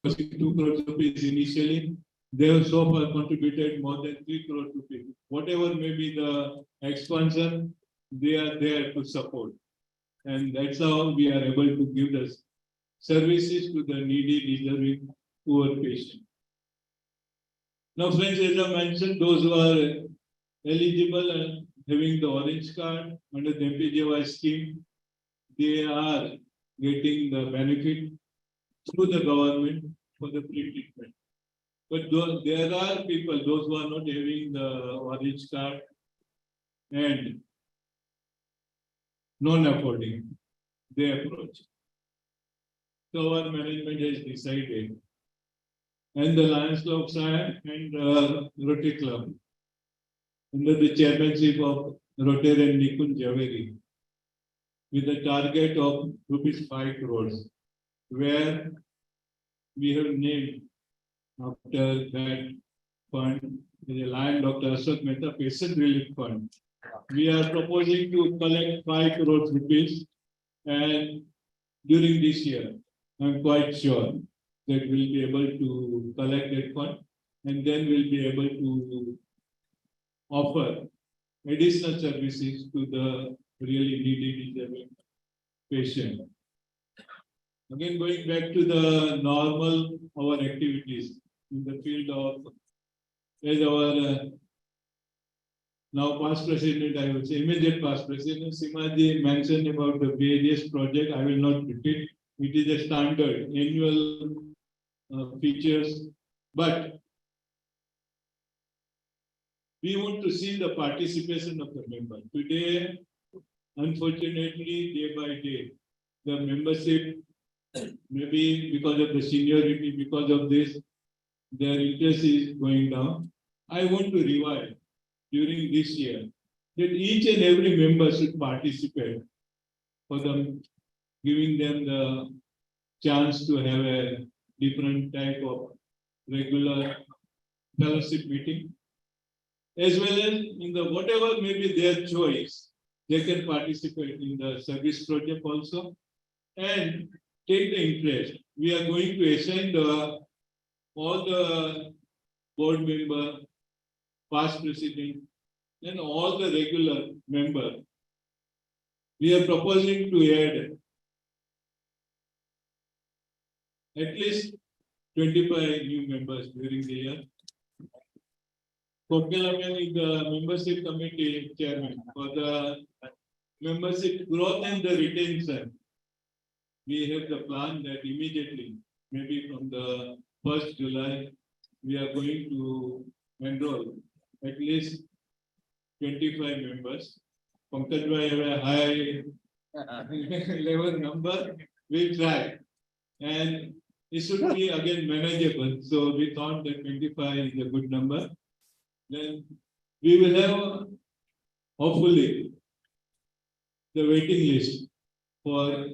S10: 2 crores rupees initially, they have so far contributed more than 3 crores rupees. Whatever may be the expansion, they are there to support. And that's how we are able to give the services to the needy, deserving, poor patient. Now, friends, as I mentioned, those who are eligible and having the orange card under the MPJY scheme, they are getting the benefit through the government for the free treatment. But there are people, those who are not having the orange card and non-affording, they approach. So our management has decided, and the Lions Club of Sion and Rotary Club, under the chairmanship of Rotarian Nikun Javeri, with a target of rupees 5 crores, where we have named after that fund the Lion Dr. Ashok Mehta Patient Relief Fund. We are proposing to collect 5 crores rupees, and during this year, I'm quite sure that we'll be able to collect that fund, and then we'll be able to offer additional services to the really needy, deserving patient. Again, going back to the normal our activities in the field of, as our now past president, I would say immediate past president, Simaji mentioned about the various projects. I will not repeat. It is a standard annual features, but we want to see the participation of the member. Today, unfortunately, day by day, the membership, maybe because of the seniority, because of this, their interest is going down. I want to revive during this year that each and every member should participate for them, giving them the chance to have a different type of regular fellowship meeting, as well as in the whatever may be their choice, they can participate in the service project also and take the interest. We are going to assign all the board member, past president, and all the regular member. We are proposing to add at least 25 new members during the year. Kokelaman is the membership committee chairman for the membership growth and the retention. We have the plan that immediately, maybe from the 1st July, we are going to enroll at least 25 members. Pankaj bhai have a high level number. We try, and it should be again manageable. So we thought that 25 is a good number. Then we will have hopefully the waiting list for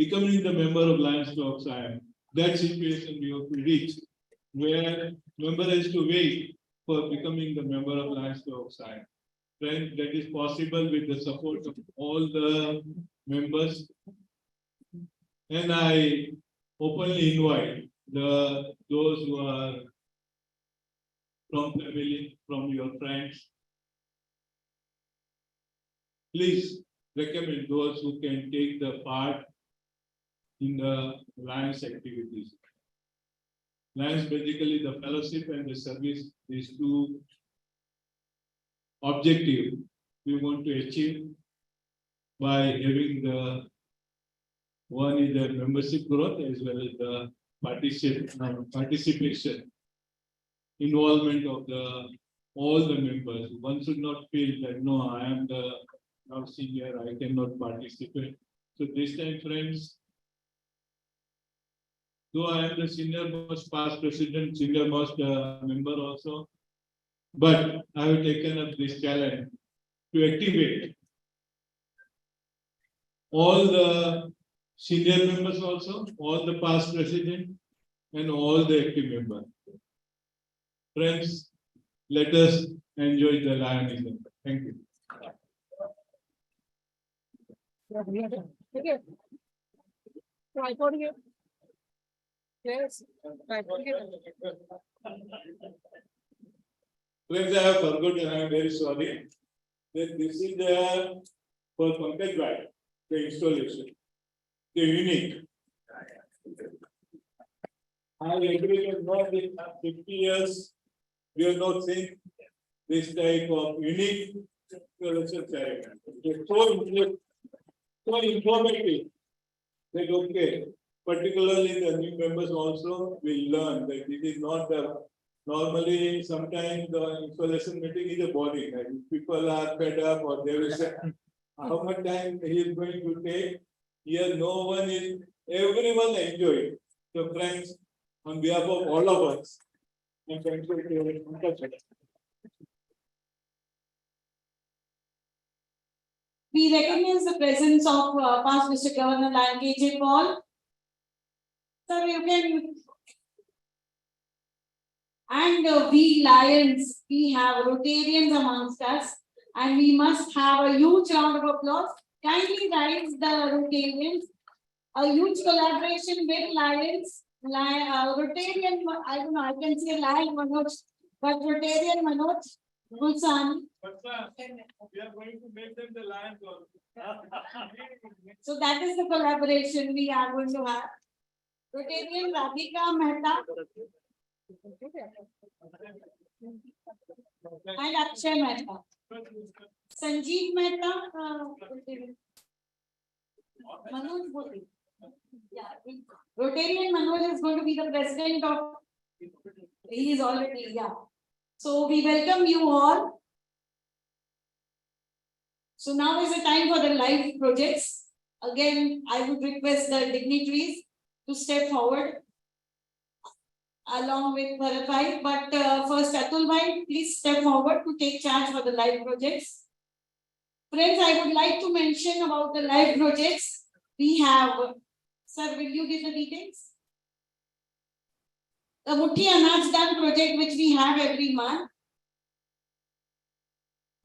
S10: becoming the member of Lions Club of Sion. That situation we have to reach, where member has to wait for becoming the member of Lions Club of Sion. Friends, that is possible with the support of all the members. And I openly invite those who are from family, from your friends. Please recommend those who can take the part in the Lions activities. Lions basically the fellowship and the service, these two objectives we want to achieve by having the one is the membership growth as well as the participation, involvement of all the members. One should not feel that no, I am the now senior, I cannot participate. So this time, friends, though I am the senior most past president, senior most member also, but I have taken up this challenge to activate all the senior members also, all the past president, and all the active members. Friends, let us enjoy the Lionism. Thank you.
S11: Yes.
S10: Friends, I have forgotten, I am very sorry. That this is for Pankaj Bhai, the installation, the unique. I agree with God in 50 years, we have not seen this type of unique installation ceremony. It is so informative that okay, particularly the new members also will learn that it is not the normally sometimes the installation meeting is a boring. Like people are fed up or they will say how much time he is going to take. Here no one is, everyone enjoy. So friends, on behalf of all of us, I'm thankful to you.
S1: We recognize the presence of past Mr. Governor Lion KJ Paul. Sir, you can. And we Lions, we have Rotarians amongst us, and we must have a huge round of applause. Kindly rise the Rotarians. A huge collaboration with Lions. Rotarian, I don't know, I can say Lion Manoj, but Rotarian Manoj Gulsani.
S10: We are going to make them the Lions also.
S1: So that is the collaboration we are going to have. Rotarian Radhika Mehta and Akshay Mehta. Sanjeev Mehta, Manoj Bhoti. Yeah, Rotarian Manoj is going to be the president of. He is already, yeah. So we welcome you all. So now is the time for the live projects. Again, I would request the dignitaries to step forward along with Bharat Bhai. But first, Atul Bhai, please step forward to take charge for the live projects. Friends, I would like to mention about the live projects. We have, sir, will you give the details? The Muthi Anaj Dan project, which we have every month,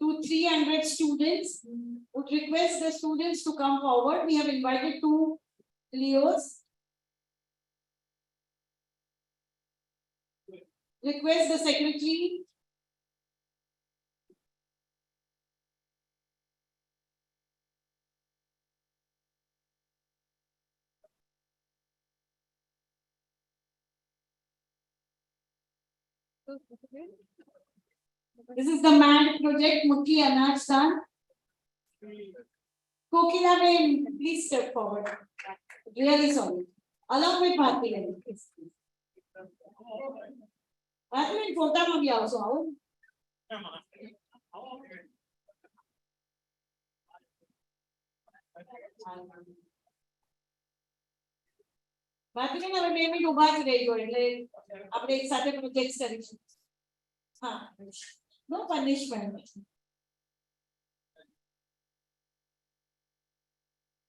S1: to 300 students, would request the students to come forward. We have invited 2 Leos. Request the secretary. This is the MAD project, Muthi Anaj Dan. Kokila Bain, please step forward. Really sorry. Along with Bharti Bain. Bharti Bain, photo ma bhi also aao. Bharti Bain, હવે 2 minute ઊભા જ રહેજો એટલે આપણે એક સાથે project કરીશું. હા, no punishment.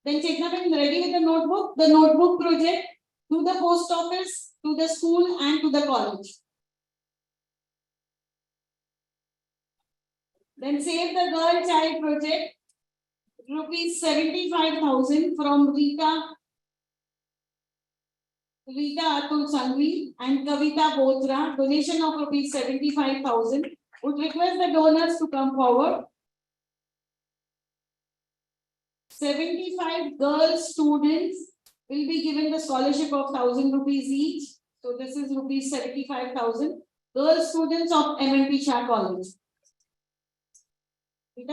S1: Then Chetna, ready with the notebook project to the post office, to the school and to the college. Then Save the Girl Child project, rupees 75,000 from Rita Atul Sangvi and Kavita Botra, donation of rupees 75,000. Would request the donors to come forward. 75 girl students will be given the scholarship of 1,000 rupees each. So this is rupees 75,000. Girl students of MNP Shah College. We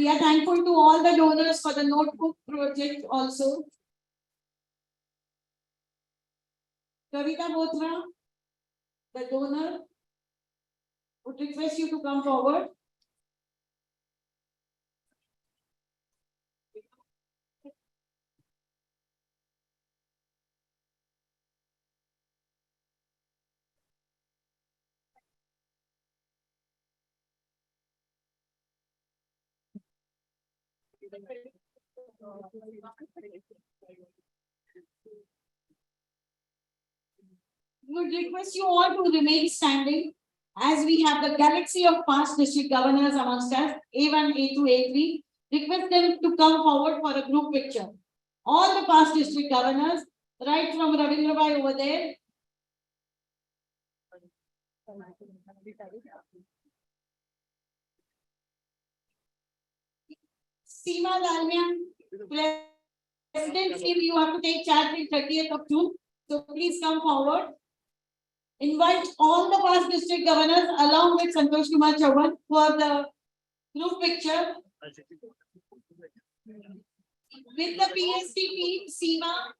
S1: are thankful to all the donors for the notebook project also. Kavita Botra, the donor, would request you to come forward. We would request you all to remain standing as we have the galaxy of past district governors amongst us, A1, A2, A3. Request them to come forward for a group picture. All the past district governors, right from Ravindra Bhai over there. Seema Dalmia, President, you have to take charge till 30th of June. So please come forward. Invite all the past district governors along with Santosh Kumar Chauhan for the group picture. With the PST team, Seema.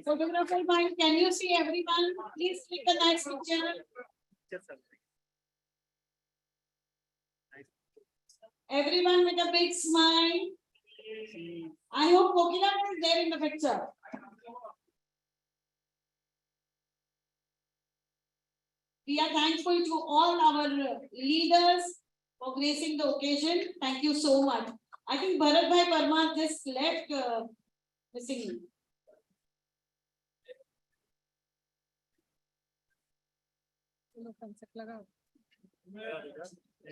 S1: Photographer mind, can you see everyone? Please click a nice picture. Everyone with a big smile. I hope Kokila is there in the picture. We are thankful to all our leaders for gracing the occasion. Thank you so much. I think Bharat Bhai Parmar just left missing.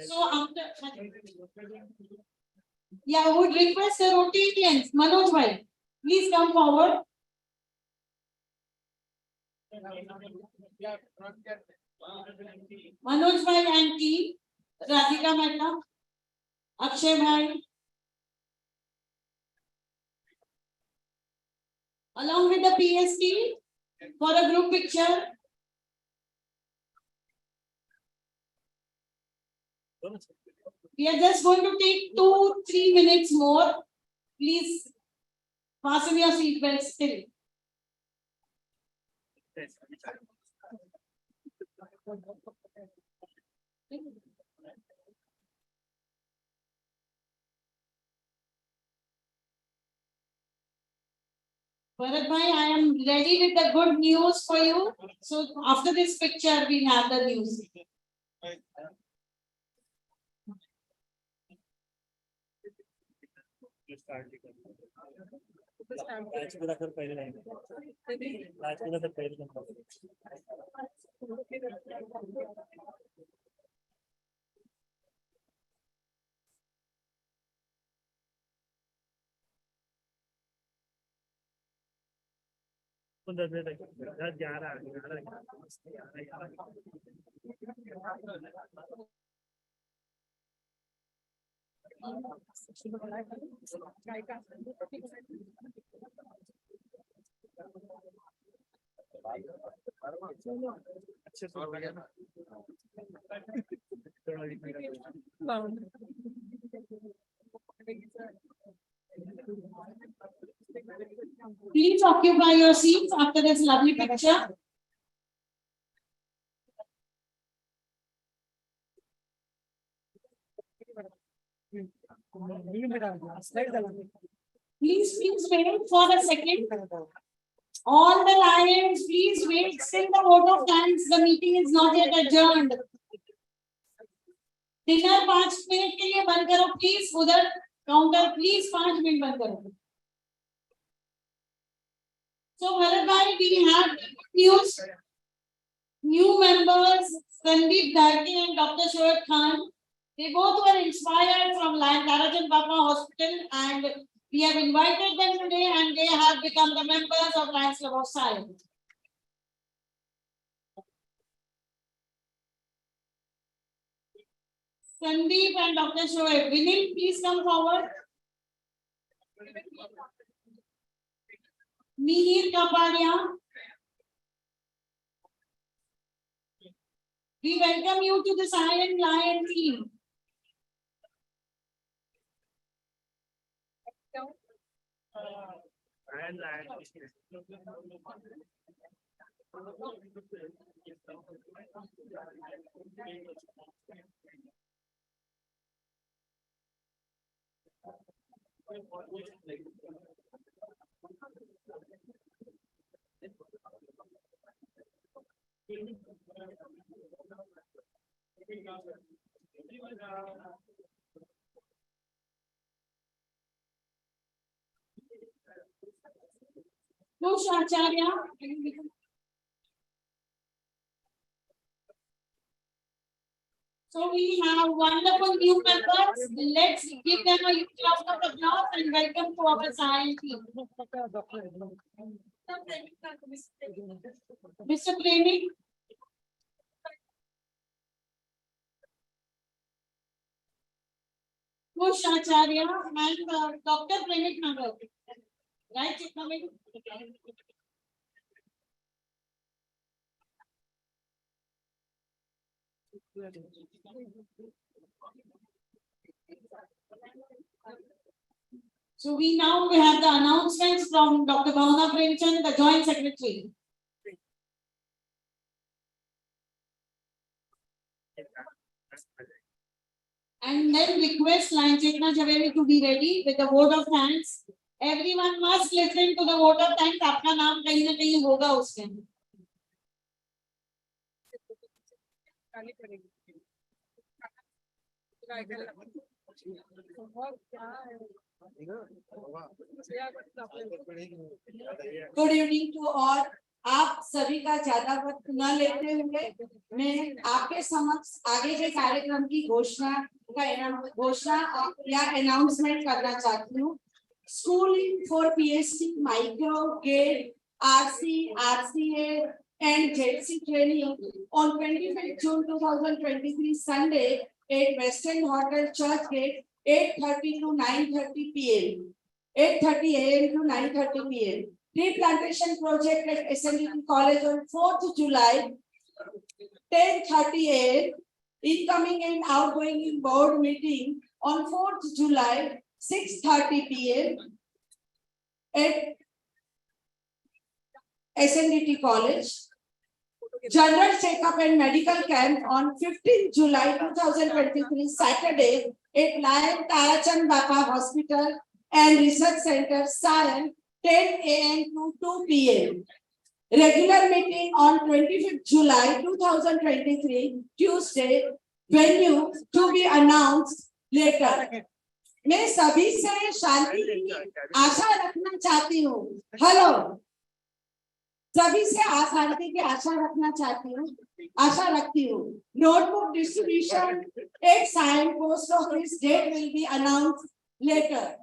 S1: So after, yeah, I would request the Rotarians, Manoj Bhai, please come forward. Manoj Bhai and team, Radhika Mehta, Akshay Bhai, along with the PST for a group picture. We are just going to take 2-3 minutes more. Please fasten your seatbelts still. Bharat Bhai, I am ready with the good news for you. So after this picture, we have the news. Please occupy your seats after this lovely picture. Please wait for a second. All the lions, please wait. Still the vote of thanks. The meeting is not yet adjourned. Dinner 5 minute के लिए बंद करो please. उधर counter please 5 minute बंद करो. So Bharat bhai, we have news. New members Sandeep Dharki and Dr. Shoaib Khan. They both were inspired from Tarajan Bapa Hospital, and we have invited them today, and they have become the members of Lions Club of Sion. Sandeep and Dr. Shoaib, Vinil, please come forward. Mihir Kapadia. We welcome you to the Silent Lion team. Kush Acharya. So we have wonderful new members. Let's give them a huge round of applause and welcome to our science team. Mr. Premi. Kush Acharya and Dr. Premik Nagar. Right, Chitnamid? So we have the announcements from Dr. Bhavana Premchand, the Joint Secretary. And then request Lion Chetna Javeri to be ready with the vote of thanks. Everyone must listen to the vote of thanks. आपका नाम कहीं ना कहीं होगा उसमें. Good evening to all. आप सभी का ज्यादा वक्त न लेते हुए मैं आपके समक्ष आगे के कार्यक्रम की घोषणा या अनाउंसमेंट करना चाहती हूँ. Schooling for PhD, Micro, GATE, RC, RCA and JC training on 25th June 2023 Sunday at Western Hotel Church Gate 8:30 to 9:30 p.m. 8:30 a.m. to 9:30 p.m. Tree plantation project at SNDT College on 4th July 10:30 a.m. Incoming and outgoing board meeting on 4th July 6:30 p.m. at SNDT College. General checkup and medical camp on 15th July 2023 Saturday at Lion Tarachan Bapa Hospital and Research Center, Sion, 10 a.m. to 2 p.m. Regular meeting on 25th July 2023 Tuesday. Venue to be announced later. मैं सभी से शांति की आशा रखना चाहती हूँ. Hello, सभी से शांति की आशा रखना चाहती हूँ, आशा रखती हूँ. Notebook distribution at Sion post office date will be announced later.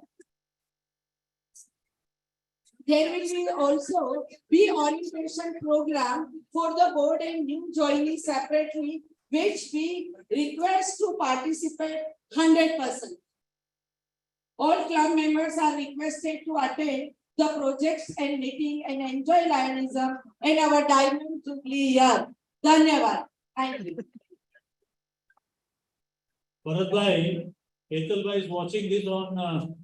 S1: There will be also be orientation program for the board and new joining separately, which we request to participate 100%. All club members are requested to attend the projects and meeting and enjoy Lionism in our Diamond Jubilee year. Dhanyavad. Thank you.
S10: Bharat bhai, Hetal bhai is watching this on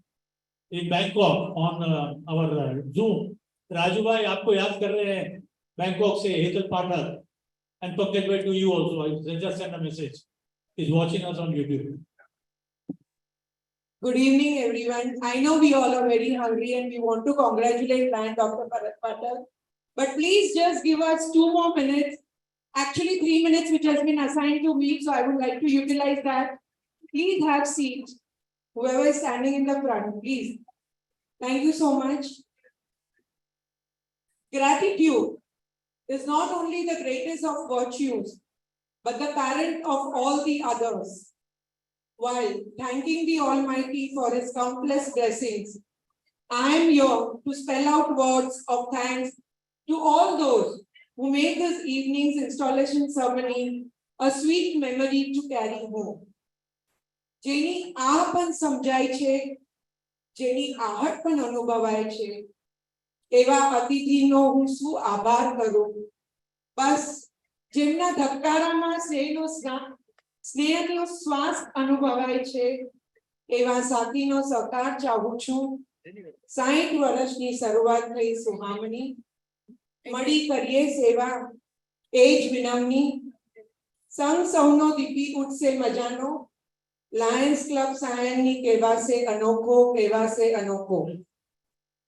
S10: in Bangkok on our Zoom. Raju भाई आपको याद कर रहे हैं Bangkok से हेतल पाठक and Pankaj bhai to you also. I just sent a message. He's watching us on YouTube.
S6: Good evening, everyone. I know we all are very hungry and we want to congratulate Dr. Bharat Patel. But please just give us 2 more minutes. Actually, 3 minutes which has been assigned to me, so I would like to utilize that. Please have seats. Whoever is standing in the front, please. Thank you so much. Gratitude is not only the greatest of virtues, but the parent of all the others. While thanking the Almighty for His countless blessings, I am here to spell out words of thanks to all those who made this evening's installation ceremony a sweet memory to carry home. જેની આ પણ સમજાય છે, જેની આહટ પણ અનુભવાય છે, એવા અતિથિનો હું શું આભાર કરું. બસ જેમના ધબકારામાં સ્નેહનો શ્વાસ અનુભવાય છે, એવા સાથીનો સહકાર ચાહું છું. 60 વર્ષની શરૂઆત થઈ સુહામણી, મળી કરીએ સેવા એ જ વિનમની. સંગ સૌનો દીપી ઉઠશે મજાનો, લાયન્સ ક્લબ સાયનની કહેવાશે અનોખો.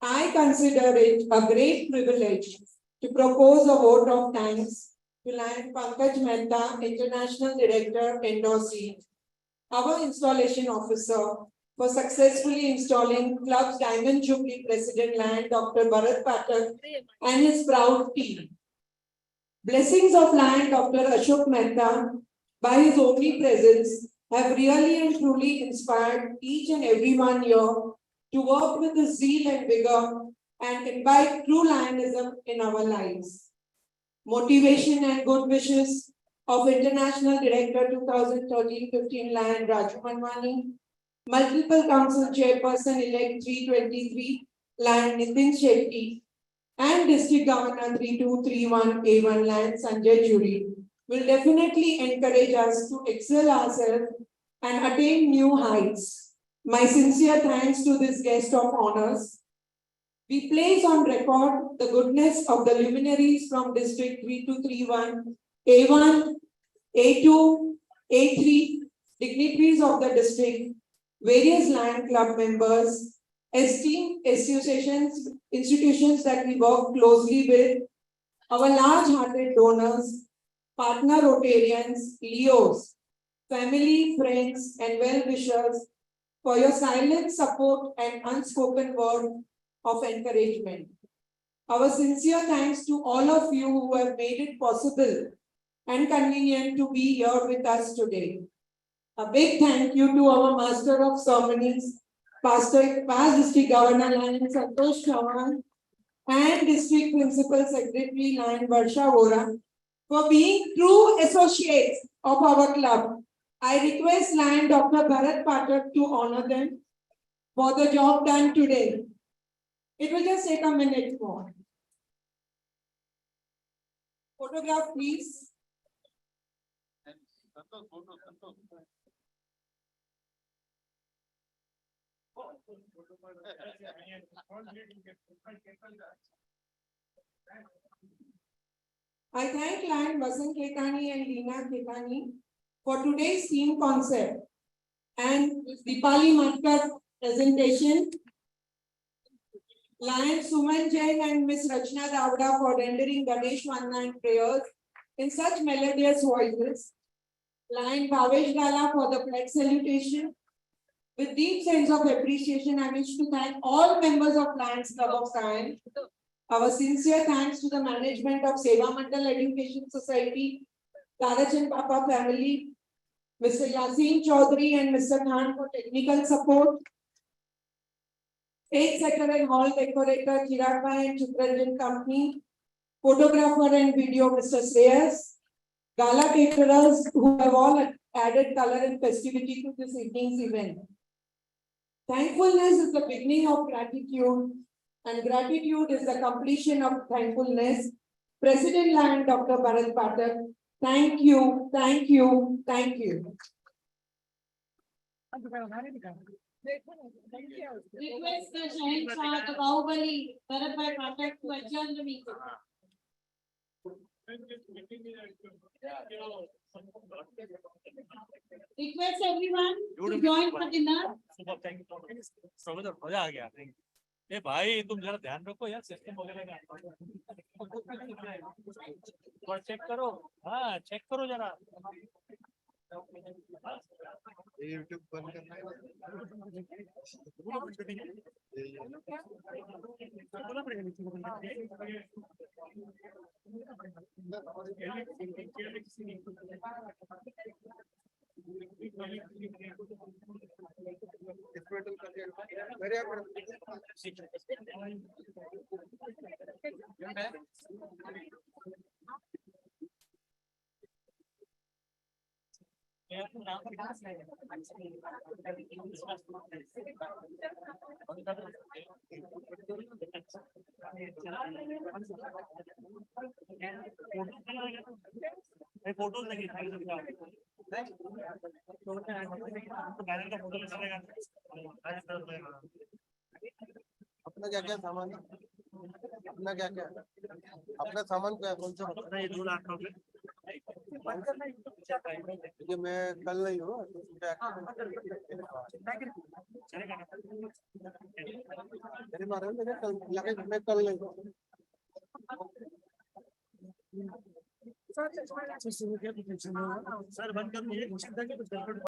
S6: I consider it a great privilege to propose a vote of thanks to Lion Pankaj Mehta, International Director, NDOSI, our installation officer, for successfully installing Club's Diamond Jubilee President Lion Dr. Bharat Patel and his proud team. Blessings of Lion Dr. Ashok Mehta by his omnipresence have really and truly inspired each and everyone here to work with the zeal and vigor and imbibe true Lionism in our lives. Motivation and good wishes of International Director 2013-15 Lion Raju Manwani, Multiple Council Chairperson elect 323 Lion Nitin Shetty, and District Governor 3231 Lion Sanjay Juri will definitely encourage us to excel ourselves and attain new heights. My sincere thanks to this guest of honors. We place on record the goodness of the luminaries from District 3231, A1, A2, A3, dignitaries of the district, various Lion Club members, esteemed institutions that we work closely with, our large-hearted donors, partner Rotarians, Leos, family, friends, and well-wishers for your silent support and unspoken word of encouragement. Our sincere thanks to all of you who have made it possible and convenient to be here with us today. A big thank you to our Master of Ceremonies, Past District Governor Lion Santosh Chavan and District Principal Secretary Lion Varsha Vora for being true associates of our club. I request Lion Dr. Bharat Patel to honor them for the job done today. It will just take a minute more. Photograph, please. I thank Lion Vasant Khetani and Leena Khetani for today's theme concept and Dipali Matkar presentation. Lion Suman Jain and Miss Rachna Davda for rendering Ganesh Vandana and prayers in such melodious voices. Lion Bhavesh Gala for the flag salutation. With deep sense of appreciation, I wish to thank all members of Lions Club of Science. Our sincere thanks to the management of Seva Mandal Education Society, Tarachan Papa family, Mr. Yasin Chaudhary and Mr. Khan for technical support. Stage setter and hall decorator Chirag Bhai and Chitranjan Company, photographer and video Mr. Shreyas, gala caterers who have all added color and festivity to this evening's event. Thankfulness is the beginning of gratitude, and gratitude is the completion of thankfulness. President Lion Dr. Bharat Patel, thank you, thank you, thank you.
S1: Request the Shahenshah, the Bahubali, Bharat Pathak to adjourn the meeting. Request everyone to join for dinner.
S10: मजा आ गया ए भाई तुम जरा ध्यान रखो यार system वगैरह का और चेक करो हाँ चेक करो जरा
S3: YouTube बंद करना
S10: फोटो लगी फोटो
S3: अपना क्या क्या सामान अपना क्या क्या अपना सामान क्या कौन सा
S10: 2 लाख रुपए
S3: क्योंकि मैं कल नहीं हूँ मेरी बात है मैं कल नहीं हूँ
S10: सर बंद कर